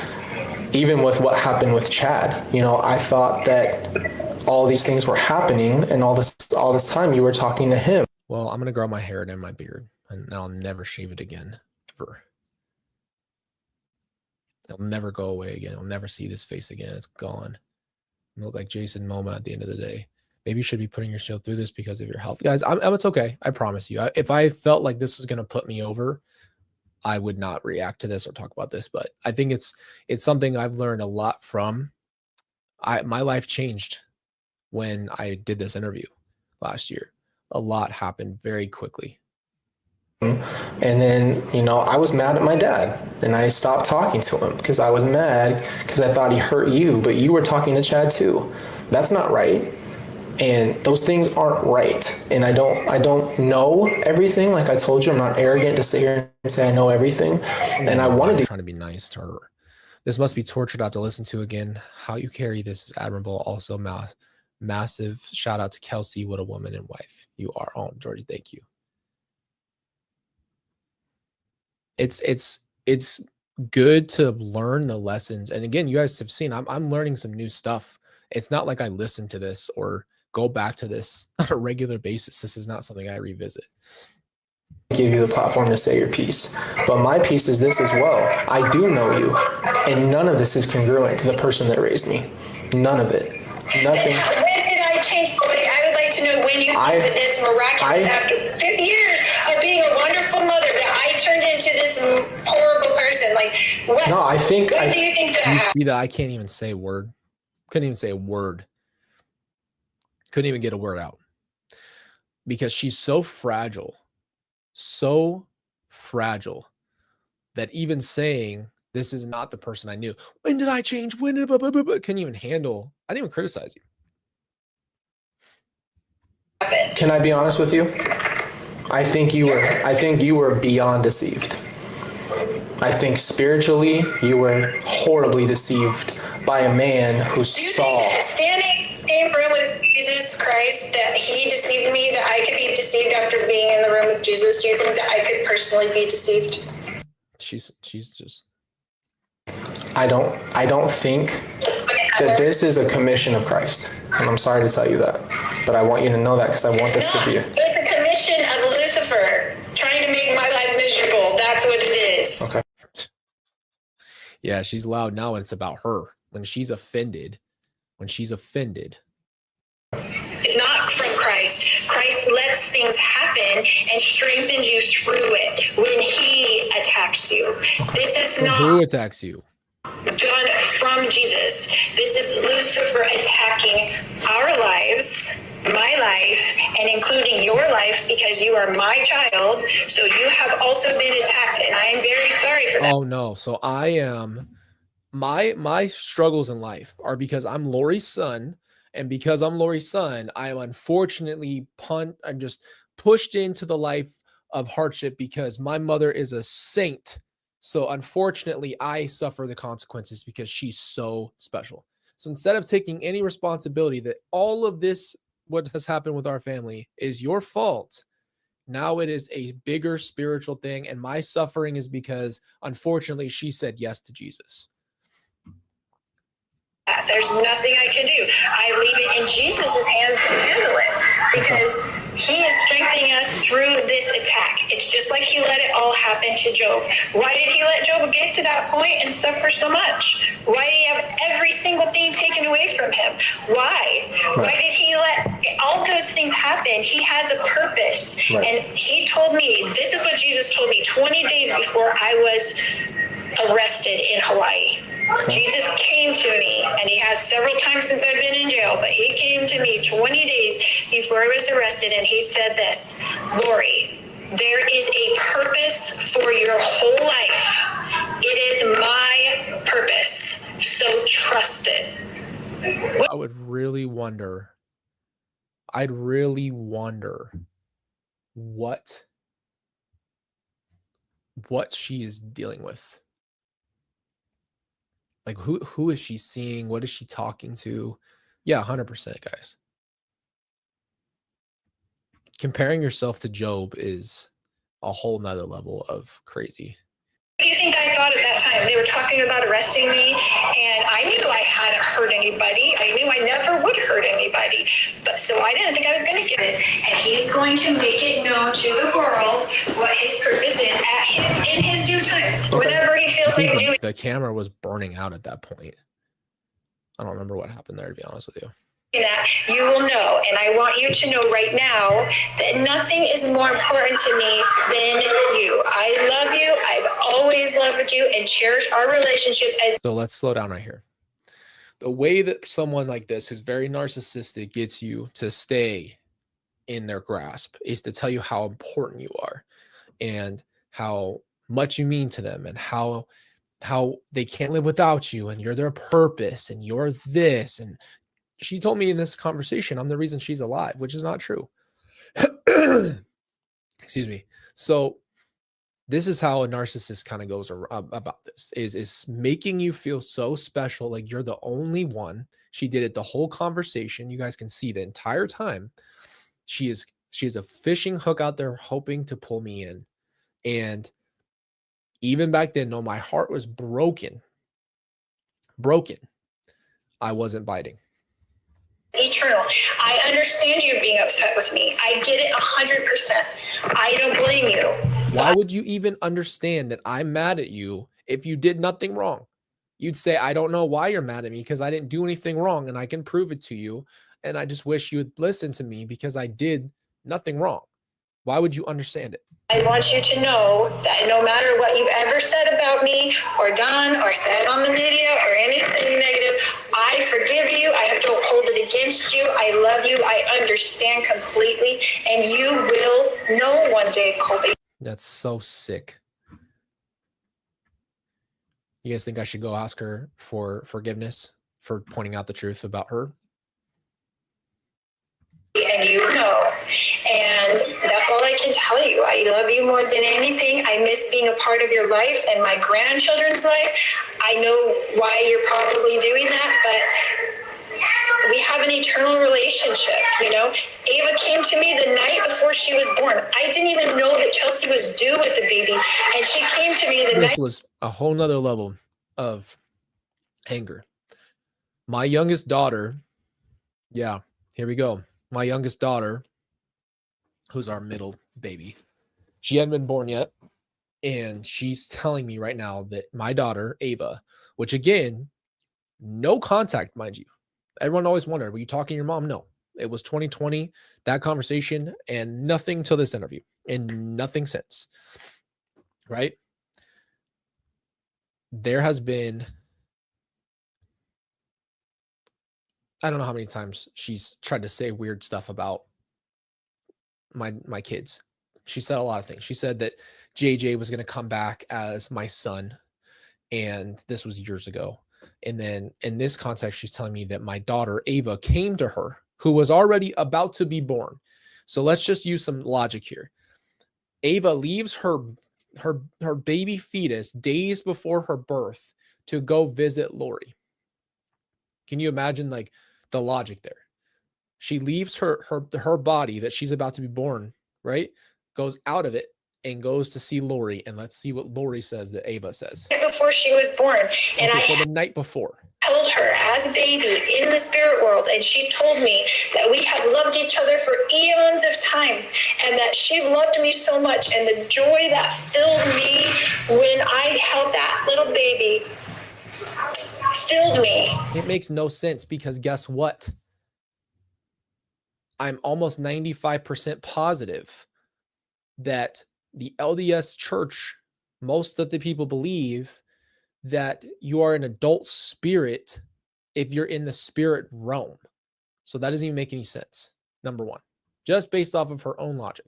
even with what happened with Chad, I thought that all these things were happening, and all this time you were talking to him. Well, I'm gonna grow my hair and my beard, and I'll never shave it again, ever. It'll never go away again. I'll never see this face again. It's gone. I look like Jason Momoa at the end of the day. Maybe you should be putting yourself through this because of your health, guys. It's okay. I promise you. If I felt like this was gonna put me over, I would not react to this or talk about this. But I think it's something I've learned a lot from. My life changed when I did this interview last year. A lot happened very quickly. And then, I was mad at my dad, and I stopped talking to him because I was mad because I thought he hurt you, but you were talking to Chad too. That's not right. And those things aren't right. And I don't know everything. Like I told you, I'm not arrogant to sit here and say I know everything. And I wanted to. Trying to be nice to her. This must be torture to have to listen to again. How you carry this is admirable. Also, massive shout out to Kelsey. What a woman and wife you are. Oh, Georgie, thank you. It's good to learn the lessons. And again, you guys have seen I'm learning some new stuff. It's not like I listen to this or go back to this on a regular basis. This is not something I revisit. Give you the platform to say your piece. But my piece is this as well. I do know you, and none of this is congruent to the person that raised me. None of it. Nothing. When did I change? I would like to know when you think that this miraculous, after 50 years of being a wonderful mother, that I turned into this horrible person. Like, what? No, I think. When do you think that happened? See that I can't even say a word. Couldn't even say a word. Couldn't even get a word out because she's so fragile that even saying this is not the person I knew. When did I change? When did couldn't even handle. I didn't even criticize you. Can I be honest with you? I think you were beyond deceived. I think spiritually you were horribly deceived by a man who saw. Think that standing in the room with Jesus Christ, that he deceived me, that I could be deceived after being in the room with Jesus? Do you think that I could personally be deceived? She's just. I don't think that this is a commission of Christ, and I'm sorry to tell you that, but I want you to know that because I want this to be. It's a commission of Lucifer trying to make my life miserable. That's what it is. Okay. Yeah, she's loud now, and it's about her. When she's offended. It's not from Christ. Christ lets things happen and strengthens you through it when he attacks you. Okay. This is not who attacks you. Done from Jesus. This is Lucifer attacking our lives my life and including your life because you are my child. So you have also been attacked, and I am very sorry for that. Oh no. So I am my struggles in life are because I'm Lori's son, and because I'm Lori's son, I am unfortunately I'm just pushed into the life of hardship because my mother is a saint. So unfortunately, I suffer the consequences because she's so special. So instead of taking any responsibility that all of this, what has happened with our family, is your fault, now it is a bigger spiritual thing. And my suffering is because unfortunately she said yes to Jesus. There's nothing I can do. I leave it in Jesus' hands to handle it because he is strengthening us through this attack. It's just like he let it all happen to Job. Why did he let Job get to that point and suffer so much? Why did he have every single thing taken away from him? Why? Why did he let all those things happen? He has a purpose. And he told me, this is what Jesus told me 20 days before I was arrested in Hawaii. Jesus came to me, and he has several times since I've been in jail, but he came to me 20 days before I was arrested, and he said this, Lori, there is a purpose for your whole life. It is my purpose, so trust it. I'd really wonder what she is dealing with. Like who is she seeing? What is she talking to? Yeah, 100%, guys. Comparing yourself to Job is a whole nother level of crazy. What do you think I thought at that time? They were talking about arresting me, and I knew I hadn't hurt anybody. I knew I never would hurt anybody. But so I didn't think I was going to get this. And he's going to make it known to the world what his purpose is in his due time. Whenever he feels like doing. The camera was burning out at that point. I don't remember what happened there, to be honest with you. That you will know, and I want you to know right now that nothing is more important to me than you. I love you. I've always loved you and cherish our relationship as. So let's slow down right here. The way that someone like this, who's very narcissistic, gets you to stay in their grasp is to tell you how important you are and how much you mean to them and how they can't live without you and you're their purpose and you're this. And she told me in this conversation, I'm the reason she's alive, which is not true. Excuse me. So this is how a narcissist kind of goes about this is making you feel so special. Like you're the only one. She did it the whole conversation. You guys can see the entire time. She is a fishing hook out there hoping to pull me in. And even back then, no, my heart was broken. I wasn't biting. Eternal. I understand you being upset with me. I get it 100%. I don't blame you. Why would you even understand that I'm mad at you if you did nothing wrong? You'd say, I don't know why you're mad at me because I didn't do anything wrong and I can prove it to you. And I just wish you would listen to me because I did nothing wrong. Why would you understand it? I want you to know that no matter what you've ever said about me or done or said on the video or anything negative, I forgive you. I don't hold it against you. I love you. I understand completely. And you will know one day, Colby. That's so sick. You guys think I should go ask her for forgiveness for pointing out the truth about her? And you know, and that's all I can tell you. I love you more than anything. I miss being a part of your life and my grandchildren's life. I know why you're probably doing that, but we have an eternal relationship, you know. Ava came to me the night before she was born. I didn't even know that Chelsea was due with the baby, and she came to me the night. This was a whole nother level of anger. My youngest daughter, yeah, here we go. My youngest daughter, who's our middle baby, she hadn't been born yet. And she's telling me right now that my daughter, Ava, which again, no contact, mind you. Everyone always wondered, were you talking to your mom? No, it was 2020, that conversation, and nothing till this interview and nothing since, right? There has been, I don't know how many times she's tried to say weird stuff about my kids. She said a lot of things. She said that JJ was going to come back as my son, and this was years ago. And then in this context, she's telling me that my daughter Ava came to her, who was already about to be born. So let's just use some logic here. Ava leaves her baby fetus days before her birth to go visit Lori. Can you imagine like the logic there? She leaves her body that she's about to be born, right? Goes out of it and goes to see Lori. And let's see what Lori says that Ava says. Before she was born. And okay, so the night before. Held her as a baby in the spirit world, and she told me that we had loved each other for eons of time, and that she loved me so much, and the joy that filled me when I held that little baby filled me. It makes no sense, because guess what? I'm almost 95% positive that the LDS church, most of the people believe that you are an adult spirit if you're in the spirit realm. So that doesn't even make any sense. Number one, just based off of her own logic.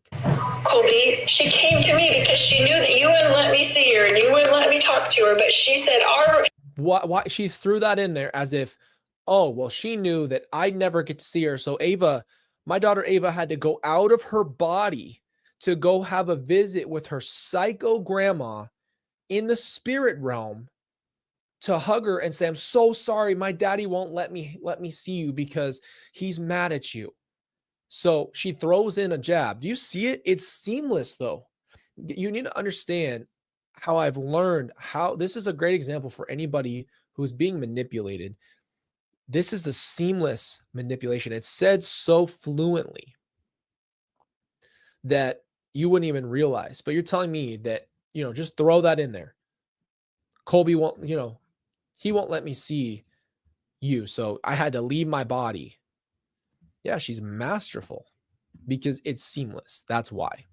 Colby, she came to me because she knew that you wouldn't let me see her and you wouldn't let me talk to her. But she said, why she threw that in there as if, oh, well, she knew that I'd never get to see her. So Ava, my daughter Ava, had to go out of her body to go have a visit with her psycho grandma in the spirit realm to hug her and say, I'm so sorry, my daddy won't let me see you because he's mad at you. So she throws in a jab. Do you see it? It's seamless though. You need to understand how I've learned how this is a great example for anybody who's being manipulated. This is a seamless manipulation. It's said so fluently that you wouldn't even realize, but you're telling me that, just throw that in there. Colby won't, he won't let me see you. So I had to leave my body. Yeah, she's masterful because it's seamless. That's why.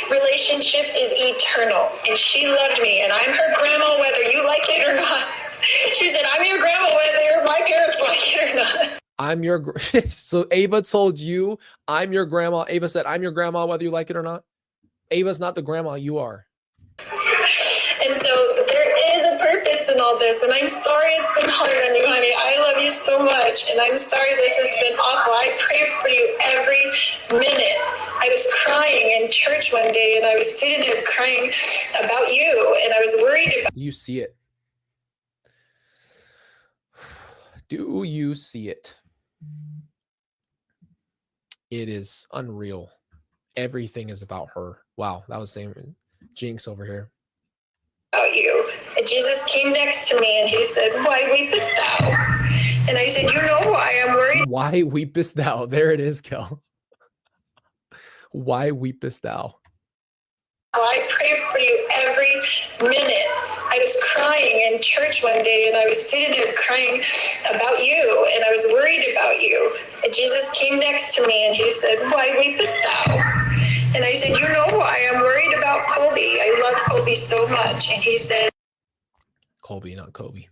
Relationship is eternal, and she loved me, and I'm her grandma whether you like it or not. She said, I'm your grandma whether my parents like it or not. I'm your, so Ava told you, I'm your grandma. Ava said, I'm your grandma whether you like it or not. Ava's not the grandma, you are. And so there is a purpose in all this, and I'm sorry it's been hard on you, honey. I love you so much, and I'm sorry this has been awful. I pray for you every minute. I was crying in church one day, and I was sitting there crying about you, and I was worried about. Do you see it? Do you see it? It is unreal. Everything is about her. Wow, that was same Jinx over here. About you. And Jesus came next to me and he said, why weepest thou? And I said, you know why I'm worried? Why weepest thou? There it is, Kel. Why weepest thou? I pray for you every minute. I was crying in church one day, and I was sitting there crying about you, and I was worried about you. And Jesus came next to me and he said, why weepest thou? And I said, you know why I'm worried about Colby. I love Colby so much. And he said, Colby, not Kobe.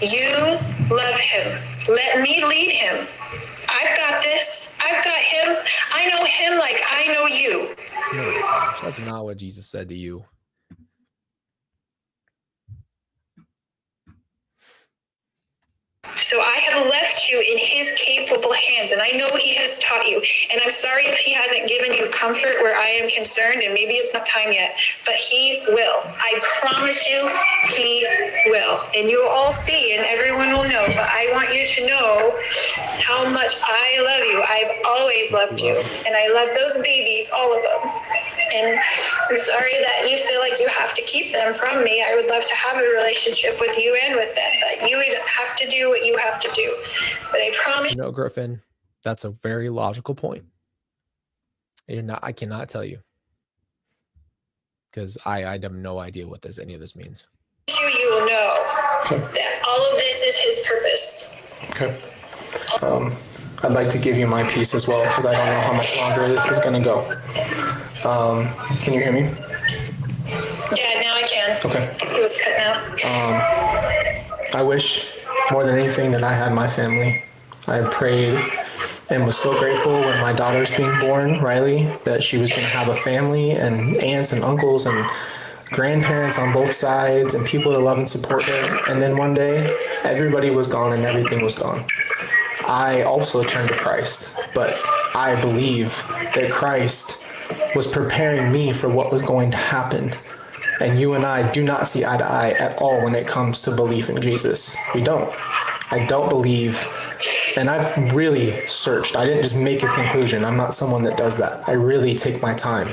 you love him. Let me lead him. I've got this. I've got him. I know him like I know you. No, that's not what Jesus said to you. So I have left you in his capable hands, and I know he has taught you. And I'm sorry if he hasn't given you comfort where I am concerned, and maybe it's not time yet, but he will. I promise you, he will. And you'll all see, and everyone will know, but I want you to know how much I love you. I've always loved you, and I love those babies, all of them. And I'm sorry that you feel like you have to keep them from me. I would love to have a relationship with you and with them, but you would have to do what you have to do. But I promise you. Griffin, that's a very logical point. I cannot tell you. Because I have no idea what any of this means. You will know that all of this is his purpose. Okay. I'd like to give you my piece as well, because I don't know how much longer this is going to go. Can you hear me? Yeah, now I can. Okay. It was cutting out. I wish more than anything that I had my family. I prayed and was so grateful when my daughter's being born, Riley, that she was going to have a family and aunts and uncles and grandparents on both sides and people to love and support her. And then one day, everybody was gone and everything was gone. I also turned to Christ, but I believe that Christ was preparing me for what was going to happen. And you and I do not see eye to eye at all when it comes to belief in Jesus. We don't. I don't believe, and I've really searched. I didn't just make a conclusion. I'm not someone that does that. I really take my time.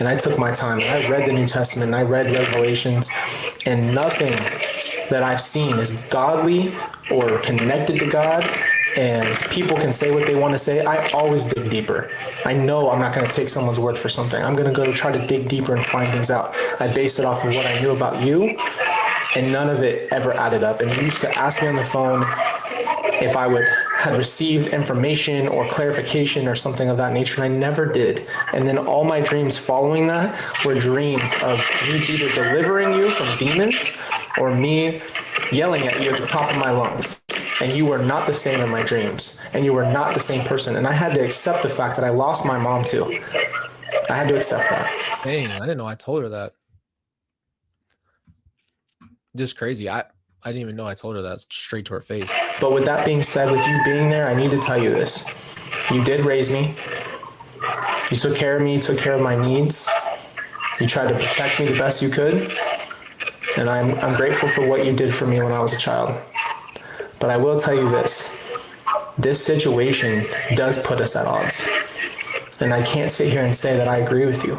And I took my time. I read the New Testament, and I read Revelations, and nothing that I've seen is godly or connected to God. And people can say what they want to say. I always dig deeper. I know I'm not going to take someone's word for something. I'm going to go try to dig deeper and find things out. I base it off of what I knew about you, and none of it ever added up. And you used to ask me on the phone if I had received information or clarification or something of that nature, and I never did. And then all my dreams following that were dreams of me either delivering you from demons or me yelling at you at the top of my lungs. And you were not the same in my dreams, and you were not the same person. And I had to accept the fact that I lost my mom too. I had to accept that. Dang, I didn't know I told her that. Just crazy. I didn't even know I told her that straight to her face. But with that being said, with you being there, I need to tell you this. You did raise me. You took care of me. You took care of my needs. You tried to protect me the best you could. And I'm grateful for what you did for me when I was a child. But I will tell you this. This situation does put us at odds. And I can't sit here and say that I agree with you.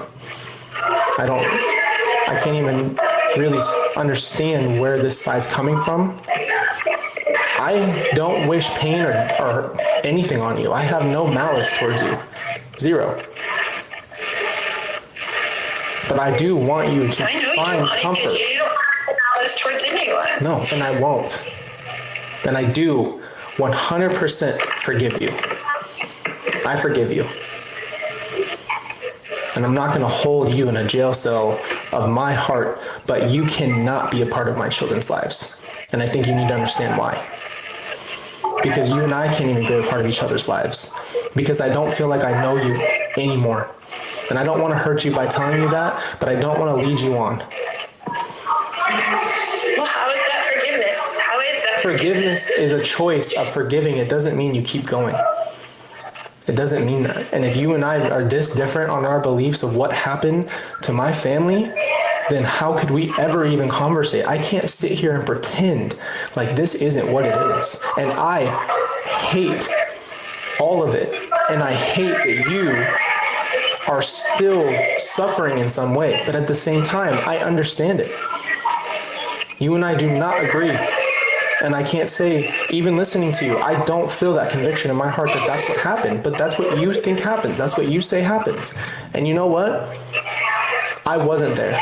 I can't even really understand where this side's coming from. I don't wish pain or anything on you. I have no malice towards you. Zero. But I do want you to find comfort. You don't have malice towards anyone. No, and I won't. And I do 100% forgive you. I forgive you. And I'm not going to hold you in a jail cell of my heart, but you cannot be a part of my children's lives. And I think you need to understand why. Because you and I can't even be a part of each other's lives. Because I don't feel like I know you anymore. And I don't want to hurt you by telling you that, but I don't want to lead you on. Well, how is that forgiveness? How is that Forgiveness is a choice of forgiving. It doesn't mean you keep going. It doesn't mean that. And if you and I are this different on our beliefs of what happened to my family, then how could we ever even conversate? I can't sit here and pretend like this isn't what it is. And I hate all of it. And I hate that you are still suffering in some way. But at the same time, I understand it. You and I do not agree. And I can't say, even listening to you, I don't feel that conviction in my heart that that's what happened. But that's what you think happens. That's what you say happens. And you know what? I wasn't there.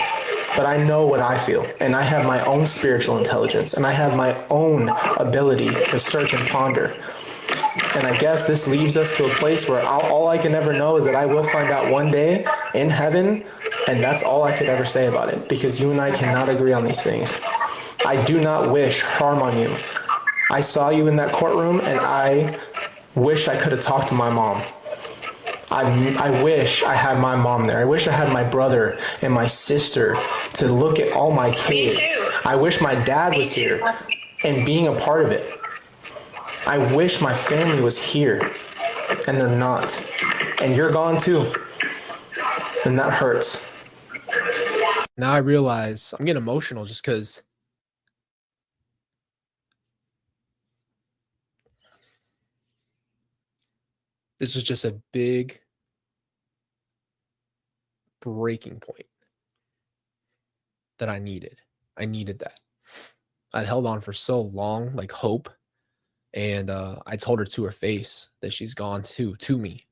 But I know what I feel. And I have my own spiritual intelligence. And I have my own ability to search and ponder. And I guess this leaves us to a place where all I can ever know is that I will find out one day in heaven. And that's all I could ever say about it. Because you and I cannot agree on these things. I do not wish harm on you. I saw you in that courtroom and I wish I could have talked to my mom. I wish I had my mom there. I wish I had my brother and my sister to look at all my kids. Me too. I wish my dad was here and being a part of it. I wish my family was here and they're not. And you're gone too. And that hurts. Now I realize I'm getting emotional just because this was just a big breaking point that I needed. I needed that. I'd held on for so long, like hope. And I told her to her face that she's gone too, to me.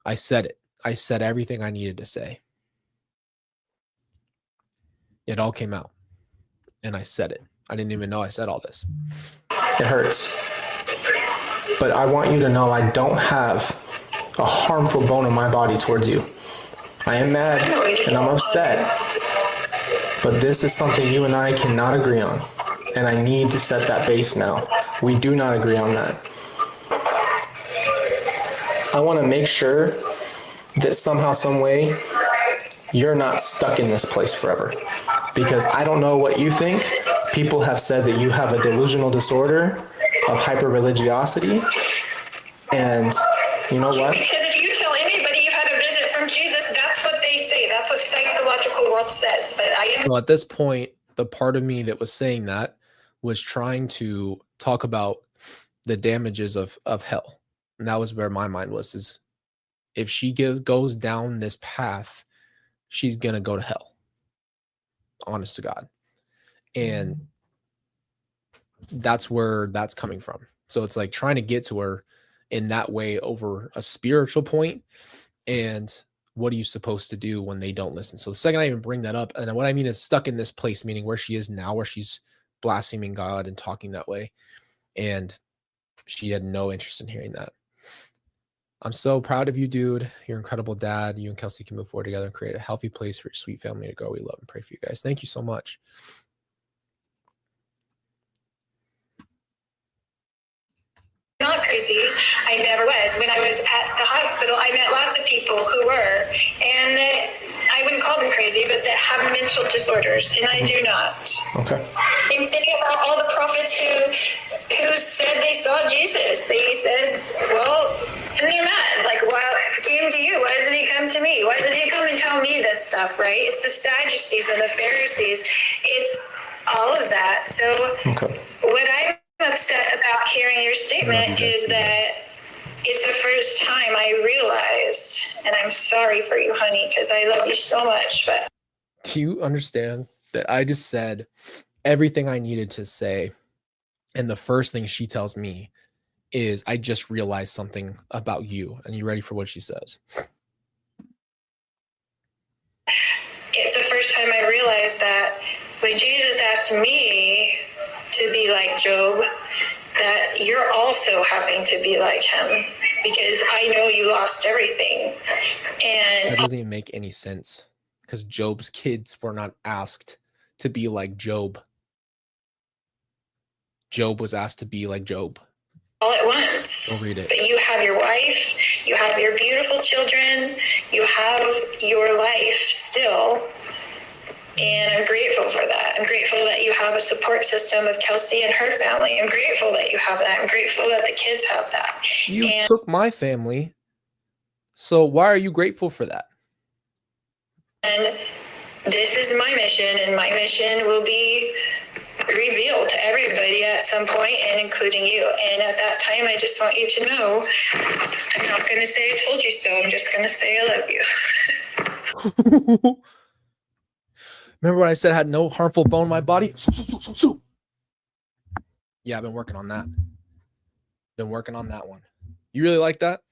I said it. I said everything I needed to say. It all came out. And I said it. I didn't even know I said all this. It hurts. But I want you to know I don't have a harmful bone in my body towards you. I am mad and I'm upset. But this is something you and I cannot agree on. And I need to set that base now. We do not agree on that. to make sure that somehow, some way, you're not stuck in this place forever. Because I don't know what you think. People have said that you have a delusional disorder of hyper-religiosity. And you know what? Because if you tell anybody you've had a visit from Jesus, that's what they say. That's what psychological world says. But well, at this point, the part of me that was saying that was trying to talk about the damages of hell. And that was where my mind was, is if she goes down this path, she's going to go to hell. Honest to God. And that's where that's coming from. So it's like trying to get to her in that way over a spiritual point. And what are you supposed to do when they don't listen? So the second I even bring that up, and what I mean is stuck in this place, meaning where she is now, where she's blaspheming God and talking that way. And she had no interest in hearing that. I'm so proud of you, dude. You're an incredible dad. You and Kelsey can move forward together and create a healthy place for your sweet family to go. We love and pray for you guys. Thank you so much. Not crazy. I never was. When I was at the hospital, I met lots of people who were, and I wouldn't call them crazy, but that have mental disorders, and I do not. Okay. I'm thinking about all the prophets who said they saw Jesus. They said, well, and they're mad. Like, well, if he came to you, why doesn't he come to me? Why doesn't he come and tell me this stuff, right? It's the Sadducees and the Pharisees. It's all of that. So what I'm upset about hearing your statement is that it's the first time I realized, and I'm sorry for you, honey, because I love you so much. But do you understand that I just said everything I needed to say? And the first thing she tells me is, I just realized something about you. And you ready for what she says? It's the first time I realized that when Jesus asked me to be like Job, that you're also having to be like him, because I know you lost everything. And that doesn't even make any sense, because Job's kids were not asked to be like Job. Job was asked to be like Job. All at once. Go read it. But you have your wife, you have your beautiful children, you have your life still. And I'm grateful for that. I'm grateful that you have a support system with Kelsey and her family. I'm grateful that you have that. I'm grateful that the kids have that. You took my family. So why are you grateful for that? And this is my mission, and my mission will be revealed to everybody at some point, and including you. And at that time, I just want you to know, I'm not going to say I told you so. I'm just going to say I love you. Remember when I said I had no harmful bone in my body? Yeah, I've been working on that. Been working on that one. You really like that?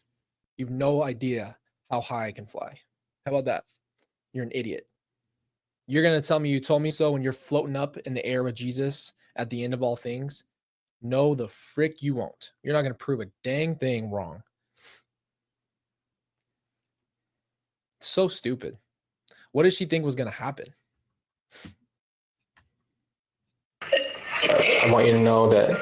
You've no idea how high I can fly. How about that? You're an idiot. You're going to tell me you told me so when you're floating up in the air with Jesus at the end of all things? No, the frick you won't. You're not going to prove a dang thing wrong. So stupid. What did she think was going to happen? I want you to know that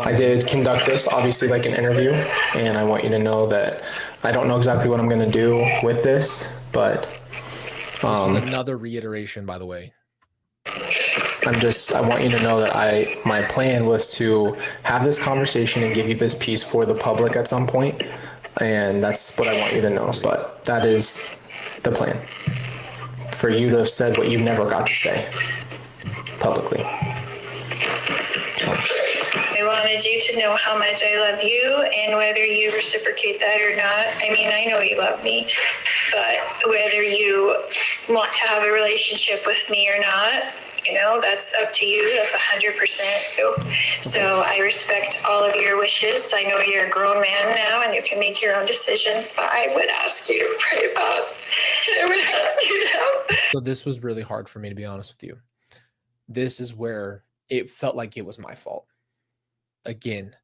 I did conduct this, obviously, like an interview, and I want you to know that I don't know exactly what I'm going to do with this, but this was another reiteration, by the way. I want you to know that my plan was to have this conversation and give you this piece for the public at some point, and that's what I want you to know. But that is the plan, for you to have said what you never got to say publicly. I wanted you to know how much I love you, and whether you reciprocate that or not. I mean, I know you love me, but whether you want to have a relationship with me or not, you know, that's up to you. That's 100% you. So I respect all of your wishes. I know you're a grown man now and you can make your own decisions, but I would ask you to pray about it. I would ask you to help. So this was really hard for me, to be honest with you. This is where it felt like it was my fault. Again,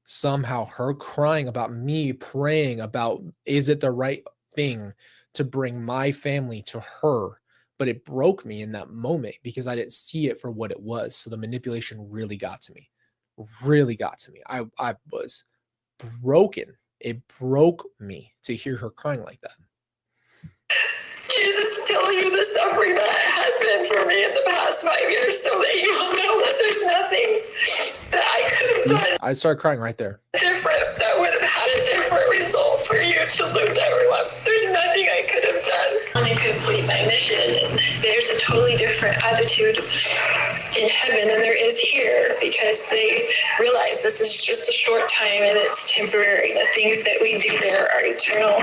somehow her crying about me praying about, is it the right thing to bring my family to her? But it broke me in that moment because I didn't see it for what it was. So the manipulation really got to me. I was broken. It broke me to hear her crying like that. Jesus, tell you the suffering that has been for me in the past 5 years so that you'll know that there's nothing that I could have done I started crying right there. different that would have had a different result for you to lose everyone. There's nothing I could have done. I want to complete my mission, and there's a totally different attitude in heaven than there is here because they realize this is just a short time and it's temporary. The things that we do there are eternal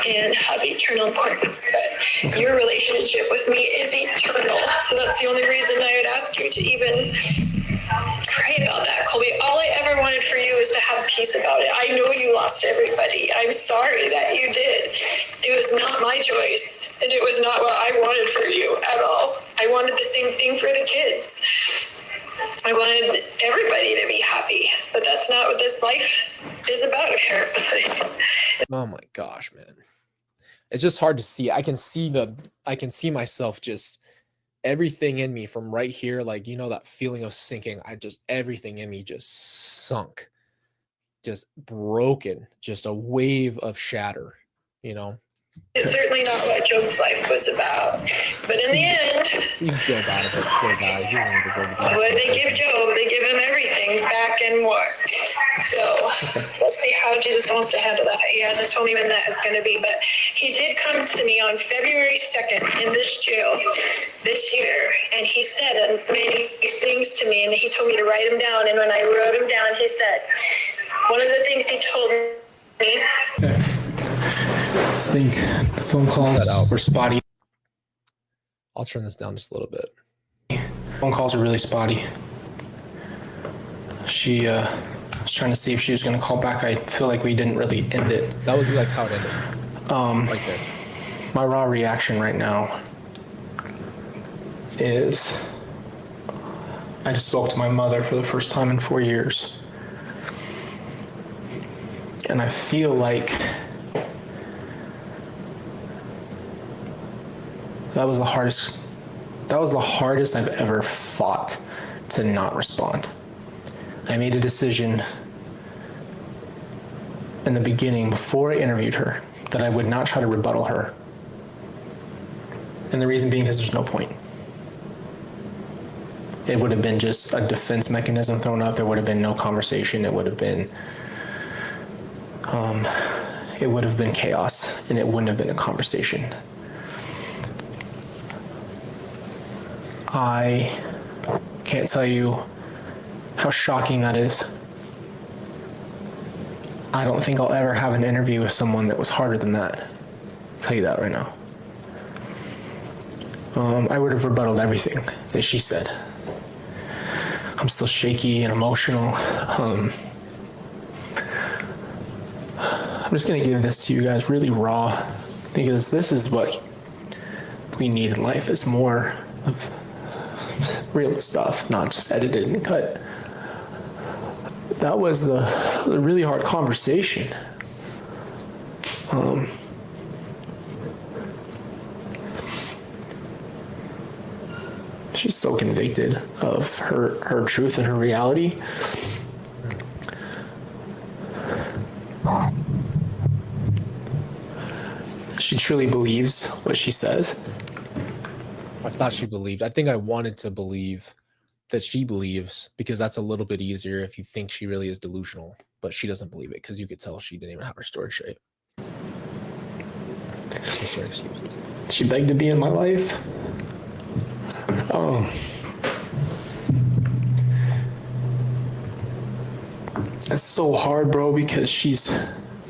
and have eternal importance, but your relationship with me is eternal. So that's the only reason I would ask you to even pray about that, Colby. All I ever wanted for you is to have peace about it. I know you lost everybody. I'm sorry that you did. It was not my choice, and it was not what I wanted for you at all. I wanted the same thing for the kids. I wanted everybody to be happy, but that's not what this life is about, apparently. Oh my gosh, man. It's just hard to see. I can see myself just everything in me from right here, like, you know, that feeling of sinking. Everything in me just sunk, just broken, just a wave of shatter, you know? It's certainly not what Job's life was about. But in the end, You Job out of it, poor guy. He doesn't even go to the what did they give Job? They give him everything back and more. So we'll see how Jesus wants to handle that. He hasn't told me when that is going to be, but he did come to me on February 2nd in this jail this year, and he said many things to me, and he told me to write them down. And when I wrote them down, he said, one of the things he told me. I think the phone calls were spotty. I'll turn this down just a little bit. Phone calls are really spotty. She was trying to see if she was going to call back. I feel like we didn't really end it. That was like how it ended. Right there. My raw reaction right now is I just spoke to my mother for the first time in 4 years. And I feel like that was the hardest I've ever fought to not respond. I made a decision in the beginning, before I interviewed her, that I would not try to rebuttal her. And the reason being is there's no point. It would have been just a defense mechanism thrown up. There would have been no conversation. It would have been chaos, and it wouldn't have been a conversation. I can't tell you how shocking that is. I don't think I'll ever have an interview with someone that was harder than that. I'll tell you that right now. I would have rebutted everything that she said. I'm still shaky and emotional. I'm just going to give this to you guys really raw, because this is what we need in life, is more of real stuff, not just edited and cut. That was the really hard conversation. She's so convicted of her truth and her reality. She truly believes what she says. I thought she believed. I think I wanted to believe that she believes, because that's a little bit easier if you think she really is delusional, but she doesn't believe it because you could tell she didn't even have her story straight. She begged to be in my life. It's so hard, bro, because she's,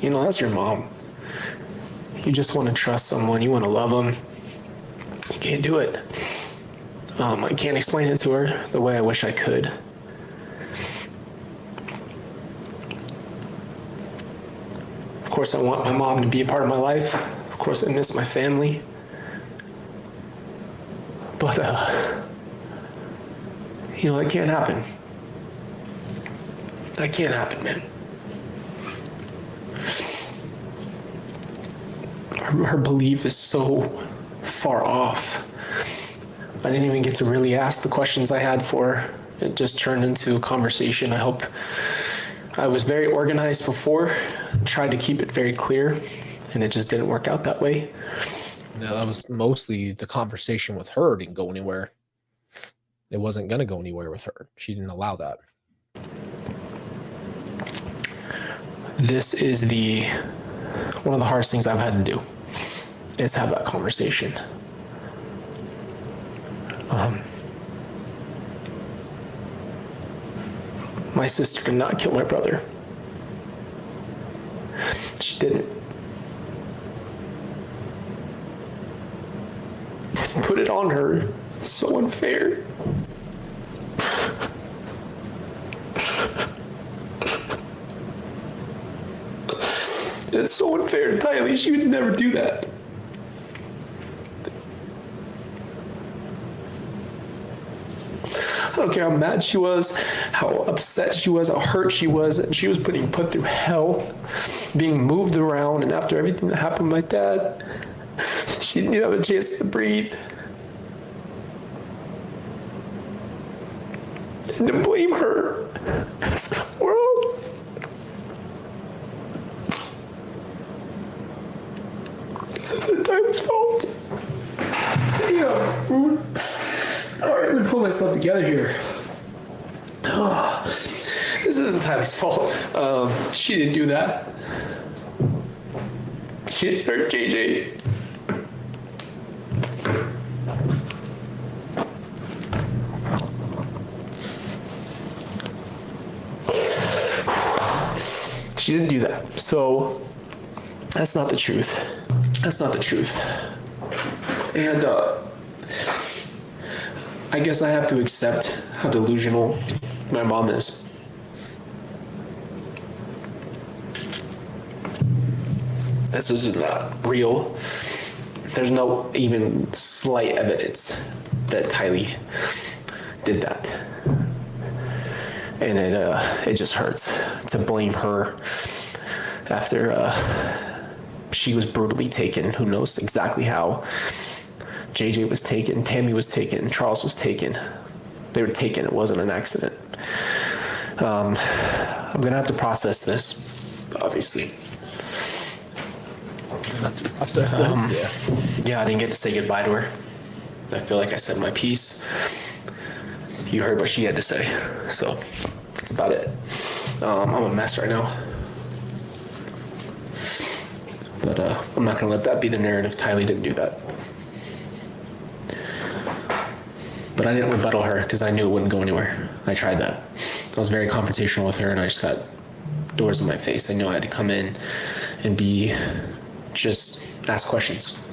that's your mom. You just want to trust someone. You want to love them. You can't do it. I can't explain it to her the way I wish I could. Of course, I want my mom to be a part of my life. Of course, I miss my family. But, that can't happen. That can't happen, man. Her belief is so far off. I didn't even get to really ask the questions I had for her. It just turned into a conversation. I was very organized before, tried to keep it very clear, and it just didn't work out that way. No, that was mostly the conversation with her didn't go anywhere. It wasn't going to go anywhere with her. She didn't allow that. This is one of the hardest things I've had to do is have that conversation. My sister did not kill my brother. She didn't. Put it on her. It's so unfair. It's so unfair to Tylee. She would never do that. I don't care how mad she was, how upset she was, how hurt she was, and she was being put through hell, being moved around, and after everything that happened with my dad, she didn't even have a chance to breathe. And to blame her. World. This isn't Tyler's fault. Damn, dude. All right, let me pull myself together here. Oh, this isn't Tyler's fault. She didn't do that. She didn't hurt JJ. She didn't do that. So that's not the truth. That's not the truth. And I guess I have to accept how delusional my mom is. This is not real. There's no even slight evidence that Tylee did that. And it just hurts to blame her after she was brutally taken. Who knows exactly how. JJ was taken, Tammy was taken, Charles was taken. They were taken, it wasn't an accident. I'm gonna have to process this, obviously. Process this? Yeah, I didn't get to say goodbye to her. I feel like I said my piece. You heard what she had to say, so that's about it. I'm a mess right now. But I'm not gonna let that be the narrative. Tylee didn't do that. But I didn't rebuttal her because I knew it wouldn't go anywhere. I tried that. I was very confrontational with her and I just got doors in my face. I knew I had to come in and just ask questions.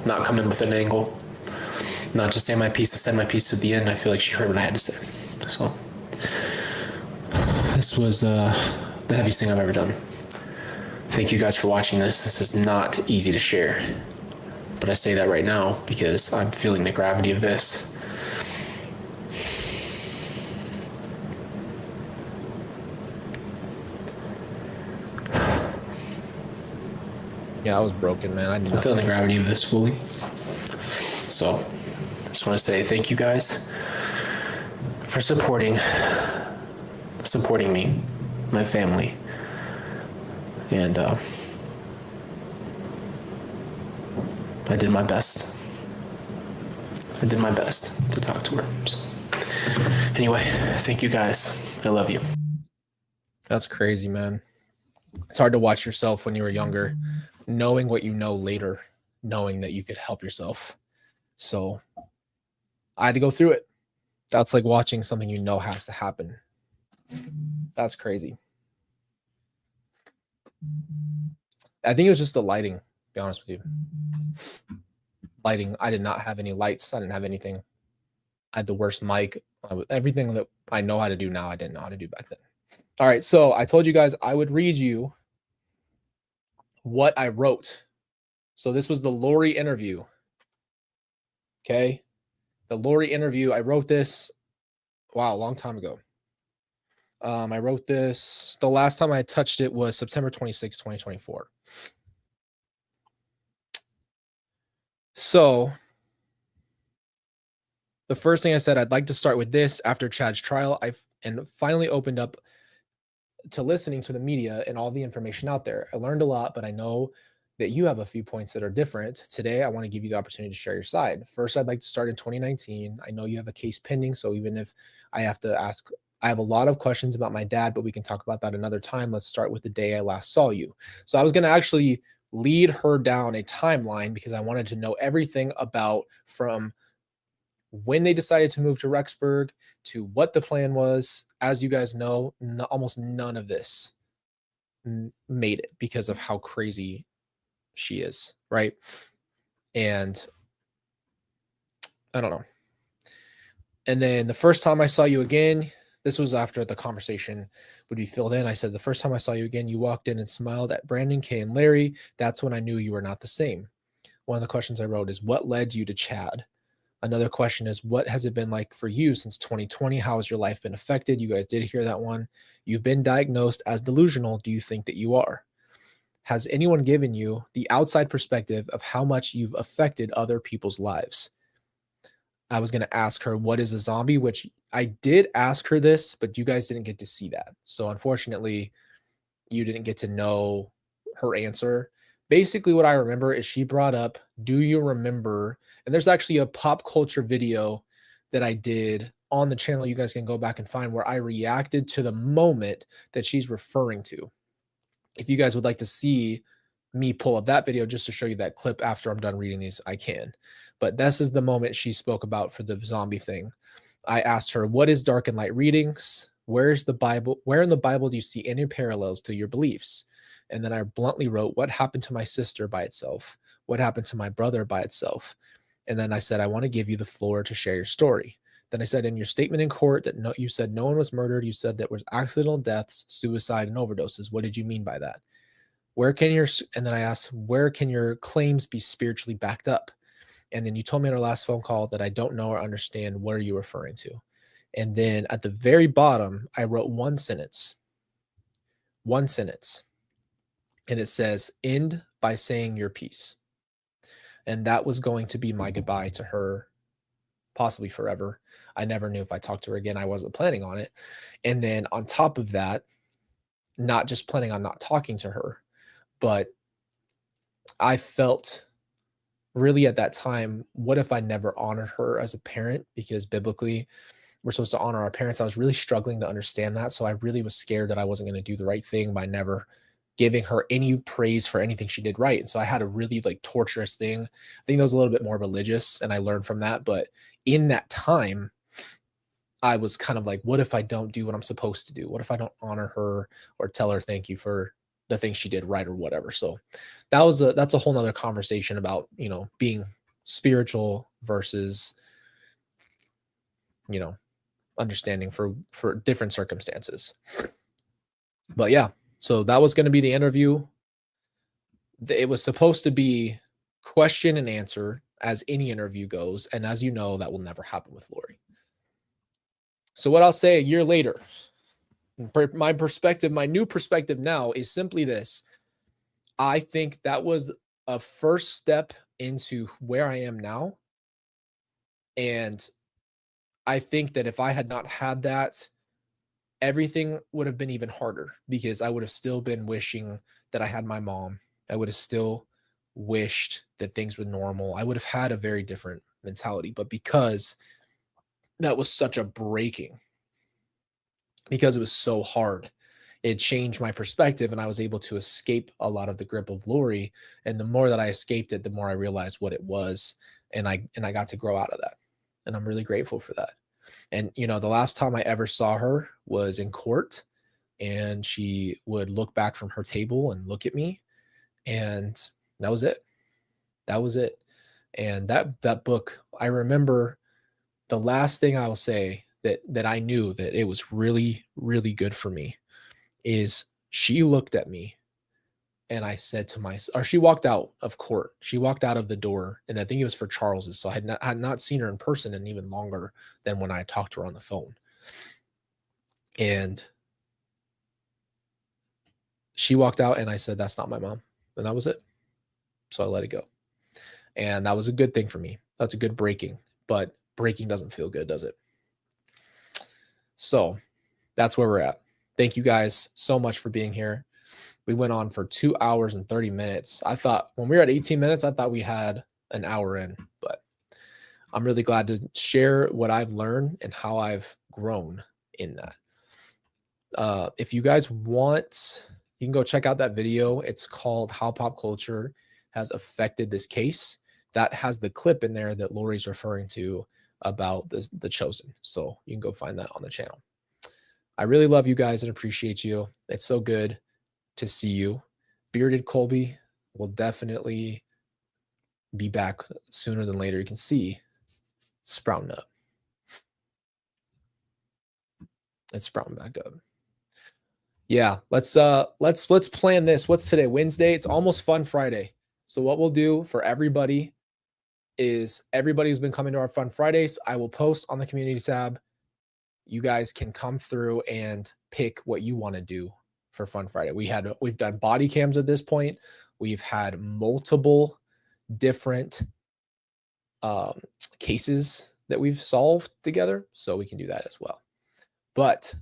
Not come in with an angle. Not just say my piece, to send my piece at the end. I feel like she heard what I had to say. So this was the heaviest thing I've ever done. Thank you guys for watching this. This is not easy to share. But I say that right now because I'm feeling the gravity of this. Yeah, I was broken, man. I'm feeling the gravity of this fully. So I just want to say thank you guys for supporting me, my family. And I did my best. I did my best to talk to her. So, anyway, thank you guys. I love you. That's crazy, man. It's hard to watch yourself when you were younger, knowing what you know later, knowing that you could help yourself. So I had to go through it. That's like watching something you know has to happen. That's crazy. I think it was just the lighting, to be honest with you. Lighting. I did not have any lights. I didn't have anything. I had the worst mic. Everything that I know how to do now, I didn't know how to do back then. All right. So I told you guys I would read you what I wrote. So this was the Lori interview. Okay. The Lori interview. I wrote this, wow, a long time ago. I wrote this, the last time I touched it was September 26, 2024. So the first thing I said, I'd like to start with this. After Chad's trial, I finally opened up to listening to the media and all the information out there. I learned a lot, but I know that you have a few points that are different. Today, I want to give you the opportunity to share your side. First, I'd like to start in 2019. I know you have a case pending, so even if I have to ask, I have a lot of questions about my dad, but we can talk about that another time. Let's start with the day I last saw you. So I was going to actually lead her down a timeline because I wanted to know everything about from when they decided to move to Rexburg to what the plan was. As you guys know, almost none of this made it because of how crazy she is, right? And I don't know. And then the first time I saw you again, this was after the conversation would be filled in. I said, the first time I saw you again, you walked in and smiled at Brandon, Kay, and Larry. That's when I knew you were not the same. One of the questions I wrote is, what led you to Chad? Another question is, what has it been like for you since 2020? How has your life been affected? You guys did hear that one. You've been diagnosed as delusional. Do you think that you are? Has anyone given you the outside perspective of how much you've affected other people's lives? I was going to ask her, what is a zombie? Which I did ask her this, but you guys didn't get to see that. So unfortunately, you didn't get to know her answer. Basically, what I remember is she brought up, do you remember? And there's actually a pop culture video that I did on the channel. You guys can go back and find where I reacted to the moment that she's referring to. If you guys would like to see me pull up that video just to show you that clip after I'm done reading these, I can. But this is the moment she spoke about for the zombie thing. I asked her, what is dark and light readings? Where's the Bible? Where in the Bible do you see any parallels to your beliefs? And then I bluntly wrote, what happened to my sister by itself? What happened to my brother by itself? And then I said, I want to give you the floor to share your story. Then I said, in your statement in court that you said no one was murdered. You said that was accidental deaths, suicide, and overdoses. What did you mean by that? And then I asked, where can your claims be spiritually backed up? And then you told me in our last phone call that I don't know or understand. What are you referring to? And then at the very bottom, I wrote one sentence. And it says, end by saying your piece. And that was going to be my goodbye to her, possibly forever. I never knew if I talked to her again. I wasn't planning on it. And then on top of that, not just planning on not talking to her, but I felt really at that time, what if I never honored her as a parent? Because biblically, we're supposed to honor our parents. I was really struggling to understand that. So I really was scared that I wasn't going to do the right thing by never giving her any praise for anything she did right. And so I had a really torturous thing. I think that was a little bit more religious, and I learned from that. But in that time, I was kind of like, what if I don't do what I'm supposed to do? What if I don't honor her or tell her thank you for the things she did right or whatever? So that's a whole nother conversation about, being spiritual versus, understanding for different circumstances. But yeah, so that was going to be the interview. It was supposed to be question and answer as any interview goes. And as you know, that will never happen with Lori. So what I'll say a year later, my new perspective now is simply this. I think that was a first step into where I am now. And I think that if I had not had that, everything would have been even harder, because I would have still been wishing that I had my mom. I would have still wished that things were normal. I would have had a very different mentality. But because that was such a breaking, because it was so hard, it changed my perspective, and I was able to escape a lot of the grip of Lori. And the more that I escaped it, the more I realized what it was. And I got to grow out of that. And I'm really grateful for that. And, the last time I ever saw her was in court, and she would look back from her table and look at me. And that was it. That was it. And that book, I remember the last thing I will say that I knew that it was really, really good for me is she looked at me, and I said to myself, or she walked out of court. She walked out of the door, and I think it was for Charles's. So I had not seen her in person in even longer than when I talked to her on the phone. And she walked out, and I said, that's not my mom. And that was it. So I let it go. And that was a good thing for me. That's a good breaking, but breaking doesn't feel good, does it? So that's where we're at. Thank you guys so much for being here. We went on for 2 hours and 30 minutes. I thought when we were at 18 minutes, I thought we had an hour in, but I'm really glad to share what I've learned and how I've grown in that. If you guys want, you can go check out that video. It's called How Pop Culture Has Affected This Case. That has the clip in there that Lori's referring to about the Chosen. So you can go find that on the channel. I really love you guys and appreciate you. It's so good to see you. Bearded Colby will definitely be back sooner than later. You can see it's sprouting up. It's sprouting back up. Yeah, let's plan this. What's today? Wednesday. It's almost Fun Friday. So what we'll do for everybody is everybody who's been coming to our Fun Fridays, I will post on the community tab. You guys can come through and pick what you want to do for Fun Friday. We've done body cams at this point. We've had multiple different cases that we've solved together, so we can do that as well. But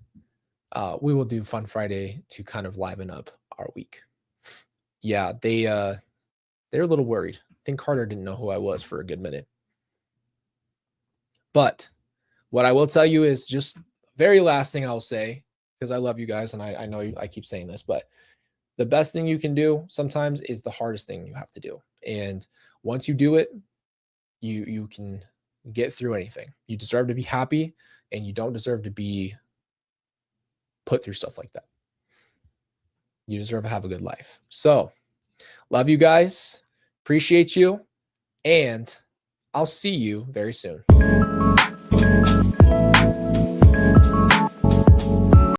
we will do Fun Friday to kind of liven up our week. Yeah, they're a little worried. I think Carter didn't know who I was for a good minute. But what I will tell you is just very last thing I'll say, because I love you guys and I know I keep saying this, but the best thing you can do sometimes is the hardest thing you have to do. And once you do it, you can get through anything. You deserve to be happy, and you don't deserve to be put through stuff like that. You deserve to have a good life. So love you guys. Appreciate you. And I'll see you very soon.